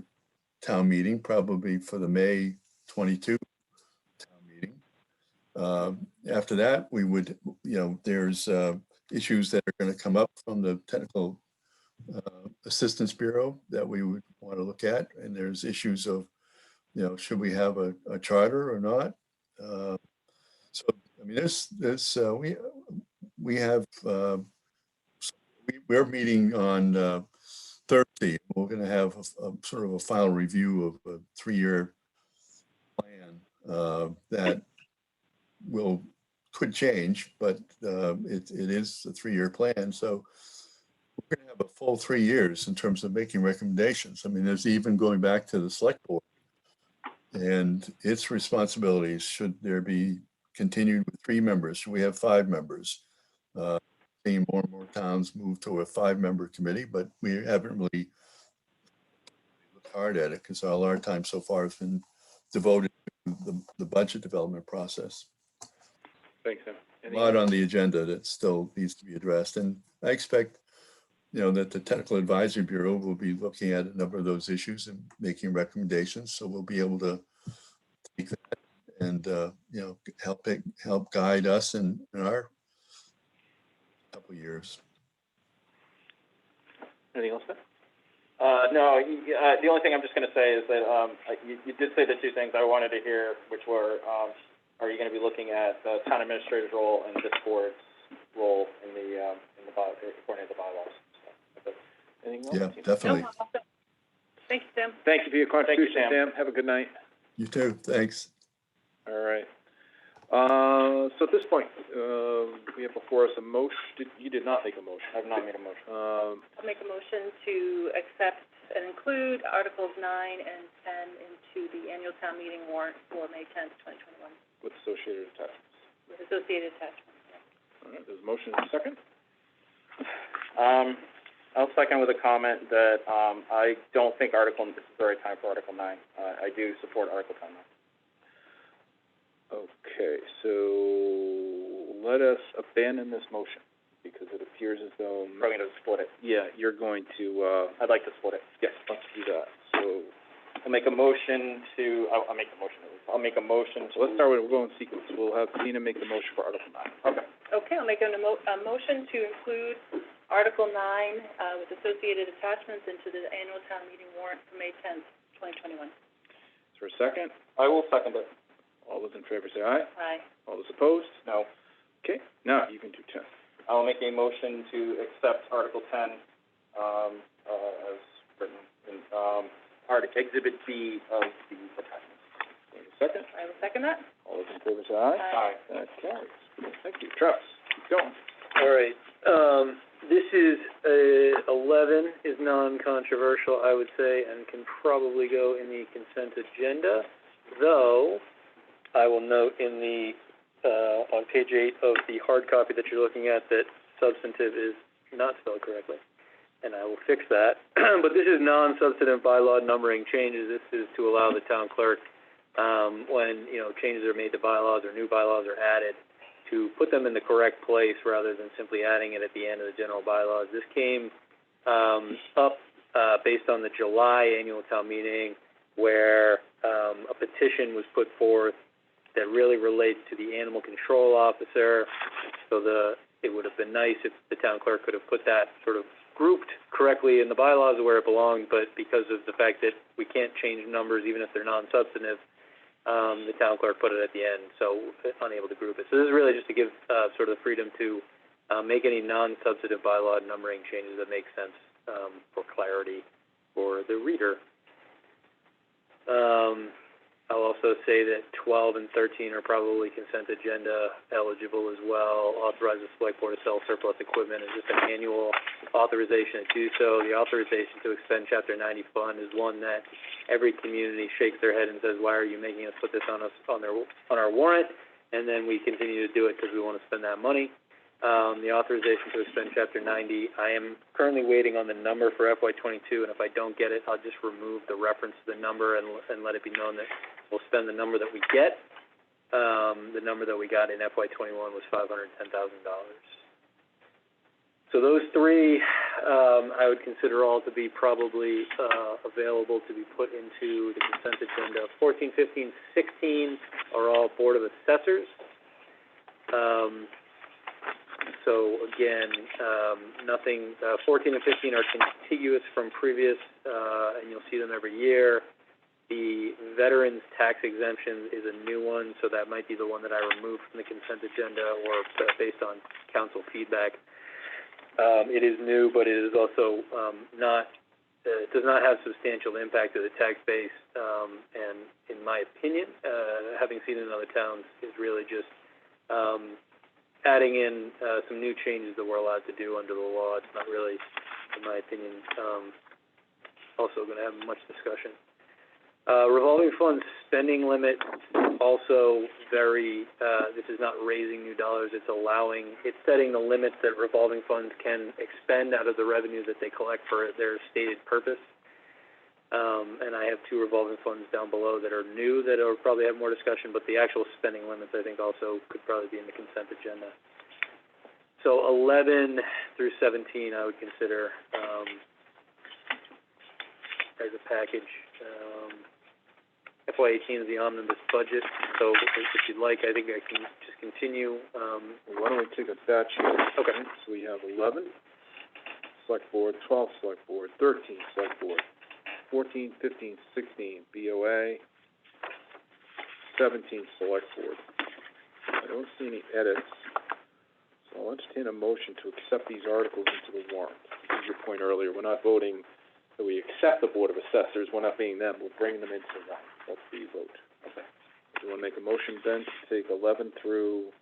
S10: town meeting, probably for the May 22 town meeting. After that, we would, you know, there's issues that are going to come up from the Technical Assistance Bureau that we would want to look at, and there's issues of, you know, should we have a charter or not? So I mean, we're meeting on Thursday. We're going to have a sort of a final review of a 3-year plan that could change, but it is a 3-year plan. So we're going to have a full 3 years in terms of making recommendations. I mean, there's even going back to the select board and its responsibilities. Should there be continued with 3 members? Should we have 5 members? Seeing more and more towns move to a 5-member committee, but we haven't really looked hard at it because all our time so far has been devoted to the budget development process.
S1: Thanks, Tim.
S10: A lot on the agenda that still needs to be addressed, and I expect, you know, that the Technical Advisory Bureau will be looking at a number of those issues and making recommendations. So we'll be able to take that and you know, help guide us in our couple years.
S1: Anything else, Ben?
S3: No, the only thing I'm just going to say is that you did say the 2 things I wanted to hear, which were, are you going to be looking at the town administrator's role and this board's role in the according to the bylaws?
S1: Anything else?
S10: Yeah, definitely.
S4: No, thank you, Tim.
S1: Thank you for your contribution,
S3: Thank you,
S1: Sam. Have a good night.
S10: You too. Thanks.
S1: All right. So at this point, we have before us a motion. You did not make a motion.
S3: I have not made a motion.
S4: I'll make a motion to accept and include Articles 9 and 10 into the annual town meeting warrant for May 10th, 2021.
S1: With associated attachments.
S4: With associated attachments, yeah.
S1: All right, there's a motion and a second.
S3: I'll second with a comment that I don't think this is the right time for Article 9. I do support Article 10.
S1: Okay, so let us abandon this motion because it appears as though
S3: We're going to split it.
S1: yeah, you're going to
S3: I'd like to split it.
S1: yes, let's do that. So
S3: I'll make a motion to. I'll make a motion. I'll make a motion to.
S1: let's start with, we'll go in sequence. We'll have Tina make the motion for Article 9.
S3: Okay.
S4: Okay, I'll make a motion to include Article 9 with associated attachments into the annual town meeting warrant for May 10th, 2021.
S1: Is there a second?
S3: I will second it.
S1: All those in favor say aye.
S4: Aye.
S1: All those opposed?
S3: No.
S1: Okay, now you can do 10.
S3: I'll make a motion to accept Article 10 as written in Exhibit B of the attachments.
S1: Wait a second.
S4: I will second that.
S1: All those in favor say aye.
S3: Aye.
S1: That carries. Thank you. Travis, keep going.
S2: All right, this is, 11 is non-controversial, I would say, and can probably go in the consent agenda, though I will note in the on page 8 of the hard copy that you're looking at that substantive is not spelled correctly, and I will fix that. But this is non-substantive bylaw numbering changes. This is to allow the town clerk, when, changes are made to bylaws or new bylaws are added, to put them in the correct place rather than simply adding it at the end of the general bylaws. This came up based on the July annual town meeting, where a petition was put forth that really relates to the animal control officer. So it would have been nice if the town clerk could have put that sort of grouped correctly in the bylaws where it belonged, but because of the fact that we can't change numbers even if they're non-substantive, the town clerk put it at the end, so unable to group it. So this is really just to give sort of the freedom to make any non-substantive bylaw numbering changes that make sense for clarity for the reader. I'll also say that 12 and 13 are probably consent agenda eligible as well. Authorize the select board to sell surplus equipment is just an annual authorization to do so. The authorization to expend Chapter 90 fund is one that every community shakes their head and says, why are you making us put this on our warrant? And then we continue to do it because we want to spend that money. The authorization to expend Chapter 90, I am currently waiting on the number for FY22, and if I don't get it, I'll just remove the reference to the number and let it be known that we'll spend the number that we get. The number that we got in FY21 was $510,000. So those three, I would consider all to be probably available to be put into the consent agenda. 14, 15, 16 are all Board of Assessors. So again, nothing, 14 and 15 are contiguous from previous, and you'll see them every year. The Veterans Tax Exemption is a new one, so that might be the one that I removed from the consent agenda or based on council feedback. It is new, but it is also it does not have substantial impact to the tax base, and in my opinion, having seen it in other towns, is really just adding in some new changes that we're allowed to do under the law. It's not really, in my opinion, also going to have much discussion. Revolving fund spending limit, also very, this is not raising new dollars, it's setting the limits that revolving funds can expend out of the revenue that they collect for their stated purpose. And I have two revolving funds down below that are new that will probably have more discussion, but the actual spending limits I think also could probably be in the consent agenda. So 11 through 17 I would consider as a package. FY18 is the omnibus budget, so if you'd like, I think I can just continue.
S1: Why don't we take a batch here? Okay. So we have 11, Select Board, 12, Select Board, 13, Select Board, 14, 15, 16, BOA, 17, Select Board. I don't see any edits, so I'll entertain a motion to accept these articles into the warrant. This is your point earlier, we're not voting that we accept the Board of Assessors, we're not being them, we're bringing them into the warrant. That's the vote. Okay. Do you want to make a motion, Ben, to take 11 through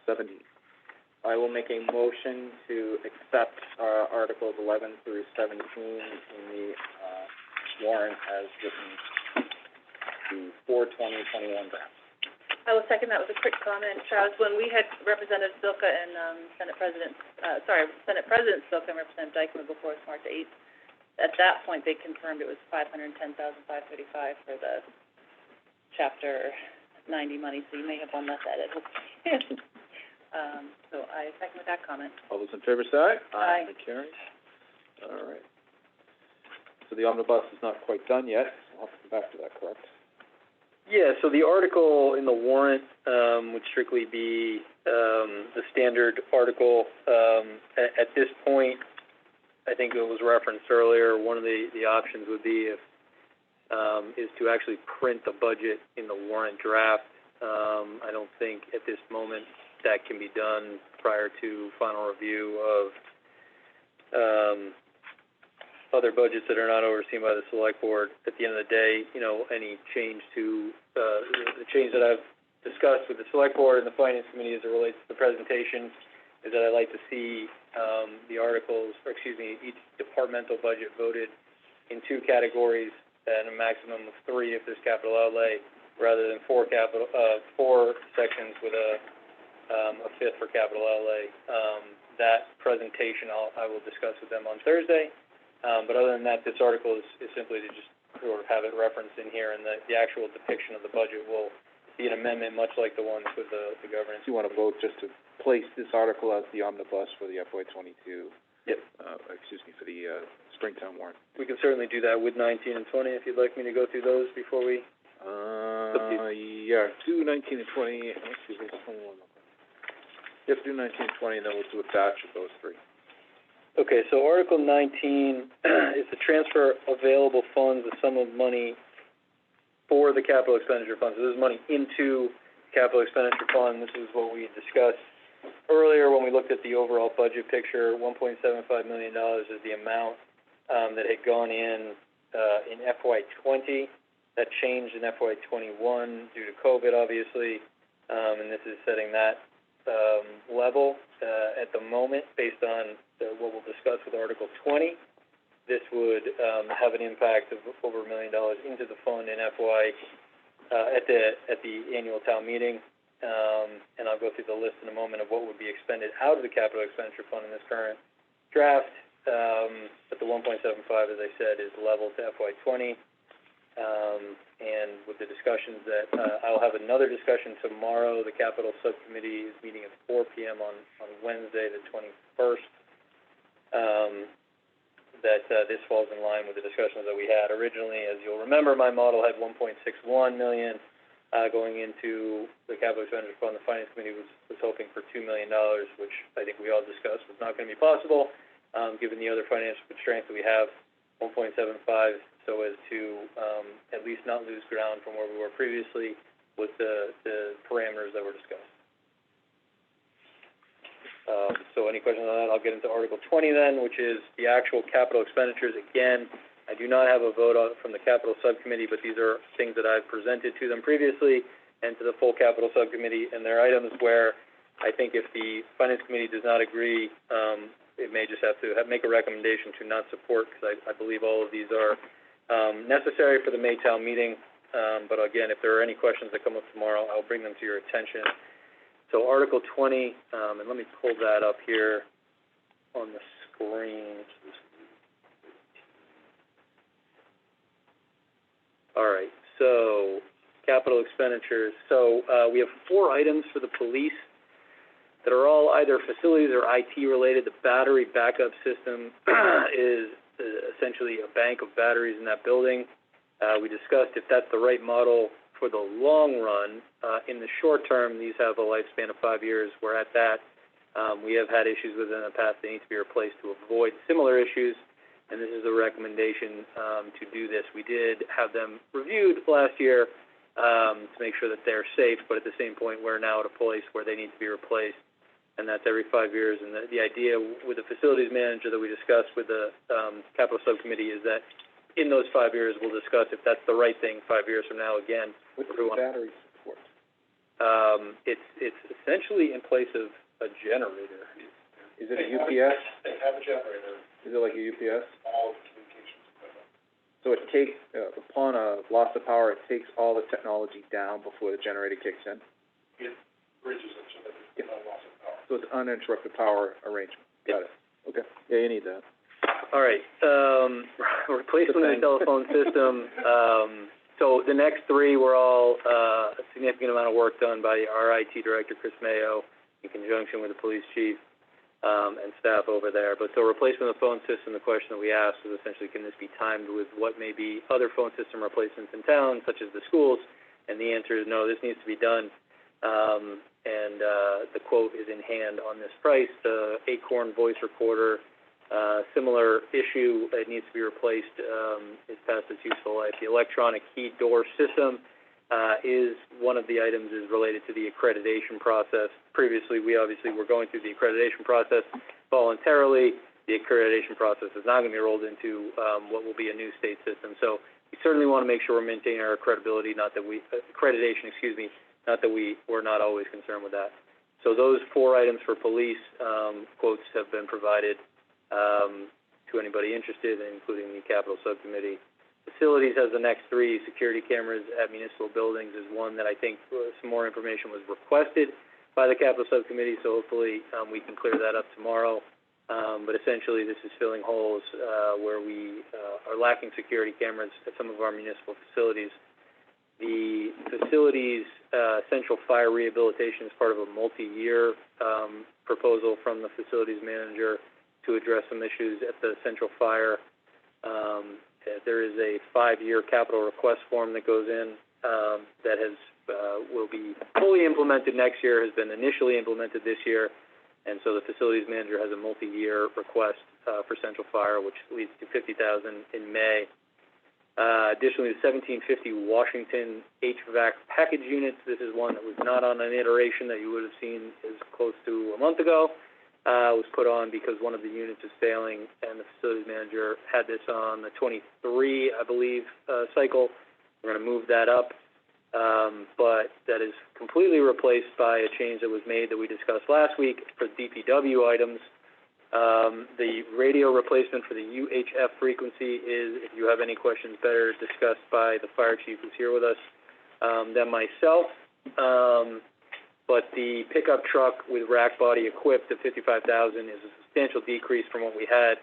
S1: 17?
S3: I will make a motion to accept Articles 11 through 17 in the warrant as written to 4/20/21 draft.
S4: I will second that with a quick comment, Travis. When we had Representative Silka and Senate President Silka and Representative Dykeman before us March 8th, at that point they confirmed it was $510,535 for the Chapter 90 money, so you may have one less edit. So I second with that comment.
S1: All those in favor say aye.
S4: Aye.
S1: That carries. All right. So the omnibus is not quite done yet. I'll have to come back to that, correct?
S2: Yeah, so the article in the warrant would strictly be the standard article. At this point, I think it was referenced earlier, one of the options would be is to actually print the budget in the warrant draft. I don't think at this moment that can be done prior to final review of other budgets that are not overseen by the select board. At the end of the day, any change to the change that I've discussed with the select board and the finance committee as it relates to the presentation is that I'd like to see the articles, or excuse me, each departmental budget voted in two categories and a maximum of 3 if there's capital outlay, rather than four sections with a fifth for capital outlay. That presentation I will discuss with them on Thursday. But other than that, this article is simply to just sort of have it referenced in here, and the actual depiction of the budget will be an amendment, much like the ones with the governance.
S1: Do you want to vote just to place this article as the omnibus for the FY '22?
S2: Yep.
S1: For the Springtown warrant.
S2: We can certainly do that with 19 and 20 if you'd like me to go through those before we.
S1: Yeah, do 19 and 20. Let's see, there's 21. Yep, do 19 and 20, and then we'll do a batch of those three.
S2: Okay, so Article 19 is to transfer available funds, the sum of money for the capital expenditure fund. So this is money into capital expenditure fund. This is what we discussed earlier when we looked at the overall budget picture. $1.75 million is the amount that had gone in FY20. That changed in FY21 due to COVID, obviously, and this is setting that level at the moment based on what we'll discuss with Article 20. This would have an impact of over $1 million into the fund in FY at the annual town meeting, and I'll go through the list in a moment of what would be expended out of the capital expenditure fund in this current draft. But the 1.75, as I said, is level to FY20. And with the discussions that I'll have another discussion tomorrow. The capital subcommittee is meeting at 4 p.m. on Wednesday, the 21st. This falls in line with the discussions that we had originally. As you'll remember, my model had 1.61 million going into the capital expenditure fund. The finance committee was hoping for $2 million, which I think we all discussed was not going to be possible, given the other financial constraints that we have. 1.75, so as to at least not lose ground from where we were previously with the parameters that were discussed. So any questions on that? I'll get into Article 20 then, which is the actual capital expenditures. Again, I do not have a vote from the capital subcommittee, but these are things that I've presented to them previously and to the full capital subcommittee, and they're items where I think if the finance committee does not agree, it may just have to make a recommendation to not support, because I believe all of these are necessary for the May town meeting. But again, if there are any questions that come up tomorrow, I'll bring them to your attention. So Article 20, and let me pull that up here on the screen. All right, so capital expenditures. So we have 4 items for the police that are all either facilities or IT related. The battery backup system is essentially a bank of batteries in that building. We discussed if that's the right model for the long run. In the short term, these have a lifespan of 5 years. We're at that. We have had issues with them in the past. They need to be replaced to avoid similar issues, and this is a recommendation to do this. We did have them reviewed last year to make sure that they're safe, but at the same point, we're now at a place where they need to be replaced, and that's every 5 years. And the idea with the facilities manager that we discussed with the capital subcommittee is that in those 5 years, we'll discuss if that's the right thing 5 years from now. Again,
S1: what's the battery support?
S2: It's essentially in place of a generator.
S1: Is it a UPS?
S5: They have a generator.
S1: Is it like a UPS?
S5: All communications equipment.
S1: So it takes, upon a loss of power, it takes all the technology down before the generator kicks in?
S5: It bridges it so that there's no loss of power.
S1: So it's uninterrupted power arrangement. Got it. Okay. Yeah, you need that.
S2: All right. Replacement of the telephone system. So the next 3 were all a significant amount of work done by our IT director, Chris Mayo, in conjunction with the police chief and staff over there. But so replacement of the phone system, the question that we asked was essentially, can this be timed with what may be other phone system replacements in town, such as the schools? And the answer is no, this needs to be done. And the quote is in hand on this price. The Acorn voice recorder, similar issue, it needs to be replaced. It's past its useful life. The electronic key door system is one of the items is related to the accreditation process. Previously, we obviously were going through the accreditation process voluntarily. The accreditation process is not going to be rolled into what will be a new state system. So we certainly want to make sure we're maintaining our accreditation, not that we're not always concerned with that. So those 4 items for police quotes have been provided to anybody interested, including the capital subcommittee. facilities has the next three. Security cameras at municipal buildings is one that I think some more information was requested by the capital subcommittee, so hopefully, we can clear that up tomorrow. But essentially, this is filling holes, where we, are lacking security cameras at some of our municipal facilities. The facilities, central fire rehabilitation is part of a multi-year, proposal from the facilities manager to address some issues at the central fire. There is a 5-year capital request form that goes in, that has, will be fully implemented next year, has been initially implemented this year, and so the facilities manager has a multi-year request, for central fire, which leads to $50,000 in May. Additionally, the 1750 Washington HVAC package units, this is one that was not on an iteration that you would have seen as close to a month ago. Was put on because one of the units is failing, and the facilities manager had this on the 23, I believe, cycle. We're going to move that up, but that is completely replaced by a change that was made that we discussed last week for DPW items. The radio replacement for the UHF frequency is, if you have any questions, better discussed by the fire chief who's here with us, than myself. But the pickup truck with rack body equipped at $55,000 is a substantial decrease from what we had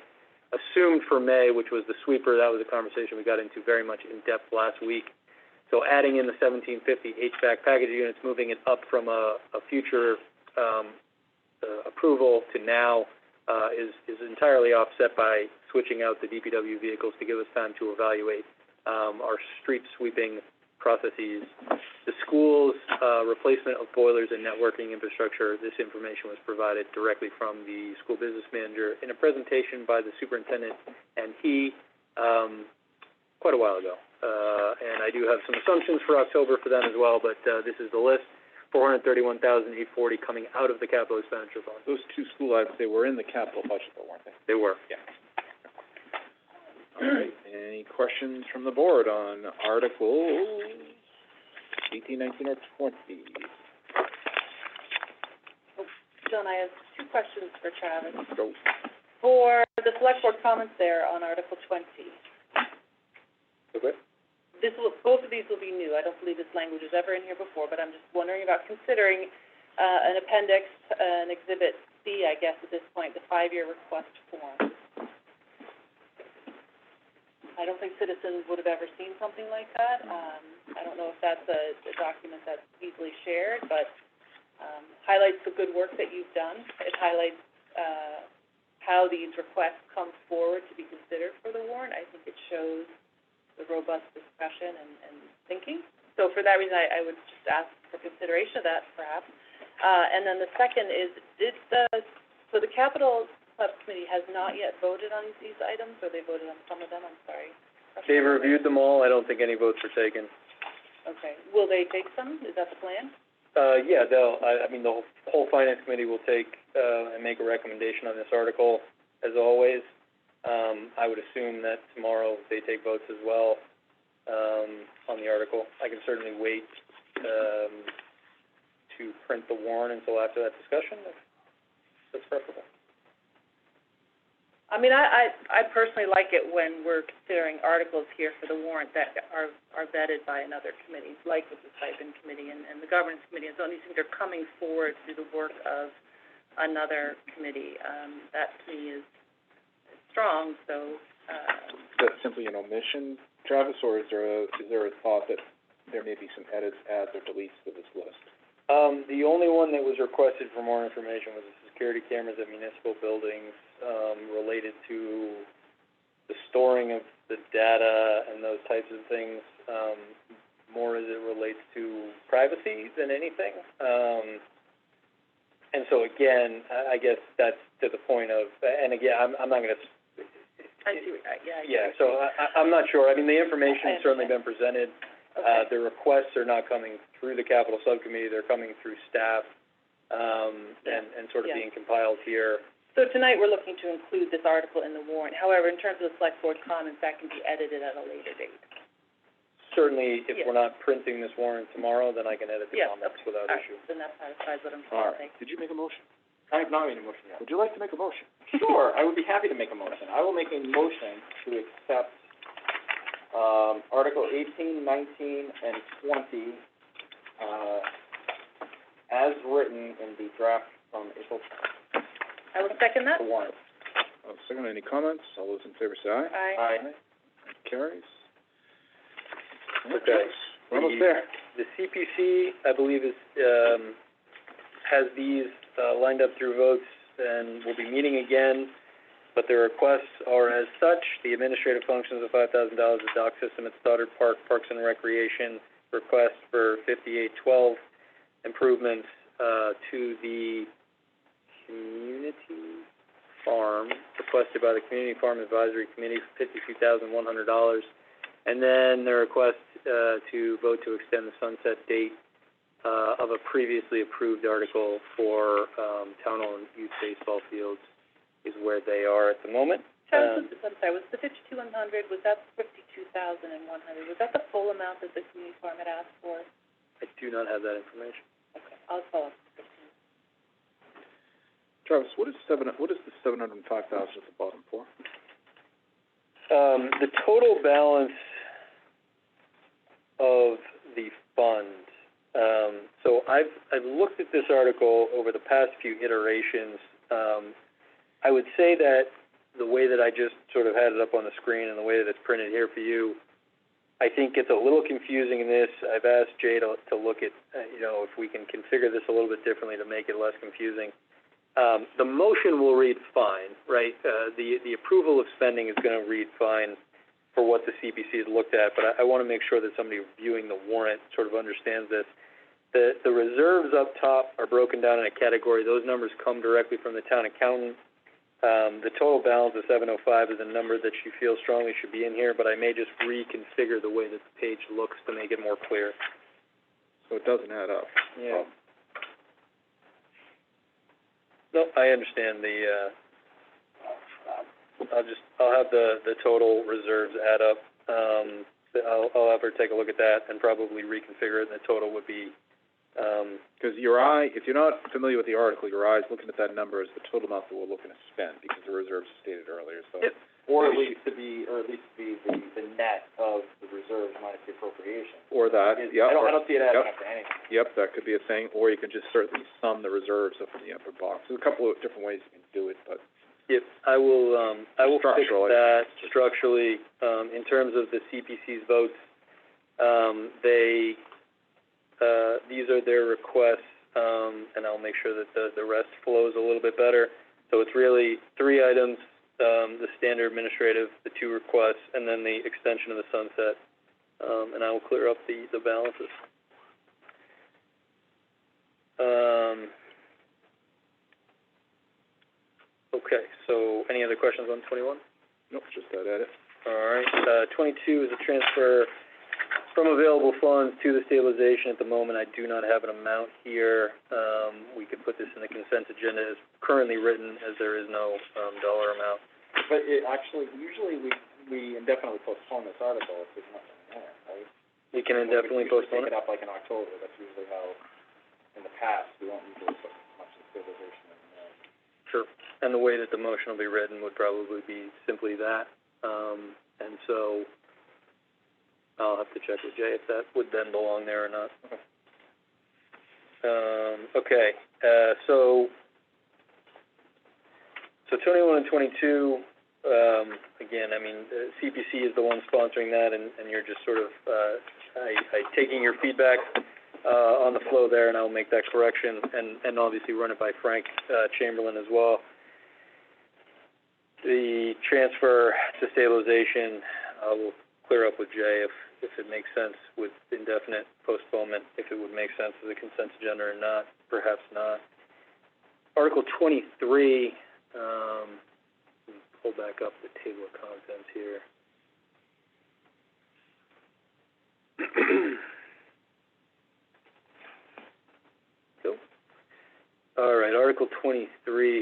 S2: assumed for May, which was the sweeper. That was a conversation we got into very much in depth last week. So adding in the 1750 HVAC package units, moving it up from a future approval to now, is entirely offset by switching out the DPW vehicles to give us time to evaluate our street sweeping processes. The school's replacement of boilers and networking infrastructure, this information was provided directly from the school business manager in a presentation by the superintendent and he quite a while ago. And I do have some assumptions for October for them as well, but this is the list. $431,840 coming out of the capital expenditure fund.
S1: Those two school items, they were in the capital budget though, weren't they?
S2: They were.
S1: Yeah. All right, any questions from the board on Articles 18, 19, or 20?
S4: John, I have two questions for Travis.
S1: Go.
S4: For the select board comments there on Article 20,
S1: Okay.
S4: both of these will be new. I don't believe this language was ever in here before, but I'm just wondering about considering an appendix, an exhibit C, I guess, at this point, the 5-year request form. I don't think citizens would have ever seen something like that. I don't know if that's a document that's easily shared, but highlights the good work that you've done. It highlights how these requests come forward to be considered for the warrant. I think it shows the robust discussion and thinking. So for that reason, I would just ask for consideration of that, perhaps. And then the second is, so the capital subcommittee has not yet voted on these items, or they voted on some of them? I'm sorry.
S2: They've reviewed them all. I don't think any votes were taken.
S4: Okay. Will they take some? Is that the plan?
S2: Yeah, I mean, the whole finance committee will take, and make a recommendation on this article, as always. I would assume that tomorrow they take votes as well, on the article. I can certainly wait, to print the warrant until after that discussion, if that's preferable.
S4: I mean, I personally like it when we're considering articles here for the warrant that are vetted by another committee, like with the stipend committee and the governance committee, and so these things are coming forward through the work of another committee. That to me is strong, so,
S1: Is that simply an omission, Travis, or is there a thought that there may be some edits, adds, or deletes to this list?
S2: The only one that was requested for more information was the security cameras at municipal buildings, related to the storing of the data and those types of things, more as it relates to privacy than anything. And so again, I guess that's to the point of, and again, I'm not gonna.
S4: I see, yeah.
S2: Yeah, so I'm not sure. I mean, the information's certainly been presented.
S4: Okay.
S2: The requests are not coming through the capital subcommittee, they're coming through staff, and sort of being compiled here.
S4: So tonight, we're looking to include this article in the warrant. However, in terms of the select board comments, that can be edited at a later date.
S2: Certainly, if we're not printing this warrant tomorrow, then I can edit the
S4: Yeah,
S2: comments without
S4: All right,
S2: issue.
S4: then that satisfies what I'm
S1: All
S4: saying.
S1: right, did you make a motion?
S3: I have not made a motion yet.
S1: Would you like to make a motion?
S3: Sure, I would be happy to make a motion. I will make a motion to accept, Article 18, 19, and 20, as written in the draft from April
S4: I will second that.
S3: warrant.
S1: Second, any comments? All those in favor say aye.
S4: Aye.
S1: That carries.
S2: Okay.
S1: We're almost there.
S2: The CPC, I believe, is, has these, lined up through votes and will be meeting again, but their requests are as such: the administrative functions of $5,000, the dock system at Stoddard Park, Parks and Recreation, request for 5812 improvements, to the community farm, requested by the Community Farm Advisory Committee for $52,100. And then the request, to vote to extend the sunset date, of a previously approved article for, town-owned youth baseball fields is where they are at the moment.
S4: Travis, I'm sorry, was the 52,100, was that 52,100? Was that the full amount that the community farm had asked for?
S2: I do not have that information.
S4: Okay, I'll follow up.
S1: Travis, what is the 705,000 at the bottom for?
S2: The total balance of the fund, so I've looked at this article over the past few iterations. I would say that the way that I just sort of had it up on the screen and the way that it's printed here for you, I think it's a little confusing in this. I've asked Jay to look at, if we can configure this a little bit differently to make it less confusing. The motion will read fine, right? The approval of spending is going to read fine for what the CPC has looked at, but I want to make sure that somebody viewing the warrant sort of understands this. The reserves up top are broken down in a category. Those numbers come directly from the town accountant. The total balance of 705 is a number that you feel strongly should be in here, but I may just reconfigure the way that the page looks to make it more clear.
S1: So it doesn't add up.
S2: Yeah. No, I understand I'll have the total reserves add up. I'll have her take a look at that and probably reconfigure it, and the total would be,
S1: because your eye, if you're not familiar with the article, your eye's looking at that number as the total amount that we're looking to spend, because the reserves stated earlier, so.
S2: Yep.
S3: Or at least to be the net of the reserves minus the appropriation.
S1: Or that, yeah.
S3: I don't see it adding
S1: Yep.
S3: up to anything.
S1: Yep, that could be a thing, or you can just certainly sum the reserves up in the upper box. There's a couple of different ways you can do it, but.
S2: Yep, I will fix
S1: Structurally.
S2: that structurally. In terms of the CPC's votes, these are their requests, and I'll make sure that the rest flows a little bit better. So it's really 3 items, the standard administrative, the 2 requests, and then the extension of the sunset, and I will clear up the balances. Okay, so any other questions on 21?
S1: Nope, just that at it.
S2: All right, 22 is a transfer from available funds to the stabilization. At the moment, I do not have an amount here. We could put this in the consent agenda as currently written, as there is no dollar amount.
S3: But usually we indefinitely postpone this article if there's nothing there, right?
S2: We can indefinitely postpone
S3: Take
S2: it?
S3: it up like in October. That's usually how, in the past, we don't usually put much in stabilization in there.
S2: Sure. And the way that the motion will be written would probably be simply that. And so I'll have to check with Jay if that would then belong there or not. Okay. So 21 and 22, again, I mean, CPC is the one sponsoring that, and you're just sort of taking your feedback on the flow there, and I'll make that correction, and obviously run it by Frank Chamberlain as well. The transfer to stabilization, I will clear up with Jay if it makes sense with indefinite postponement, if it would make sense as a consent agenda or not, perhaps not. Article 23, pull back up the table of contents here. Cool. All right, Article 23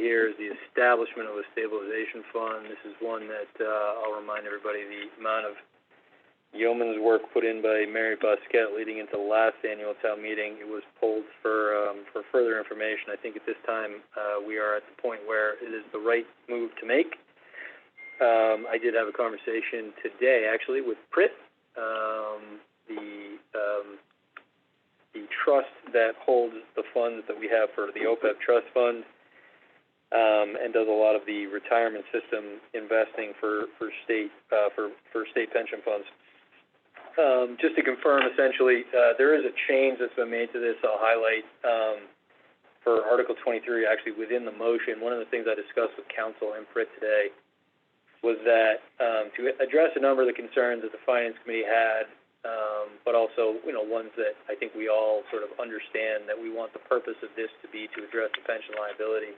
S2: here is the establishment of a stabilization fund. This is one that I'll remind everybody the amount of yeoman's work put in by Mary Busquette leading into the last annual town meeting. It was pulled for further information. I think at this time we are at the point where it is the right move to make. I did have a conversation today, actually, with Prit the trust that holds the funds that we have for the OPEB trust fund, and does a lot of the retirement system investing for state pension funds. Just to confirm, essentially, there is a change that's been made to this. I'll highlight for Article 23, actually within the motion. One of the things I discussed with counsel and Pritt today was that to address a number of the concerns that the Finance Committee had, but also, ones that I think we all sort of understand, that we want the purpose of this to be to address the pension liability.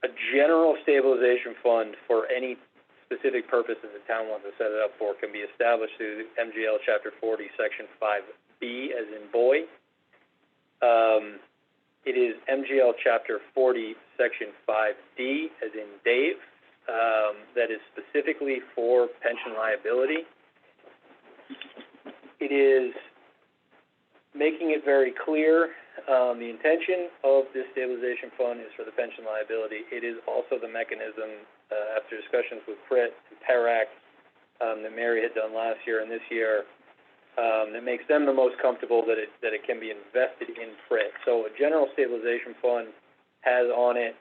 S2: A general stabilization fund for any specific purpose that the town wants to set it up for can be established through MGL Chapter 40, Section 5B, as in boy. It is MGL Chapter 40, Section 5D, as in Dave, that is specifically for pension liability. It is making it very clear the intention of this stabilization fund is for the pension liability. It is also the mechanism, after discussions with Pritt and PERAC, that Mary had done last year and this year, that makes them the most comfortable that it can be invested in Pritt. So a general stabilization fund has on it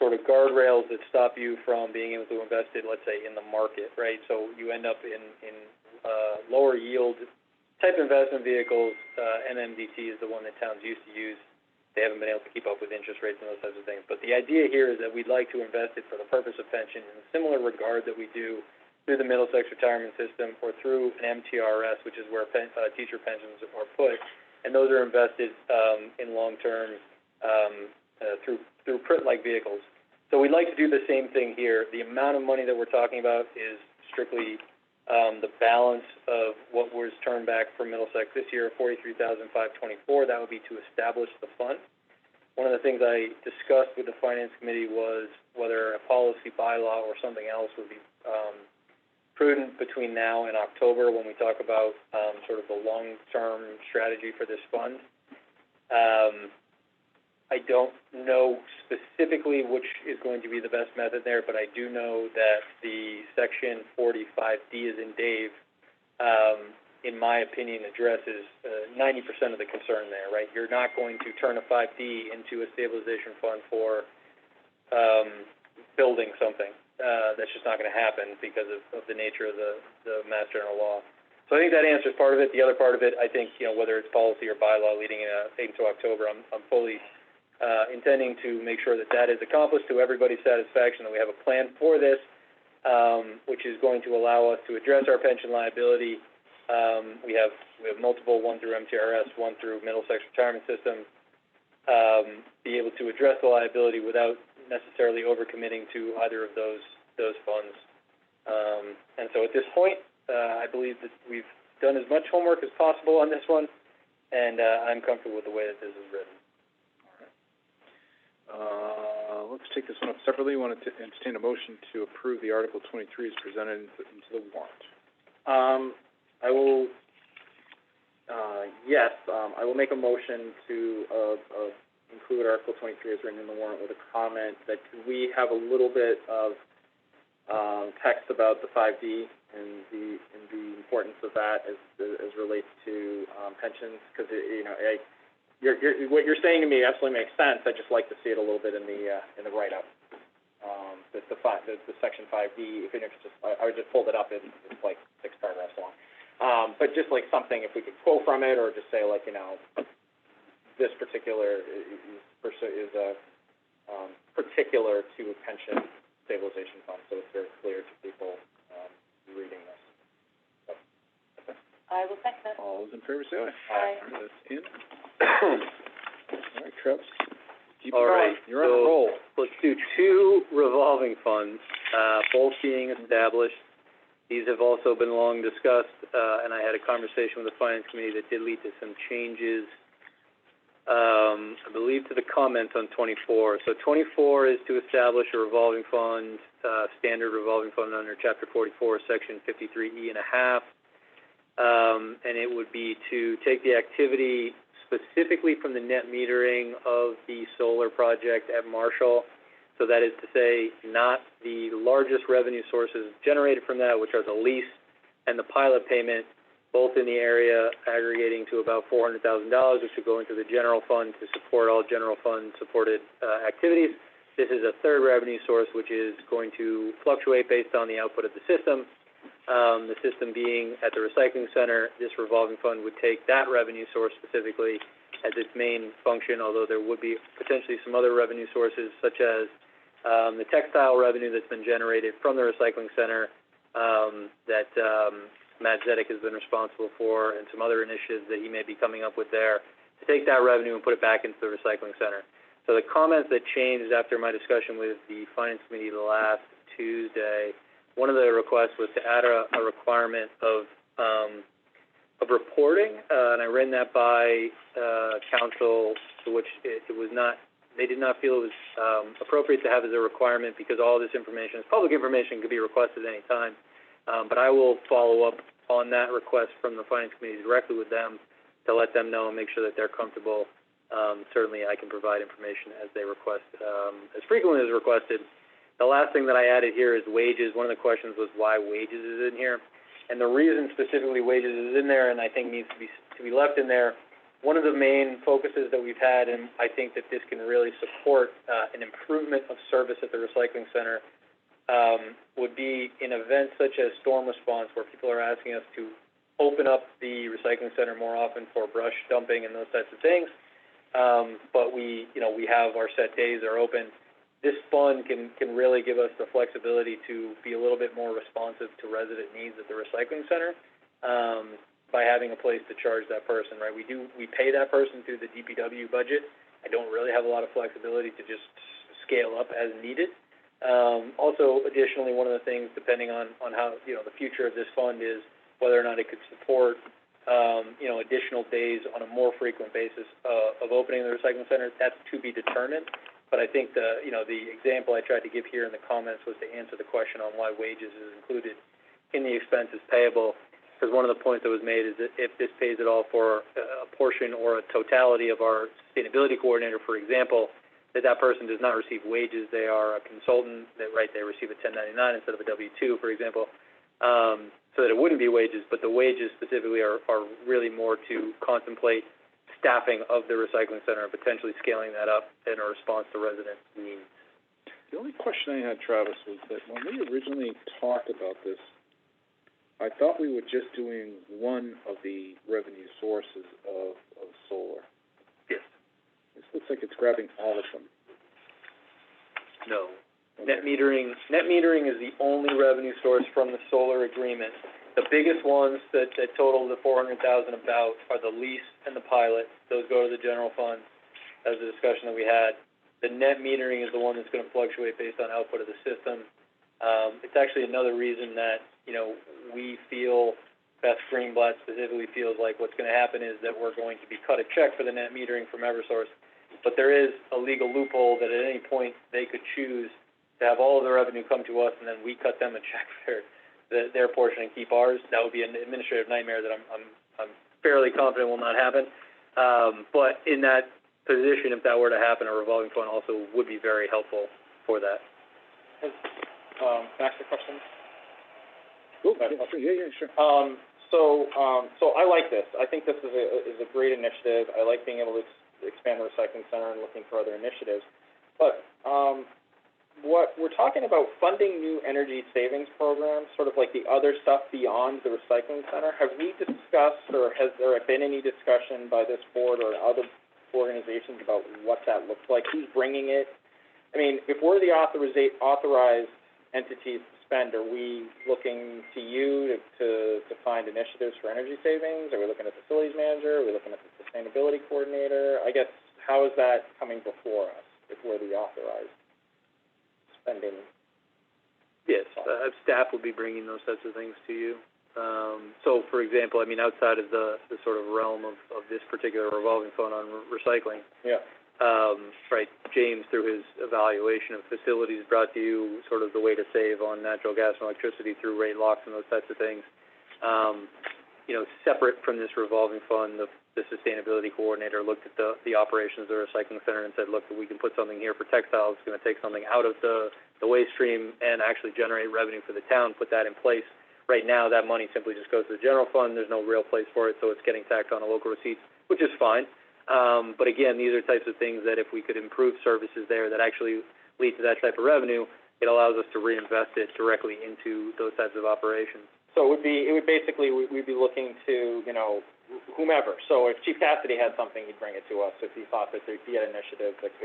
S2: sort of guardrails that stop you from being able to invest it, let's say, in the market, right? So you end up in lower yield type investment vehicles. NMDT is the one that towns used to use. They haven't been able to keep up with interest rates and those types of things. But the idea here is that we'd like to invest it for the purpose of pension in a similar regard that we do through the Middlesex retirement system or through an MTRS, which is where teacher pensions are put. And those are invested in long-term through Pritt-like vehicles. So we'd like to do the same thing here. The amount of money that we're talking about is strictly the balance of what was turned back from Middlesex this year, $43,524. That would be to establish the fund. One of the things I discussed with the Finance Committee was whether a policy bylaw or something else would be prudent between now and October when we talk about sort of the long-term strategy for this fund. I don't know specifically which is going to be the best method there, but I do know that the Section 45D is in Dave, in my opinion, addresses 90% of the concern there, right? You're not going to turn a 5D into a stabilization fund for building something. That's just not going to happen because of the nature of the Mass General Law. So I think that answers part of it. The other part of it, I think, whether it's policy or bylaw leading into October, I'm fully intending to make sure that is accomplished to everybody's satisfaction, that we have a plan for this, which is going to allow us to address our pension liability. We have multiple, one through MTRS, one through Middlesex Retirement System, be able to address the liability without necessarily overcommitting to either of those funds. And so at this point, I believe that we've done as much homework as possible on this one, and I'm comfortable with the way that this is written.
S1: Let's take this one up separately. You want to entertain a motion to approve the Article 23 as presented into the warrant.
S3: I will, I will make a motion to include Article 23 as written in the warrant with a comment that we have a little bit of text about the 5D and the importance of that as relates to pensions, because what you're saying to me absolutely makes sense. I just like to see it a little bit in the write-up. The Section 5D, even if it's just, I just pulled it up. It's like 6 paragraphs long. But just like something, if we could quote from it, or just say like, this particular is particular to a pension stabilization fund, so it's very clear to people reading this. So, okay.
S4: I will second that.
S1: All those in favor say aye.
S4: Aye.
S1: That's in. All right, Travis. Keep it
S2: All
S1: going.
S2: right,
S1: You're on a roll.
S2: Let's do 2 revolving funds, both being established. These have also been long discussed, and I had a conversation with the Finance Committee that did lead to some changes, I believe, to the comments on 24. So 24 is to establish a revolving fund, standard revolving fund under Chapter 44, Section 53E1/2, and it would be to take the activity specifically from the net metering of the solar project at Marshall. So that is to say, not the largest revenue sources generated from that, which are the lease and the pilot payment, both in the area aggregating to about $400,000, which would go into the general fund to support all general fund supported activities. This is a third revenue source, which is going to fluctuate based on the output of the system. The system being at the recycling center, this revolving fund would take that revenue source specifically as its main function, although there would be potentially some other revenue sources, such as the textile revenue that's been generated from the recycling center that Matt Zedek has been responsible for, and some other initiatives that he may be coming up with there, to take that revenue and put it back into the recycling center. So the comments that changed after my discussion with the Finance Committee last Tuesday, one of the requests was to add a requirement of reporting, and I ran that by council, to which it was not, they did not feel it was appropriate to have as a requirement, because all this information is public information, could be requested any time. But I will follow up on that request from the Finance Committee directly with them to let them know and make sure that they're comfortable. Certainly I can provide information as they request, as frequently as requested. The last thing that I added here is wages. One of the questions was why wages is in here. And the reason specifically wages is in there, and I think needs to be left in there, one of the main focuses that we've had, and I think that this can really support an improvement of service at the recycling center, would be in events such as storm response, where people are asking us to open up the recycling center more often for brush dumping and those types of things. But we have our set days are open. This fund can really give us the flexibility to be a little bit more responsive to resident needs at the recycling center, by having a place to charge that person, right? We pay that person through the DPW budget. I don't really have a lot of flexibility to just scale up as needed. Also, additionally, one of the things, depending on how, the future of this fund is whether or not it could support, additional days on a more frequent basis of opening the recycling center, that's to be determined. But I think the example I tried to give here in the comments was to answer the question on why wages is included in the expenses payable. Because one of the points that was made is that if this pays it all for a portion or a totality of our sustainability coordinator, for example, that person does not receive wages. They are a consultant, they receive a 1099 instead of a W-2, for example, so that it wouldn't be wages, but the wages specifically are really more to contemplate staffing of the recycling center and potentially scaling that up in a response to resident needs.
S1: The only question I had, Travis, was that when we originally talked about this, I thought we were just doing one of the revenue sources of solar.
S2: Yes.
S1: This looks like it's grabbing all of them.
S2: No.
S1: Okay.
S2: Net metering is the only revenue source from the solar agreement. The biggest ones that total the $400,000 about are the lease and the pilot. Those go to the general fund. That was the discussion that we had. The net metering is the one that's going to fluctuate based on output of the system. It's actually another reason that, we feel, Beth Greenblatt specifically feels like what's going to happen is that we're going to be cut a check for the net metering from Eversource. But there is a legal loophole that at any point they could choose to have all of the revenue come to us and then we cut them a check for their portion and keep ours. That would be an administrative nightmare that I'm fairly confident will not happen. But in that position, if that were to happen, a revolving fund also would be very helpful for that.
S3: Can I ask a question?
S1: Oh, yeah, sure.
S3: So I like this. I think this is a great initiative. I like being able to expand the recycling center and looking for other initiatives. But what we're talking about, funding new energy savings programs, sort of like the other stuff beyond the recycling center. Have we discussed, or has there been any discussion by this board or other organizations about what that looks like? Who's bringing it? I mean, if we're the authorized entities to spend, are we looking to you to find initiatives for energy savings? Are we looking at the facilities manager? Are we looking at the sustainability coordinator? I guess, how is that coming before us if we're the authorized spending?
S2: Yes, staff will be bringing those types of things to you. So, for example, I mean, outside of the sort of realm of this particular revolving fund on recycling, right, James, through his evaluation of facilities, brought to you sort of the way to save on natural gas and electricity through rate locks and those types of things. Separate from this revolving fund, the sustainability coordinator looked at the operations of the recycling center and said, look, we can put something here for textiles. It's going to take something out of the waste stream and actually generate revenue for the town, put that in place. Right now, that money simply just goes to the general fund. There's no real place for it, so it's getting tacked on to local receipts, which is fine. But again, these are types of things that if we could improve services there that actually lead to that type of revenue, it allows us to reinvest it directly into those types of operations.
S3: So we'd be looking to, you know, whomever. So if Chief Cassidy had something, he'd bring it to us if he thought that he had initiatives that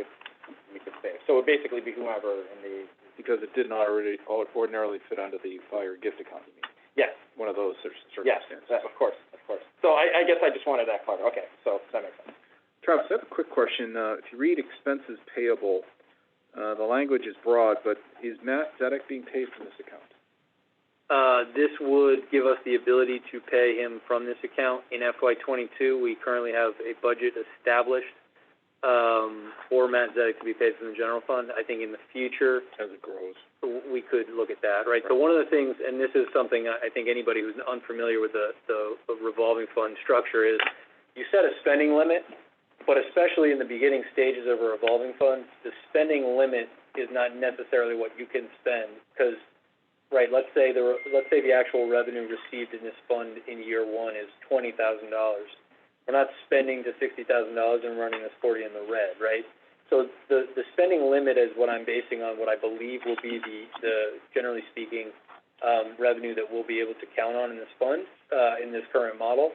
S3: we could save. So it would basically be whomever in the.
S1: Because it didn't already ordinarily fit under the fire gift account, you mean?
S3: Yes.
S1: One of those
S3: Yes,
S1: circumstances.
S3: of course. So I guess I just wanted that clear. Okay, so that makes sense.
S1: Travis, I have a quick question. If you read expenses payable, the language is broad, but is Matt Zedek being paid from this account?
S2: This would give us the ability to pay him from this account. In FY22, we currently have a budget established for Matt Zedek to be paid from the general fund. I think in the future,
S1: As it grows.
S2: we could look at that, right? So one of the things, and this is something I think anybody who's unfamiliar with the revolving fund structure is, you set a spending limit, but especially in the beginning stages of a revolving fund, the spending limit is not necessarily what you can spend, because, right, let's say the actual revenue received in this fund in year one is $20,000. We're not spending to $60,000 and running a 40 in the red, right? So the spending limit is what I'm basing on what I believe will be the generally speaking, revenue that we'll be able to count on in this fund, in this current model.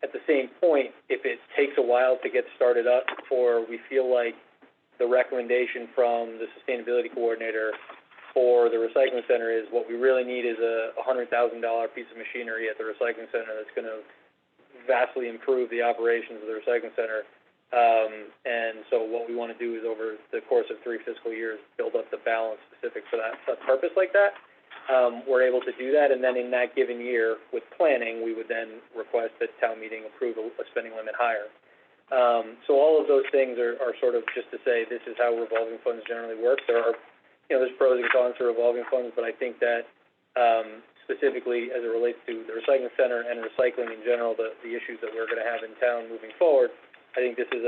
S2: At the same point, if it takes a while to get started up, or we feel like the recommendation from the sustainability coordinator for the recycling center is what we really need is a $100,000 piece of machinery at the recycling center that's going to vastly improve the operations of the recycling center. And so what we want to do is over the course of 3 fiscal years, build up the balance specific for that purpose like that. We're able to do that, and then in that given year, with planning, we would then request that town meeting approve a spending limit higher. So all of those things are sort of just to say this is how revolving funds generally work. There's pros and cons to revolving funds, but I think that specifically as it relates to the recycling center and recycling in general, the issues that we're going to have in town moving forward, I think this is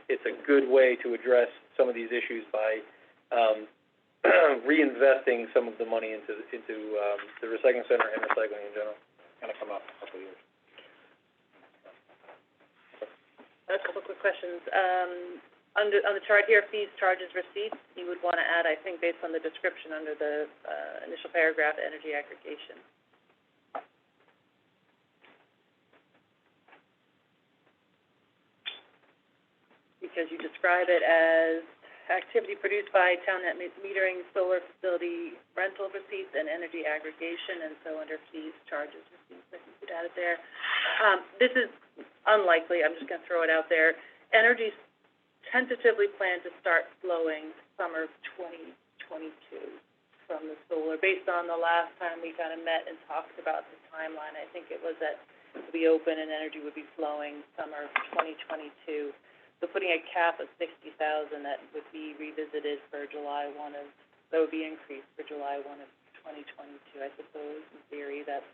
S2: it's a good way to address some of these issues by reinvesting some of the money into the recycling center and recycling in general.
S3: Going to come up in a couple of years.
S4: A couple quick questions. On the chart here, fees, charges, receipts, you would want to add, I think, based on the description under the initial paragraph, energy aggregation. Because you describe it as activity produced by town net metering, solar facility rental receipts, and energy aggregation, and so under fees, charges, receipts, I think you could add it there. This is unlikely, I'm just going to throw it out there. Energy tentatively planned to start flowing summer 2022 from the solar. Based on the last time we kind of met and talked about the timeline, I think it was that it would be open and energy would be flowing summer 2022. So putting a cap of 60,000, that would be revisited for July 1 of, that would be increased for July 1 of 2022. I suppose in theory that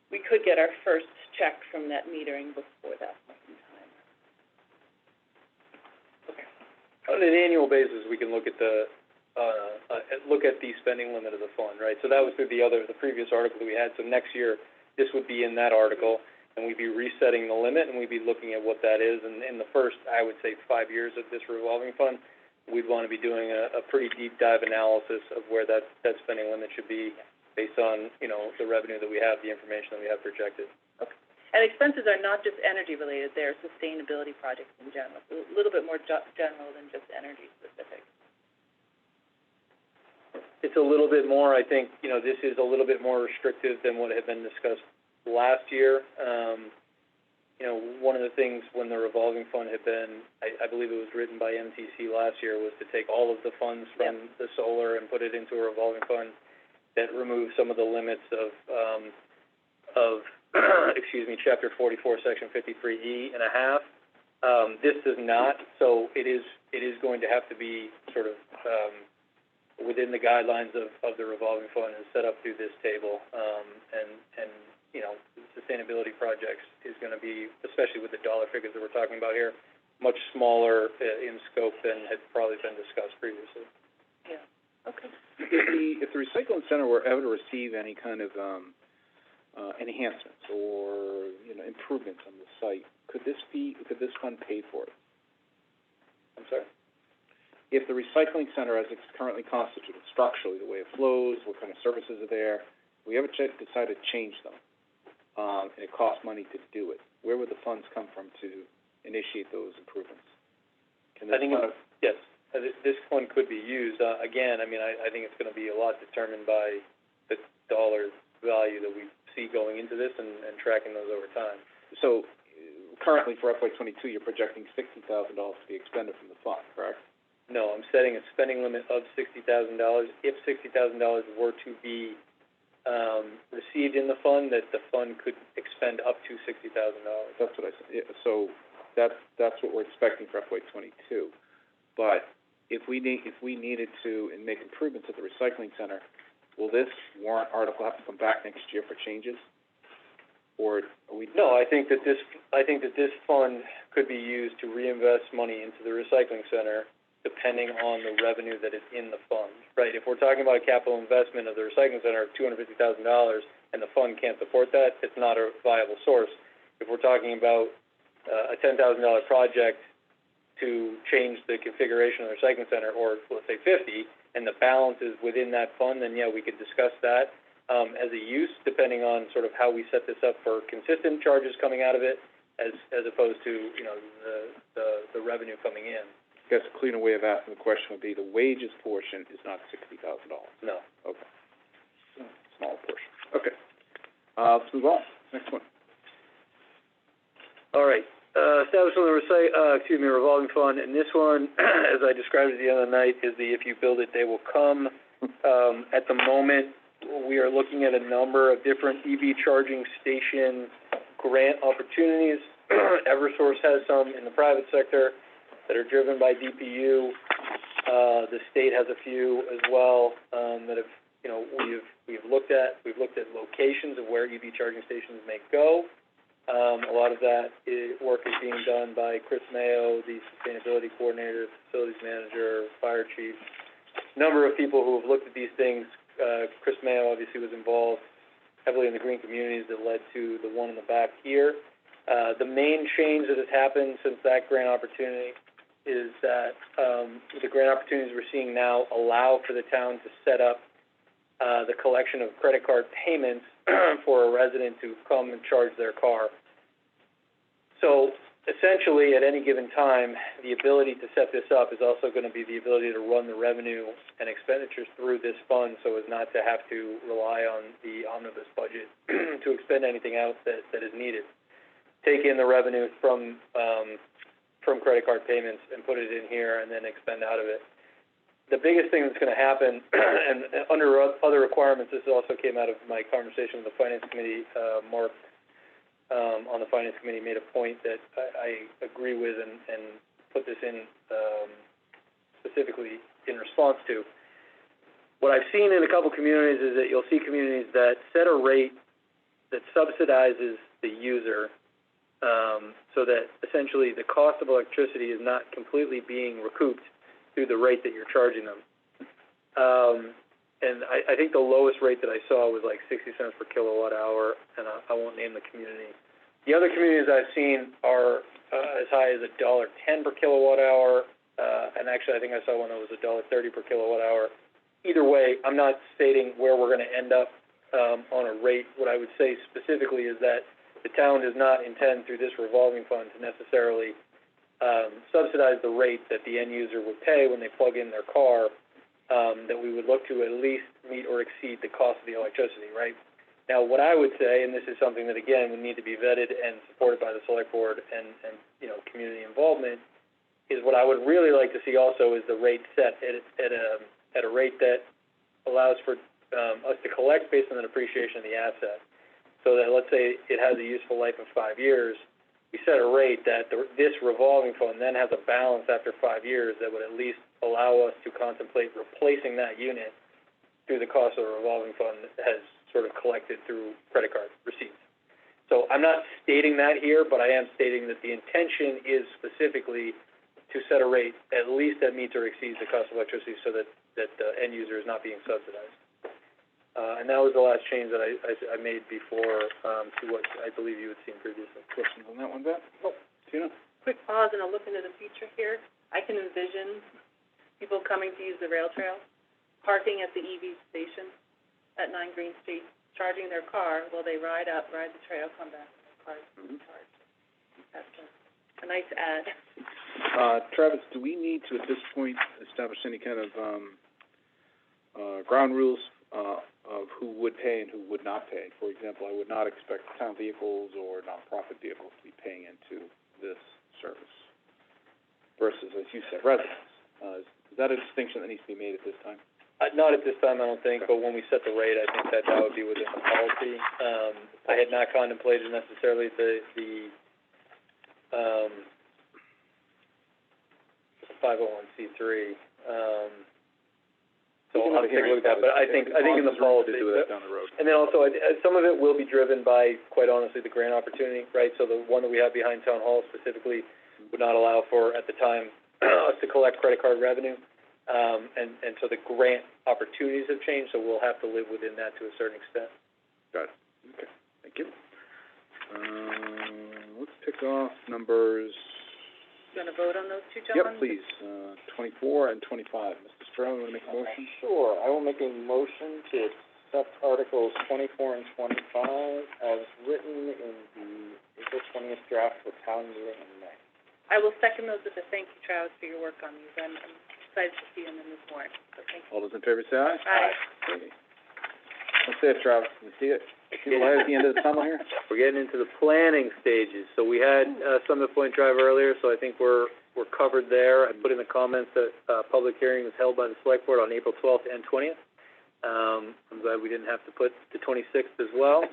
S4: we could get our first check from net metering before that point in time.
S2: On an annual basis, we can look at the spending limit of the fund, right? So that was through the previous article that we had. So next year, this would be in that article, and we'd be resetting the limit, and we'd be looking at what that is. And in the first, I would say, 5 years of this revolving fund, we'd want to be doing a pretty deep dive analysis of where that spending limit should be based on, the revenue that we have, the information that we have projected.
S4: And expenses are not just energy related, they're sustainability projects in general, so a little bit more general than just energy specific.
S2: It's a little bit more, I think, this is a little bit more restrictive than what had been discussed last year. One of the things when the revolving fund had been, I believe it was written by MTC last year, was to take all of the funds from the solar and put it into a revolving fund that removed some of the limits of Chapter 44, Section 53E and a half. This does not, so it is going to have to be sort of within the guidelines of the revolving fund and set up through this table. Sustainability projects is going to be, especially with the dollar figures that we're talking about here, much smaller in scope than had probably been discussed previously.
S4: Yeah. Okay.
S1: if the recycling center were ever to receive any kind of, enhancements or, improvements on the site, could this fund pay for it?
S2: I'm sorry?
S1: If the recycling center, as it's currently constituted structurally, the way it flows, what kind of services are there, we ever decide to change them, and it costs money to do it, where would the funds come from to initiate those improvements? Can this
S2: Yes, this fund could be used. Again, I think it's going to be a lot determined by the dollar value that we see going into this and tracking those over time.
S1: So currently for FY '22, you're projecting $60,000 to be expended from the fund, correct?
S2: No, I'm setting a spending limit of $60,000. If $60,000 were to be received in the fund, that the fund could expend up to $60,000.
S1: That's what I said. Yeah, so that's what we're expecting for FY '22. But if we needed to and make improvements at the recycling center, will this warrant article have to come back next year for changes? Or are we?
S2: No, I think that this fund could be used to reinvest money into the recycling center, depending on the revenue that is in the fund, right? If we're talking about a capital investment of the recycling center of $250,000 and the fund can't support that, it's not a viable source. If we're talking about a $10,000 project to change the configuration of the recycling center, or let's say 50, and the balance is within that fund, then yeah, we could discuss that as a use, depending on sort of how we set this up for consistent charges coming out of it, as opposed to the revenue coming in.
S1: I guess a cleaner way of asking the question would be the wages portion is not $60,000.
S2: No.
S1: Okay. Small portion. Okay. Let's move on. Next one.
S2: All right. Establishment of the revolving fund, and this one, as I described it the other night, is the if you build it, they will come. At the moment, we are looking at a number of different EV charging station grant opportunities. Eversource has some in the private sector that are driven by DPU. The state has a few as well that have, we've looked at. We've looked at locations of where EV charging stations may go. A lot of that work is being done by Chris Mayo, the sustainability coordinator, facilities manager, fire chief. A number of people who have looked at these things. Chris Mayo obviously was involved heavily in the green communities that led to the one in the back here. The main change that has happened since that grant opportunity is that the grant opportunities we're seeing now allow for the town to set up the collection of credit card payments for a resident to come and charge their car. So essentially, at any given time, the ability to set this up is also going to be the ability to run the revenue and expenditures through this fund so as not to have to rely on the omnibus budget to expend anything else that is needed. Take in the revenue from credit card payments and put it in here and then expend out of it. The biggest thing that's going to happen, and under other requirements, this also came out of my conversation with the Finance Committee. Mark on the Finance Committee made a point that I agree with and put this in specifically in response to. What I've seen in a couple communities is that you'll see communities that set a rate that subsidizes the user so that essentially the cost of electricity is not completely being recouped through the rate that you're charging them. And I think the lowest rate that I saw was like 60 cents per kilowatt hour, and I won't name the community. The other communities I've seen are as high as $1.10 per kilowatt hour, and actually I think I saw one that was $1.30 per kilowatt hour. Either way, I'm not stating where we're going to end up on a rate. What I would say specifically is that the town does not intend through this revolving fund to necessarily subsidize the rate that the end user would pay when they plug in their car, that we would look to at least meet or exceed the cost of the electricity, right? Now, what I would say, and this is something that, again, would need to be vetted and supported by the select board and community involvement, is what I would really like to see also is the rate set at a rate that allows for us to collect based on the depreciation of the asset. So that, let's say it has a useful life of 5 years, we set a rate that this revolving fund then has a balance after 5 years that would at least allow us to contemplate replacing that unit through the cost of the revolving fund that has sort of collected through credit card receipts. So I'm not stating that here, but I am stating that the intention is specifically to set a rate at least that meets or exceeds the cost of electricity so that the end user is not being subsidized. And that was the last change that I made before, to what I believe you had seen previously.
S1: Questions on that one, Beth?
S4: Oh.
S1: Tina?
S4: Quick pause and a look into the future here. I can envision people coming to use the rail trail, parking at the EV station at 9 Green Street, charging their car while they ride the trail, come back, their cars charged. That's a nice add.
S1: Travis, do we need to, at this point, establish any kind of, ground rules, of who would pay and who would not pay? For example, I would not expect town vehicles or nonprofit vehicles to be paying into this service versus, as you said, residents. Is that a distinction that needs to be made at this time?
S2: Not at this time, I don't think, but when we set the rate, I think that would be within the policy. I had not contemplated necessarily the 501c3. So I'll take a look at that, but I think in the policy.
S1: To do that down the road.
S2: And then also, some of it will be driven by, quite honestly, the grant opportunity, right? So the one that we have behind Town Hall specifically would not allow for, at the time, us to collect credit card revenue. And so the grant opportunities have changed, so we'll have to live within that to a certain extent.
S1: Got it. Okay, thank you. Let's pick off numbers.
S4: You want to vote on those two, John?
S1: Yep, please. 24 and 25. Mr. Stroh, want to make a motion?
S3: Sure, I will make a motion to accept Articles 24 and 25 as written in the April 20th draft for town meeting in May.
S4: I will second those with a thank you, Travis, for your work on these. I'm excited to see them in this warrant, so thank you.
S1: All those in favor say aye.
S4: Aye.
S1: Okay. Let's see it, Travis. Can you see it? See the light at the end of the tunnel here?
S2: We're getting into the planning stages. So we had Summit Point Drive earlier, so I think we're covered there. I put in the comments that public hearing was held by the Select Board on April 12th and 20th. I'm glad we didn't have to put the 26th as well.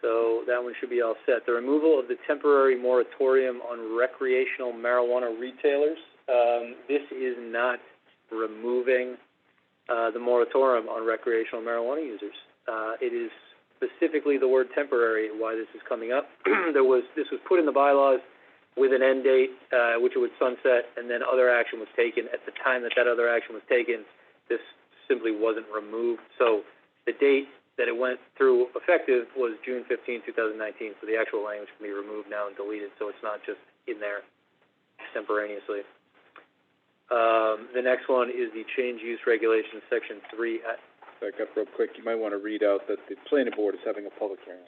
S2: So that one should be all set. The removal of the temporary moratorium on recreational marijuana retailers. This is not removing the moratorium on recreational marijuana users. It is specifically the word temporary why this is coming up. This was put in the bylaws with an end date, which it would sunset, and then other action was taken. At the time that other action was taken, this simply wasn't removed. So the date that it went through effective was June 15, 2019. So the actual language can be removed now and deleted, so it's not just in there extemporaneously. The next one is the change use regulation, section 3.
S1: Back up real quick. You might want to read out that the planning board is having a public hearing.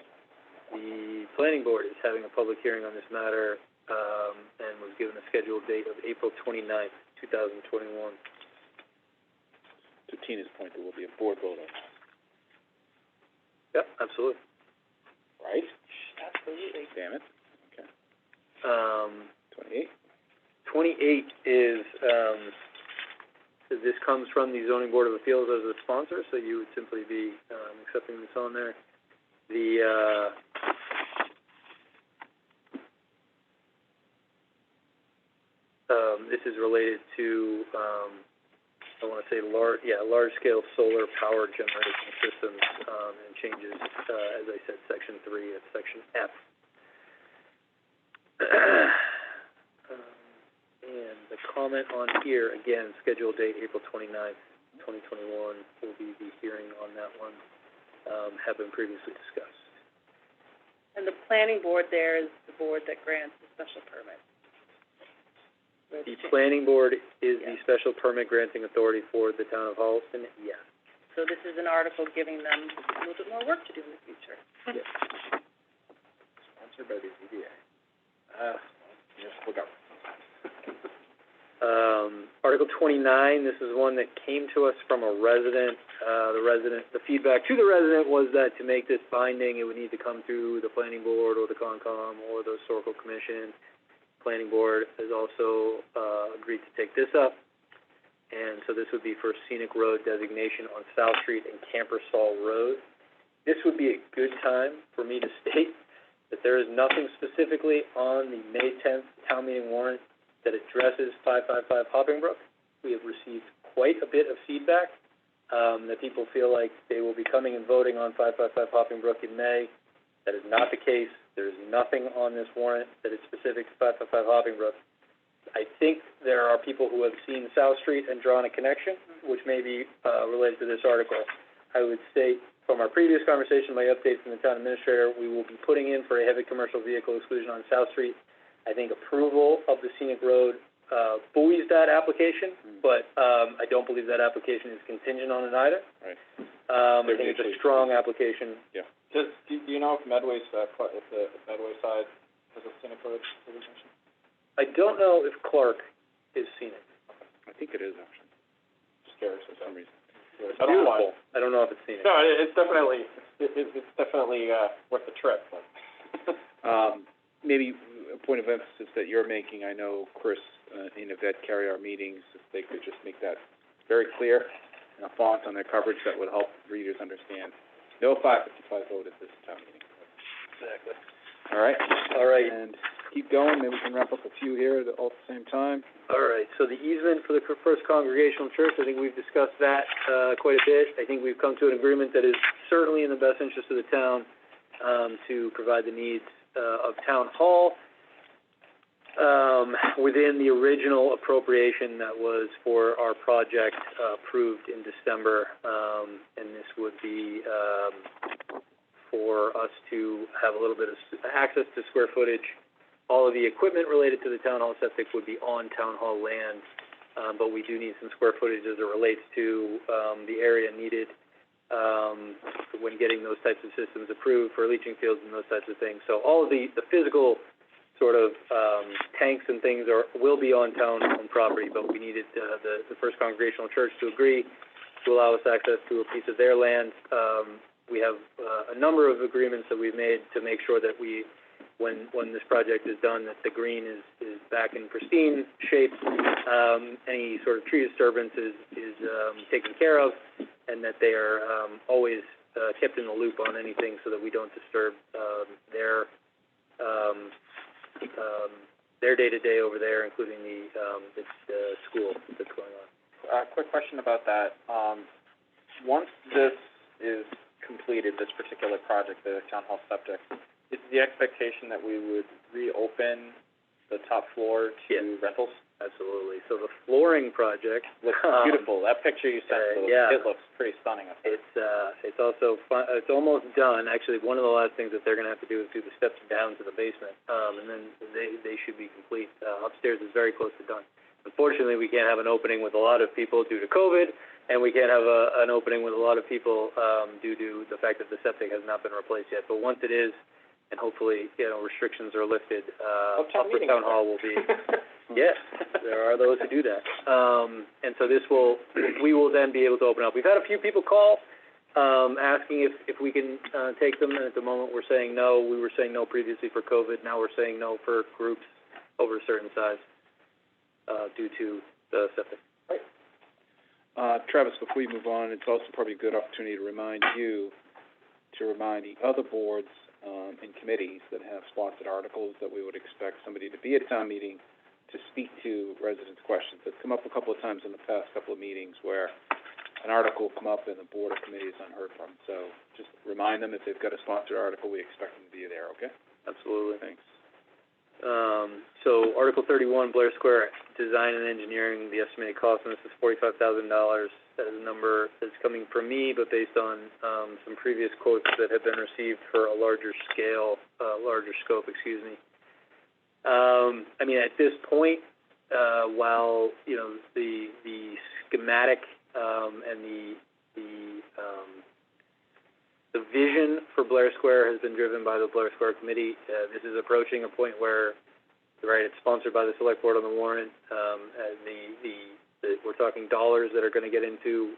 S2: The planning board is having a public hearing on this matter, and was given a scheduled date of April 29th, 2021.
S1: To Tina's point, there will be a board vote on that.
S2: Yep, absolutely.
S1: Right?
S4: Absolutely.
S1: Damn it. Okay. 28?
S2: 28 is, this comes from the Zoning Board of Appeals as a sponsor, so you would simply be accepting this on there. This is related to, I want to say large-scale solar power generation systems, and changes, as I said, section 3 at section F. And the comment on here, again, scheduled date April 29th, 2021, will be the hearing on that one, have been previously discussed.
S4: And the planning board there is the board that grants the special permit.
S2: The planning board is the special permit granting authority for the town of Holliston, yes.
S4: So this is an article giving them a little bit more work to do in the future.
S2: Yes.
S1: Sponsored by the ZBA. Yes, look out.
S2: Article 29, this is one that came to us from a resident. The feedback to the resident was that to make this binding, it would need to come through the planning board or the Concom or the historical commission. Planning board has also agreed to take this up, and so this would be for scenic road designation on South Street and Campersall Road. This would be a good time for me to state that there is nothing specifically on the May 10th town meeting warrant that addresses 555 Hopping Brook. We have received quite a bit of feedback that people feel like they will be coming and voting on 555 Hopping Brook in May. That is not the case. There is nothing on this warrant that is specific to 555 Hopping Brook. I think there are people who have seen South Street and drawn a connection, which may be related to this article. I would state from our previous conversation, my update from the town administrator, we will be putting in for a heavy commercial vehicle exclusion on South Street. I think approval of the scenic road buoys that application, but I don't believe that application is contingent on it either.
S1: Right.
S2: I think it's a strong application.
S1: Yeah.
S3: Do you know if Medway's, if the Medway side has a scenic road designation?
S2: I don't know if Clark is scenic.
S1: I think it is, actually,
S3: Just curious for
S1: for some reason.
S3: I don't know why.
S2: I don't know if it's scenic.
S3: No, it's definitely, it's definitely, worth the trip, but.
S1: Maybe a point of emphasis that you're making, I know Chris and Yvette carry our meetings, if they could just make that very clear in a font on their coverage, that would help readers understand. No 555 vote at this town meeting.
S2: Exactly.
S1: All right?
S2: All right.
S1: And keep going, maybe we can wrap up a few here all at the same time.
S2: All right, so the easement for the First Congregational Church, I think we've discussed that quite a bit. I think we've come to an agreement that is certainly in the best interest of the town to provide the needs of Town Hall within the original appropriation that was for our project approved in December. And this would be for us to have a little bit of access to square footage. All of the equipment related to the Town Hall septic would be on Town Hall land, but we do need some square footage as it relates to the area needed when getting those types of systems approved for leaching fields and those types of things. So all of the physical sort of tanks and things will be on town-owned property, but we needed the First Congregational Church to agree to allow us access to a piece of their land. We have a number of agreements that we've made to make sure that when this project is done, that the green is back in pristine shape. Any sort of tree disturbance is taken care of, and that they are always kept in the loop on anything so that we don't disturb their day-to-day over there, including the school that's going on.
S3: Quick question about that. Once this is completed, this particular project, the Town Hall septic, is the expectation that we would reopen the top floor to rentals?
S2: Absolutely. So the flooring project
S3: looks beautiful. That picture you sent, it looks pretty stunning.
S2: It's also fun. It's almost done. Actually, one of the last things that they're going to have to do is do the steps down to the basement, and then they should be complete. Upstairs is very close to done. Unfortunately, we can't have an opening with a lot of people due to COVID, and we can't have an opening with a lot of people due to the fact that the septic has not been replaced yet. But once it is, and hopefully, restrictions are lifted, Upper Town Hall will be. Yes, there are those who do that. And so we will then be able to open up. We've had a few people call asking if we can take them, and at the moment we're saying no. We were saying no previously for COVID. Now we're saying no for groups over a certain size due to the septic.
S1: Travis, before you move on, it's also probably a good opportunity to remind the other boards and committees that have sponsored articles that we would expect somebody to be at town meeting to speak to residents' questions. It's come up a couple of times in the past couple of meetings where an article will come up and the board or committee is unheard from. So just remind them if they've got a sponsored article, we expect them to be there, okay?
S2: Absolutely.
S1: Thanks.
S2: So Article 31, Blair Square Design and Engineering, the estimated cost on this is $45,000. That is a number that's coming from me, but based on some previous quotes that have been received for a larger scope, excuse me. I mean, at this point, while the schematic and the vision for Blair Square has been driven by the Blair Square Committee, this is approaching a point where, it's sponsored by the Select Board on the warrant. We're talking dollars that are going to get into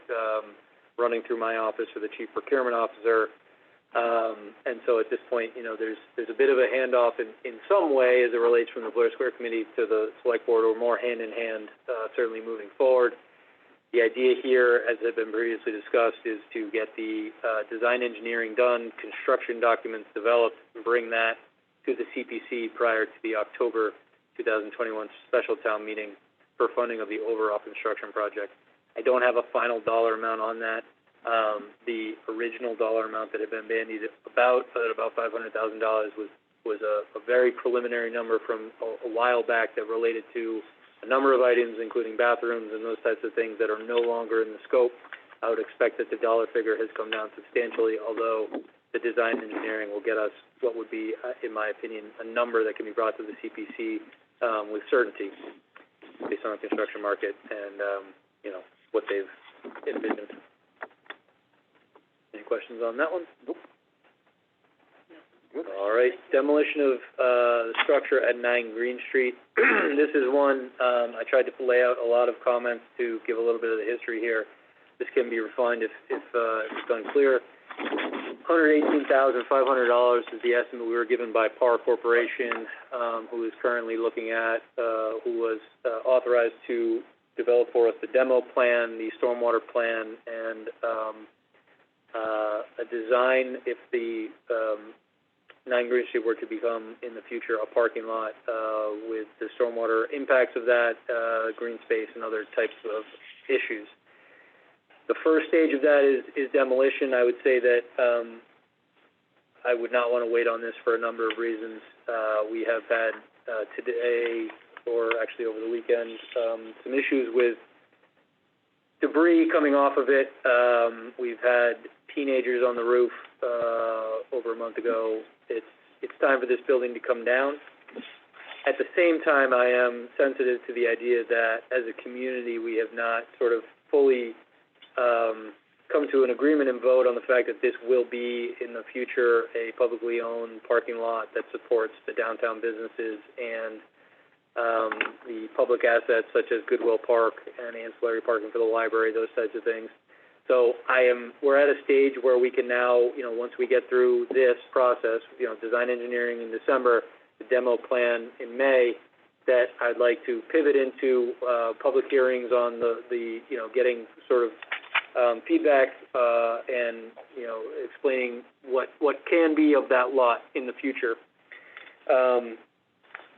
S2: running through my office for the Chief Procurement Officer. And so at this point, there's a bit of a handoff in some way as it relates from the Blair Square Committee to the Select Board, or more hand in hand, certainly moving forward. The idea here, as had been previously discussed, is to get the design engineering done, construction documents developed, and bring that to the CPC prior to the October 2021 special town meeting for funding of the overall construction project. I don't have a final dollar amount on that. The original dollar amount that had been bandied about $500,000 was a very preliminary number from a while back that related to a number of items, including bathrooms and those types of things that are no longer in the scope. I would expect that the dollar figure has come down substantially, although the design engineering will get us what would be, in my opinion, a number that can be brought to the CPC with certainty based on the construction market and, what they've envisioned. Any questions on that one? Nope. Good. All right, demolition of the structure at 9 Green Street. This is one, I tried to lay out a lot of comments to give a little bit of the history here. This can be refined if it's unclear. $118,500 is the estimate we were given by PAR Corporation, who is currently looking at, who was authorized to develop for us the demo plan, the stormwater plan, and a design if the 9 Green Street were to become in the future a parking lot with the stormwater impacts of that, green space, and other types of issues. The first stage of that is demolition. I would say that I would not want to wait on this for a number of reasons. We have had today, or actually over the weekend, some issues with debris coming off of it. We've had teenagers on the roof over a month ago. It's time for this building to come down. At the same time, I am sensitive to the idea that as a community, we have not sort of fully come to an agreement and vote on the fact that this will be in the future a publicly owned parking lot that supports the downtown businesses and the public assets such as Goodwill Park and ancillary parking for the library, those types of things. So we're at a stage where we can now, once we get through this process, design engineering in December, the demo plan in May, that I'd like to pivot into public hearings on the getting sort of feedback and explaining what can be of that lot in the future.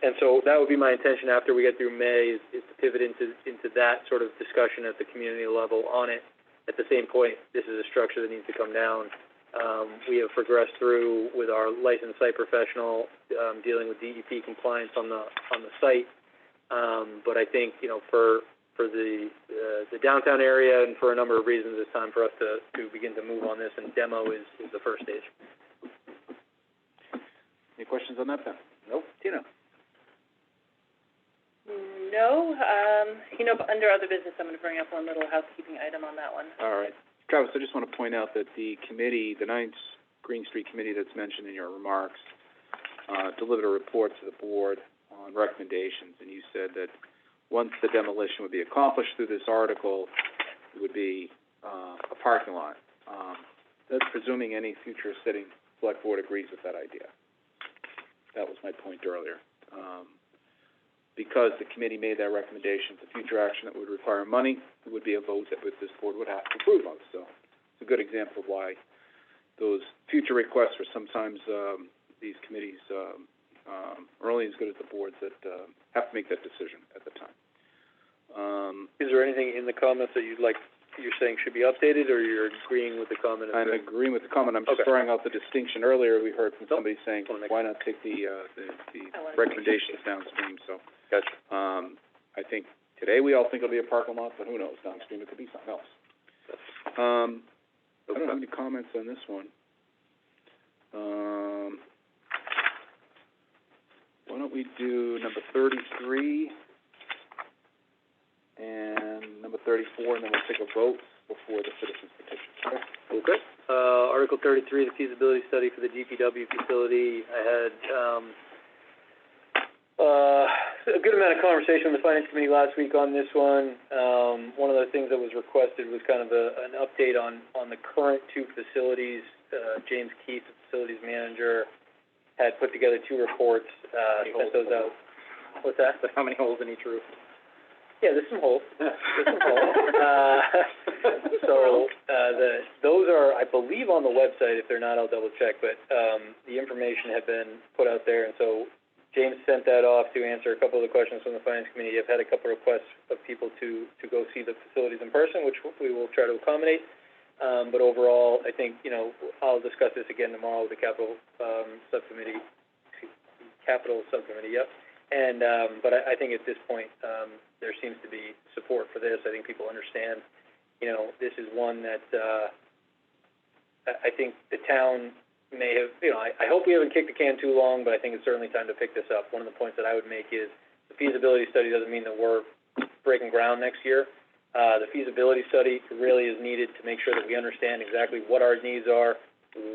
S2: And so that would be my intention after we get through May is to pivot into that sort of discussion at the community level on it. At the same point, this is a structure that needs to come down. We have progressed through with our licensed site professional dealing with DEP compliance on the site. But I think for the downtown area and for a number of reasons, it's time for us to begin to move on this, and demo is the first stage.
S1: Any questions on that, then? Nope. Tina?
S4: No, under other business, I'm going to bring up one little housekeeping item on that one.
S1: All right. Travis, I just want to point out that the committee, the 9th Green Street Committee that's mentioned in your remarks, delivered a report to the board on recommendations, and you said that once the demolition would be accomplished through this article, it would be a parking lot. That's presuming any future sitting select board agrees with that idea. That was my point earlier. Because the committee made that recommendation to future action that would require money, it would be a vote that this board would have to approve of. So it's a good example of why those future requests are sometimes these committees are only as good as the boards that have to make that decision at the time.
S2: Is there anything in the comments that you're saying should be updated, or you're agreeing with the comment?
S1: I'm agreeing with the comment. I'm just throwing out the distinction. Earlier we heard from somebody saying, why not take the recommendations downstream? So,
S2: gotcha.
S1: I think today we all think it'll be a parking lot, but who knows? Downstream it could be something else. I don't have any comments on this one. Why don't we do number 33 and number 34, and then we'll take a vote before the citizens petition.
S2: Okay. Article 33, the feasibility study for the DPW facility. I had a good amount of conversation with the Finance Committee last week on this one. One of the things that was requested was kind of an update on the current 2 facilities. James Keith, the facilities manager, had put together 2 reports, sent those out. What's that?
S3: How many holes in each roof?
S2: Yeah, there's some holes. Those are, I believe, on the website. If they're not, I'll double check. But the information had been put out there, and so James sent that off to answer a couple of the questions from the Finance Committee. I've had a couple of requests of people to go see the facilities in person, which we will try to accommodate. But overall, I think, I'll discuss this again tomorrow with the Capital Subcommittee, yep. But I think at this point, there seems to be support for this. I think people understand, this is one that, I think the town may have, I hope we haven't kicked the can too long, but I think it's certainly time to pick this up. One of the points that I would make is the feasibility study doesn't mean that we're breaking ground next year. The feasibility study really is needed to make sure that we understand exactly what our needs are,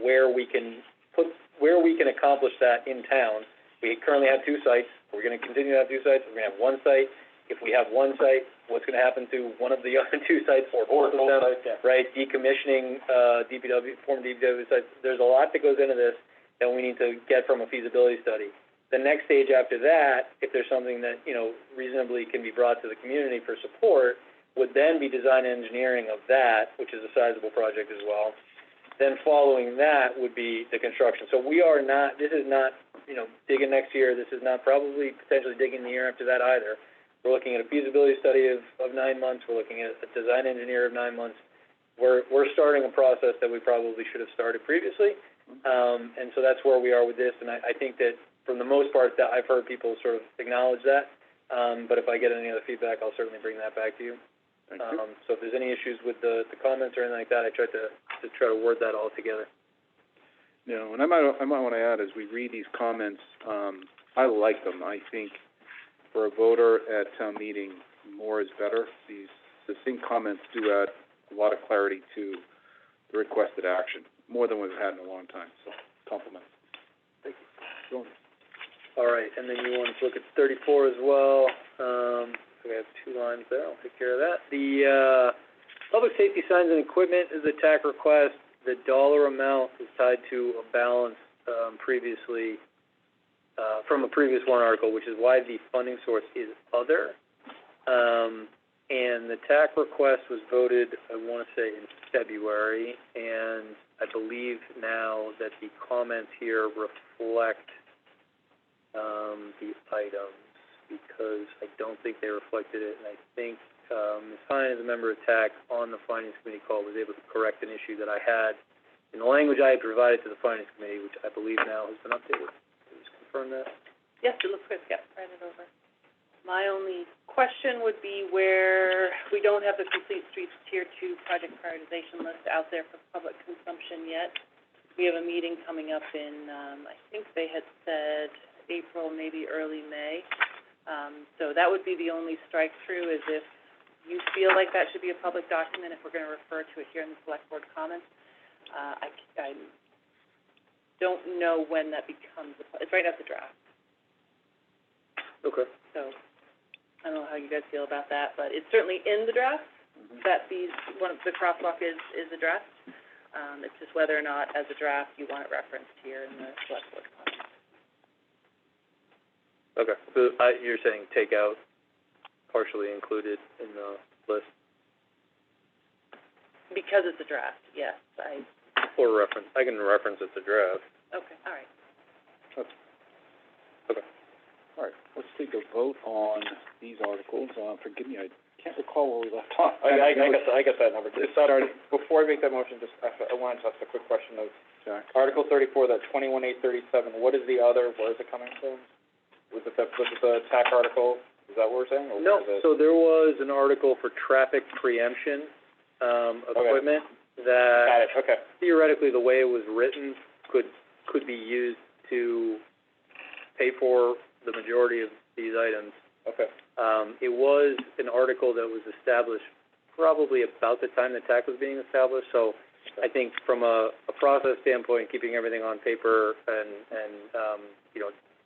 S2: where we can accomplish that in town. We currently have 2 sites. We're going to continue to have 2 sites. We're going to have 1 site. If we have 1 site, what's going to happen to one of the other 2 sites or both of them, right? Decommissioning former DPW sites. There's a lot that goes into this that we need to get from a feasibility study. The next stage after that, if there's something that, reasonably can be brought to the community for support, would then be design engineering of that, which is a sizable project as well. Then following that would be the construction. So this is not, digging next year. This is not probably potentially digging the year after that either. We're looking at a feasibility study of 9 months. We're looking at a design engineer of 9 months. We're starting a process that we probably should have started previously. And so that's where we are with this. And I think that from the most part that I've heard people sort of acknowledge that. But if I get any other feedback, I'll certainly bring that back to you. So if there's any issues with the comments or anything like that, I tried to word that all together.
S1: No, and I might want to add, as we read these comments, I like them. I think for a voter at town meeting, more is better. These succinct comments do add a lot of clarity to the requested action, more than we've had in a long time. So, compliments. Thank you.
S2: All right, and then you want to look at 34 as well. So we have 2 lines there. I'll take care of that. The public safety signs and equipment is a TAC request. The dollar amount is tied to a balance previously from a previous warrant article, which is why the funding source is other. And the TAC request was voted, I want to say, in February, and I believe now that the comments here reflect the items, because I don't think they reflected it, and I think Ms. Hine, as a member of TAC on the Finance Committee call, was able to correct an issue that I had in the language I had provided to the Finance Committee, which I believe now has been updated. Can you just confirm that?
S4: Yes, it looks good. Yeah, write it over. My only question would be where we don't have the complete streets Tier 2 project prioritization list out there for public consumption yet. We have a meeting coming up in, I think they had said April, maybe early May. So that would be the only strike through, is if you feel like that should be a public document, if we're going to refer to it here in the select board comments. I don't know when that becomes, it's right at the draft.
S2: Okay.
S4: So I don't know how you guys feel about that, but it's certainly in the draft that the crosswalk is addressed. It's just whether or not, as a draft, you want it referenced here in the select board comments.
S2: Okay. So you're saying take out partially included in the list?
S4: Because it's a draft, yes.
S2: Or reference. I can reference it to draft.
S4: Okay, all right.
S2: Okay.
S1: All right, let's take a vote on these articles. Forgive me, I can't recall where we left off.
S3: I got that number. Before I make that motion, I wanted to ask a quick question of Article 34, that 21,837. What is the other? Where is it coming from? Was it the TAC article? Is that what we're saying? Or
S2: No. So there was an article for traffic preemption equipment that
S3: got it. Okay.
S2: Theoretically, the way it was written could be used to pay for the majority of these items.
S3: Okay.
S2: It was an article that was established probably about the time the TAC was being established. So I think from a process standpoint, keeping everything on paper and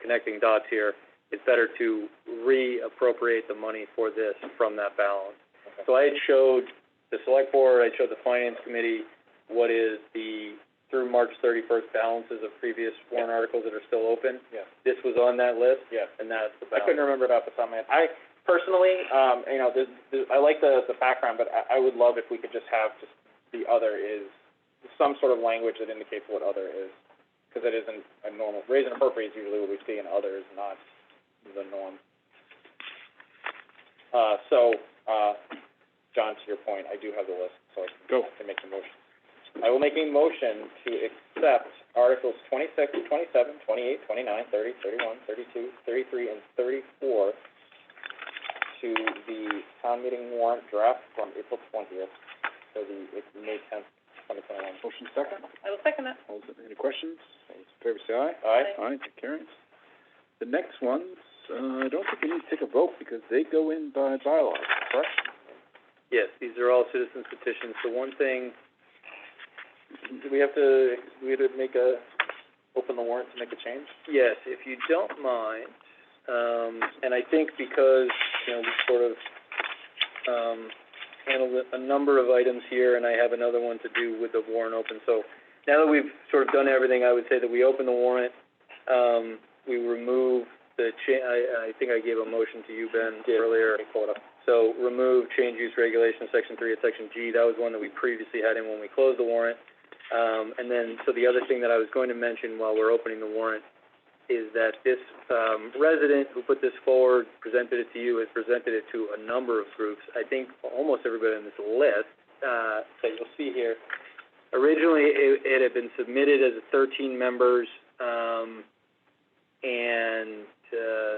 S2: connecting dots here, it's better to reappropriate the money for this from that balance. Okay. So I had showed the select board, I showed the finance committee what is the through March 31st balances of previous warrant articles that are still open.
S3: Yeah.
S2: This was on that list.
S3: Yeah.
S2: And that's the balance.
S3: I couldn't remember it off the top of my head. I personally, I like the background, but I would love if we could just have just the other is some sort of language that indicates what other is, because it isn't a normal. Raise and appropriate is usually what we see in others, not the norm.
S9: John, to your point, I do have the list, so I can make the motion.
S3: I will make a motion to accept Articles 26, 27, 28, 29, 30, 31, 32, 33, and 34 to the town meeting warrant draft from April 20th for the May 10th, 2021.
S1: Motion second.
S4: I will second that.
S1: Any questions? All those in favor say aye.
S3: Aye.
S1: Aye, that carries. The next ones, I don't think we need to take a vote because they go in by bylaws, correct?
S2: Yes, these are all citizens petitions. The one thing, do we have to open the warrant to make a change? Yes, if you don't mind, and I think because, we sort of, handled a number of items here, and I have another one to do with the warrant open. So now that we've sort of done everything, I would say that we open the warrant, we remove the I think I gave a motion to you, Ben, earlier. So remove change use regulation, section 3 of section G. That was one that we previously had in when we closed the warrant. And then, so the other thing that I was going to mention while we're opening the warrant is that this resident who put this forward, presented it to you, has presented it to a number of groups. I think almost everybody on this list that you'll see here. Originally, it had been submitted as 13 members, and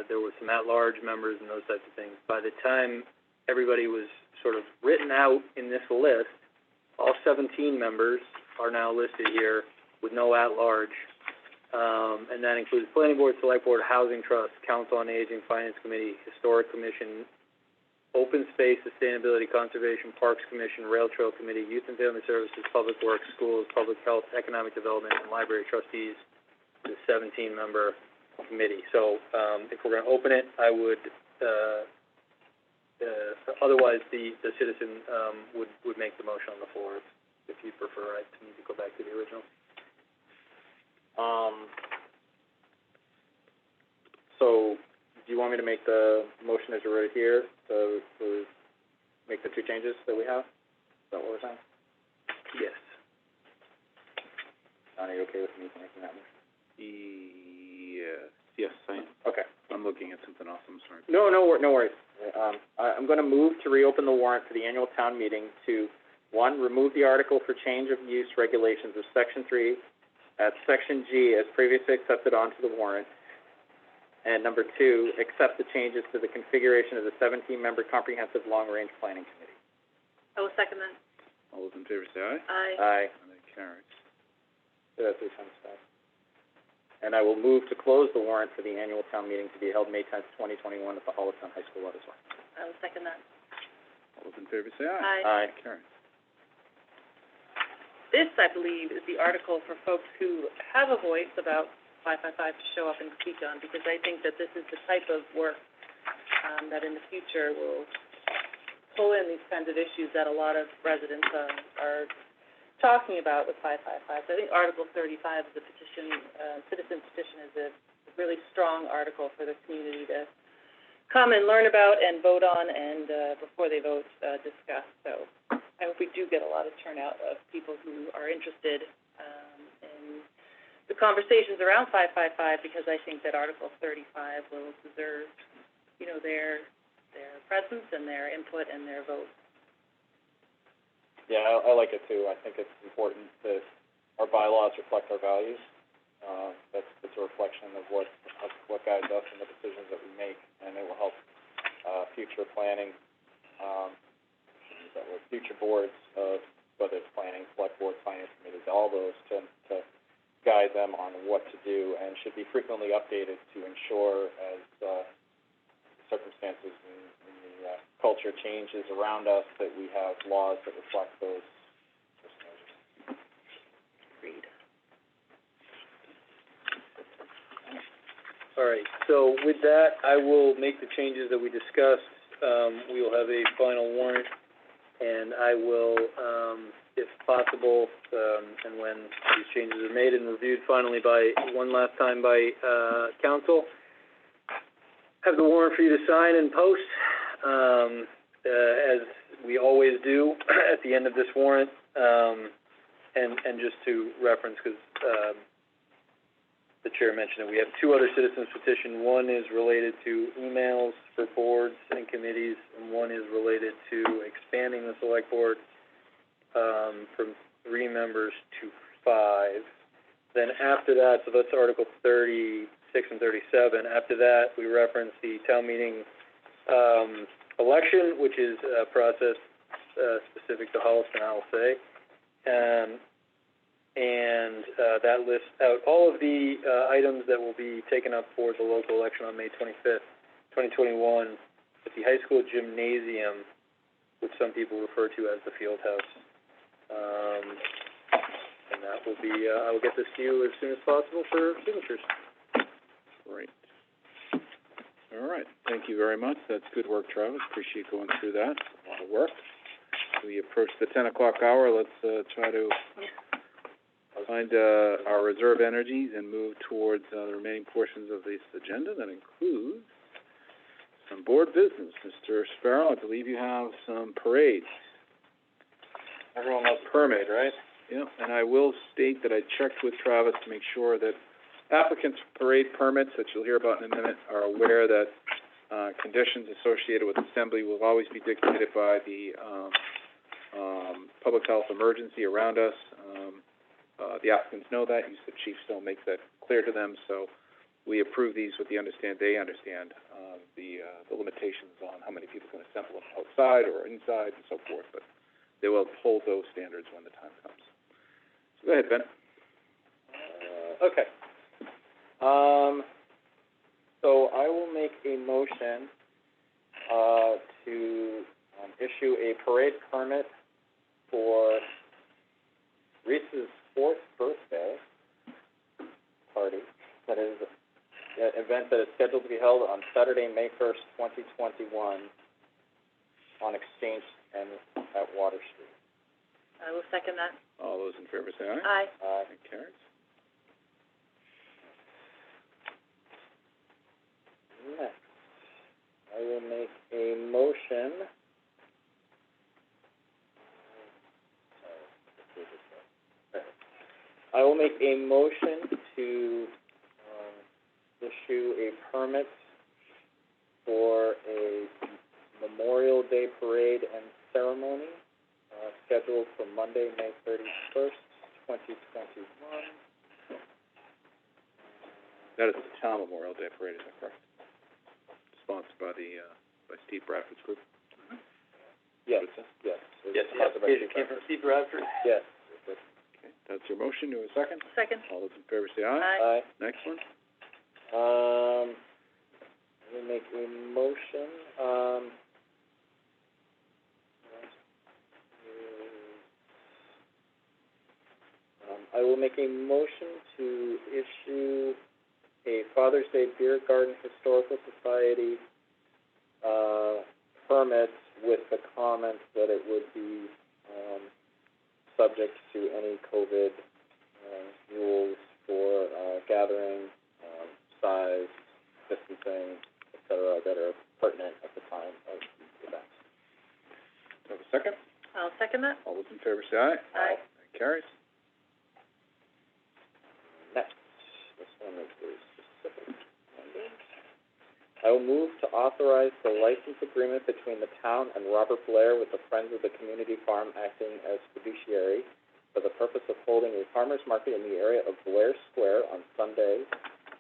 S2: there were some at-large members and those types of things. By the time everybody was sort of written out in this list, all 17 members are now listed here with no at-large. And that includes Planning Board, Select Board, Housing Trust, Council on Aging, Finance Committee, Historic Commission, Open Space, Sustainability, Conservation, Parks Commission, Rail Trail Committee, Youth and Family Services, Public Works, Schools, Public Health, Economic Development, and Library Trustees, the 17-member committee. So, if we're gonna open it, I would, otherwise the citizen, would make the motion on the floor if you prefer. I need to go back to the original. So, do you want me to make the motion as you wrote it here, to make the two changes that we have? Is that what we're saying? Yes. Don, are you okay with me making that motion?
S1: Yes, I am.
S3: Okay.
S1: I'm looking at something else, I'm sorry.
S3: No worries. I'm going to move to reopen the warrant for the annual town meeting to, 1, remove the article for change of use regulations of Section 3 at Section G as previously accepted onto the warrant, and number 2, accept the changes to the configuration of the 17-member Comprehensive Long-Range Planning Committee.
S4: I will second that.
S1: All those in favor say aye.
S4: Aye.
S3: Aye.
S1: And that carries.
S3: That's 3 times 5. And I will move to close the warrant for the annual town meeting to be held May 10th, 2021 at the Holliston High School Auditorium.
S4: I will second that.
S1: All those in favor say aye.
S4: Aye.
S3: Aye.
S1: That carries.
S4: This, I believe, is the article for folks who have a voice about 555 to show up and speak on, because I think that this is the type of work that in the future will pull in these kinds of issues that a lot of residents are talking about with 555. So I think Article 35 of the petition, citizen petition, is a really strong article for the community to come and learn about and vote on, and before they vote, discuss. So I hope we do get a lot of turnout of people who are interested in the conversations around 555, because I think that Article 35 will deserve, their presence and their input and their vote.
S3: Yeah, I like it too. I think it's important that our bylaws reflect our values. That's a reflection of what guides us in the decisions that we make, and it will help future planning, future boards of whether it's planning, select board, finance committees, all those to guide them on what to do, and should be frequently updated to ensure as circumstances and the culture changes around us that we have laws that reflect those measures.
S4: Agreed.
S2: All right, so with that, I will make the changes that we discussed. We will have a final warrant, and I will, if possible, and when these changes are made and reviewed finally by one last time by council, have the warrant for you to sign and post, as we always do at the end of this warrant. And just to reference, because the chair mentioned that we have 2 other citizens petition. One is related to emails for boards and committees, and one is related to expanding the select board from 3 members to 5. Then after that, so that's Article 36 and 37. After that, we reference the town meeting election, which is a process specific to Holliston, I'll say. That lists out all of the items that will be taken up for the local election on May 25th, 2021, at the high school gymnasium, which some people refer to as the field house. And that will be, I will get this to you as soon as possible for signatures.
S1: Great. All right, thank you very much. That's good work, Travis. Appreciate going through that. A lot of work. We approach the 10 o'clock hour. Let's try to find our reserve energies and move towards the remaining portions of this agenda. That includes some board business. Mr. Sparrow, I believe you have some parades.
S3: Everyone loves permit, right?
S1: Yeah, and I will state that I checked with Travis to make sure that applicants for parade permits, that you'll hear about in a minute, are aware that conditions associated with assembly will always be dictated by the public health emergency around us. The applicants know that. You said Chief Stone makes that clear to them, so we approve these with the they understand the limitations on how many people can assemble outside or inside and so forth, but they will uphold those standards when the time comes. So go ahead, Ben.
S3: Okay. So I will make a motion to issue a parade permit for Reese's 4th birthday party. That is an event that is scheduled to be held on Saturday, May 1st, 2021 on Exchange and at Water Street.
S4: I will second that.
S1: All those in favor say aye.
S4: Aye.
S1: That carries.
S3: Next, I will make a motion. I will make a motion to issue a permit for a Memorial Day parade and ceremony scheduled for Monday, May 31st, 2021.
S1: That is the town Memorial Day parade, is that correct? Sponsored by by Steve Bradford's group?
S3: Yes, yes.
S2: Yes, it came from Steve Bradford.
S3: Yes.
S1: Okay, that's your motion. Do we have a second?
S4: Second.
S1: All those in favor say aye.
S4: Aye.
S1: Next one.
S3: Let me make a motion, I will make a motion to issue a Father's Day Beer Garden Historical Society, permit with the comment that it would be, subject to any COVID, rules for, gathering, size, distancing, et cetera, that are pertinent at the time of the event.
S1: Do I have a second?
S4: I'll second that.
S1: All those in favor say aye.
S4: Aye.
S1: That carries.
S3: Next, this one is very specific. I will move to authorize the license agreement between the town and Robert Blair with the Friends of the Community Farm acting as fiduciary for the purpose of holding a farmer's market in the area of Blair Square on Sunday,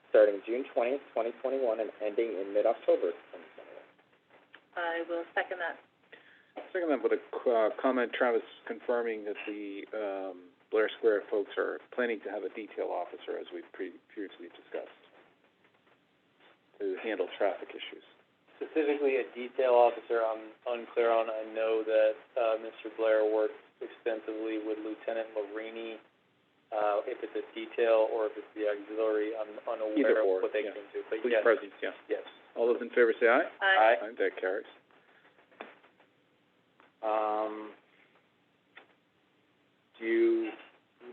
S3: starting June 20th, 2021, and ending in mid-October 2021.
S4: I will second that.
S1: Second that with a comment, Travis confirming that the Blair Square folks are planning to have a detail officer, as we've previously discussed, to handle traffic issues.
S2: Specifically, a detail officer, I'm unclear on. I know that Mr. Blair worked extensively with Lieutenant Marini. If it's a detail or if it's the auxiliary, I'm unaware of what they came to. But
S1: Police
S2: yes,
S1: presence, yeah.
S2: yes.
S1: All those in favor say aye.
S4: Aye.
S1: Aye, that carries.
S3: Do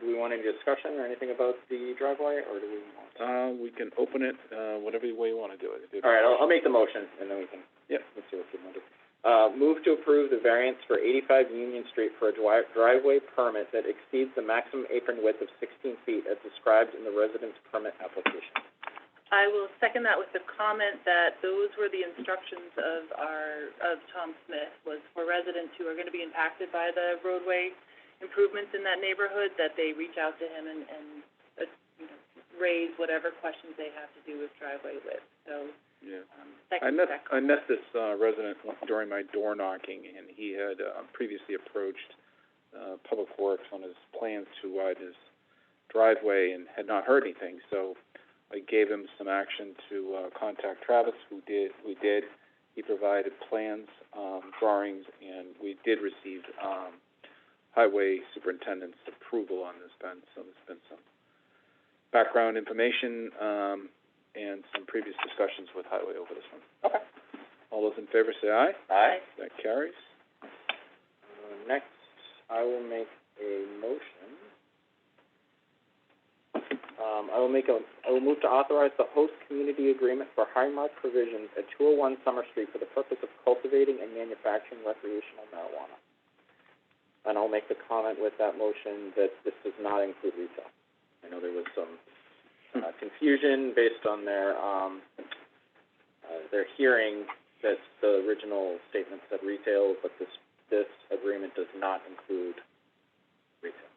S3: we want any discussion or anything about the driveway, or do we want?
S1: We can open it, whatever way you want to do it.
S3: All right, I'll make the motion, and then we can.
S1: Yep.
S3: Let's see what you want to do. Move to approve the variance for 85 Union Street for a driveway permit that exceeds the maximum apron width of 16 feet as described in the residence permit application.
S4: I will second that with the comment that those were the instructions of Tom Smith, was for residents who are going to be impacted by the roadway improvements in that neighborhood, that they reach out to him and you know, raise whatever questions they have to do with driveway width, so.
S1: Yeah.
S4: Second,
S1: I met this, resident during my door knocking, and he had, previously approached, Public Works on his plans to widen his driveway and had not heard anything, so I gave him some action to, contact Travis, who did. He provided plans, drawings, and we did receive, highway superintendent's approval on this, Ben, so there's been some background information, and some previous discussions with highway over this one.
S3: Okay.
S1: All those in favor say aye.
S3: Aye.
S1: That carries.
S3: Next, I will make a motion. I will move to authorize the host community agreement for Highmark Provisions at 201 Summer Street for the purpose of cultivating and manufacturing recreational marijuana. And I'll make the comment with that motion that this does not include retail. I know there was some confusion based on their hearing that the original statement said retail, but this agreement does not include retail.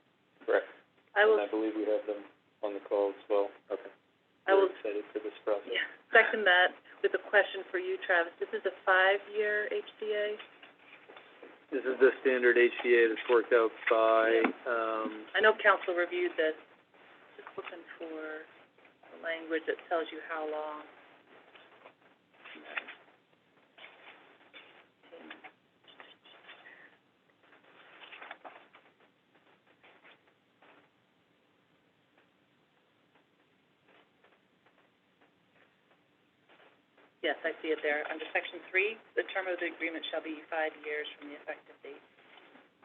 S3: Correct. And I believe we have them on the call as well. Okay. We're excited for this process.
S4: Yeah, second that with a question for you, Travis. This is a 5-year HCA?
S2: This is the standard HCA that's worked out by,
S4: I know council reviewed this. Just looking for the language that tells you how long. Yes, I see it there. Under section 3, the term of the agreement shall be 5 years from the effective date.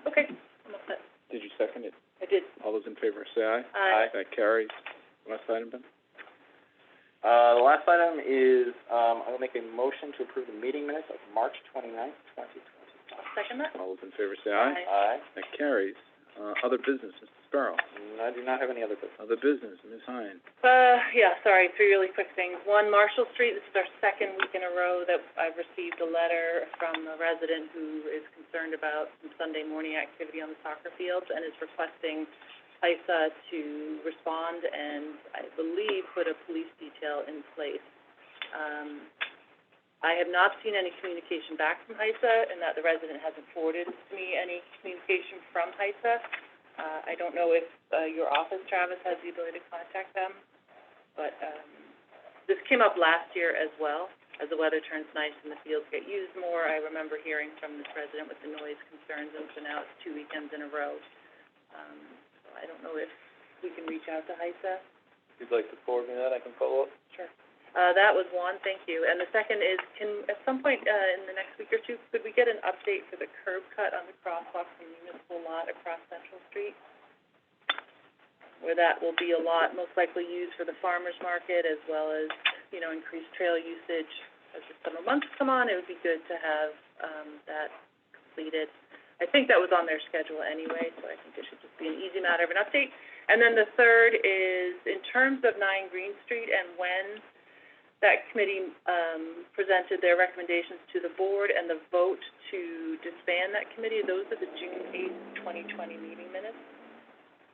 S4: Okay, I'm all set.
S1: Did you second it?
S4: I did.
S1: All those in favor say aye.
S4: Aye.
S1: That carries. Last item, Ben?
S3: the last item is, I will make a motion to approve the meeting minutes of March 29th, 2020.
S4: I'll second that.
S1: All those in favor say aye.
S3: Aye.
S1: That carries. Other business, Mr. Sparrow.
S3: I do not have any other business.
S1: Other business, Ms. Hine.
S4: Yeah, sorry, 3 really quick things. One, Marshall Street, this is our second week in a row that I've received a letter from a resident who is concerned about some Sunday morning activity on the soccer fields and is requesting HISA to respond and, I believe, put a police detail in place. I have not seen any communication back from HISA, and that the resident hasn't forwarded to me any communication from HISA. I don't know if your office, Travis, has the ability to contact them, but this came up last year as well. As the weather turns nice and the fields get used more, I remember hearing from this resident with the noise concerns, and so now it's 2 weekends in a row. So I don't know if we can reach out to HISA.
S2: If you'd like to forward me that, I can follow up.
S4: Sure. That was one, thank you. And the second is, at some point in the next week or two, could we get an update for the curb cut on the crosswalk from Municipal Lot across Central Street? Where that will be a lot most likely used for the farmer's market as well as, you know, increased trail usage. As the summer months come on, it would be good to have that completed. I think that was on their schedule anyway, so I think it should just be an easy matter of an update. And then the third is, in terms of 9 Green Street and when that committee presented their recommendations to the board and the vote to disband that committee, those are the June 8th, 2020 meeting minutes.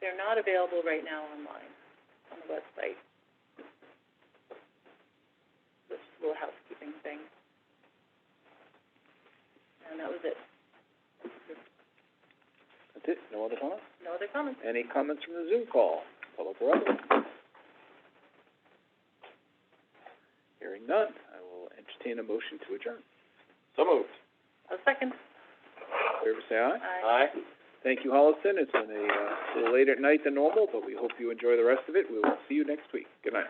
S4: They're not available right now online on the website. This little housekeeping thing. And that was it.
S1: That's it? No other comments?
S4: No other comments.
S1: Any comments from the Zoom call? Public or other? Hearing none, I will entertain a motion to adjourn.
S3: So moved.
S4: A second.
S1: Favor say aye.
S4: Aye.
S1: Thank you, Holliston. It's been a little later at night than normal, but we hope you enjoy the rest of it. We will see you next week. Good night.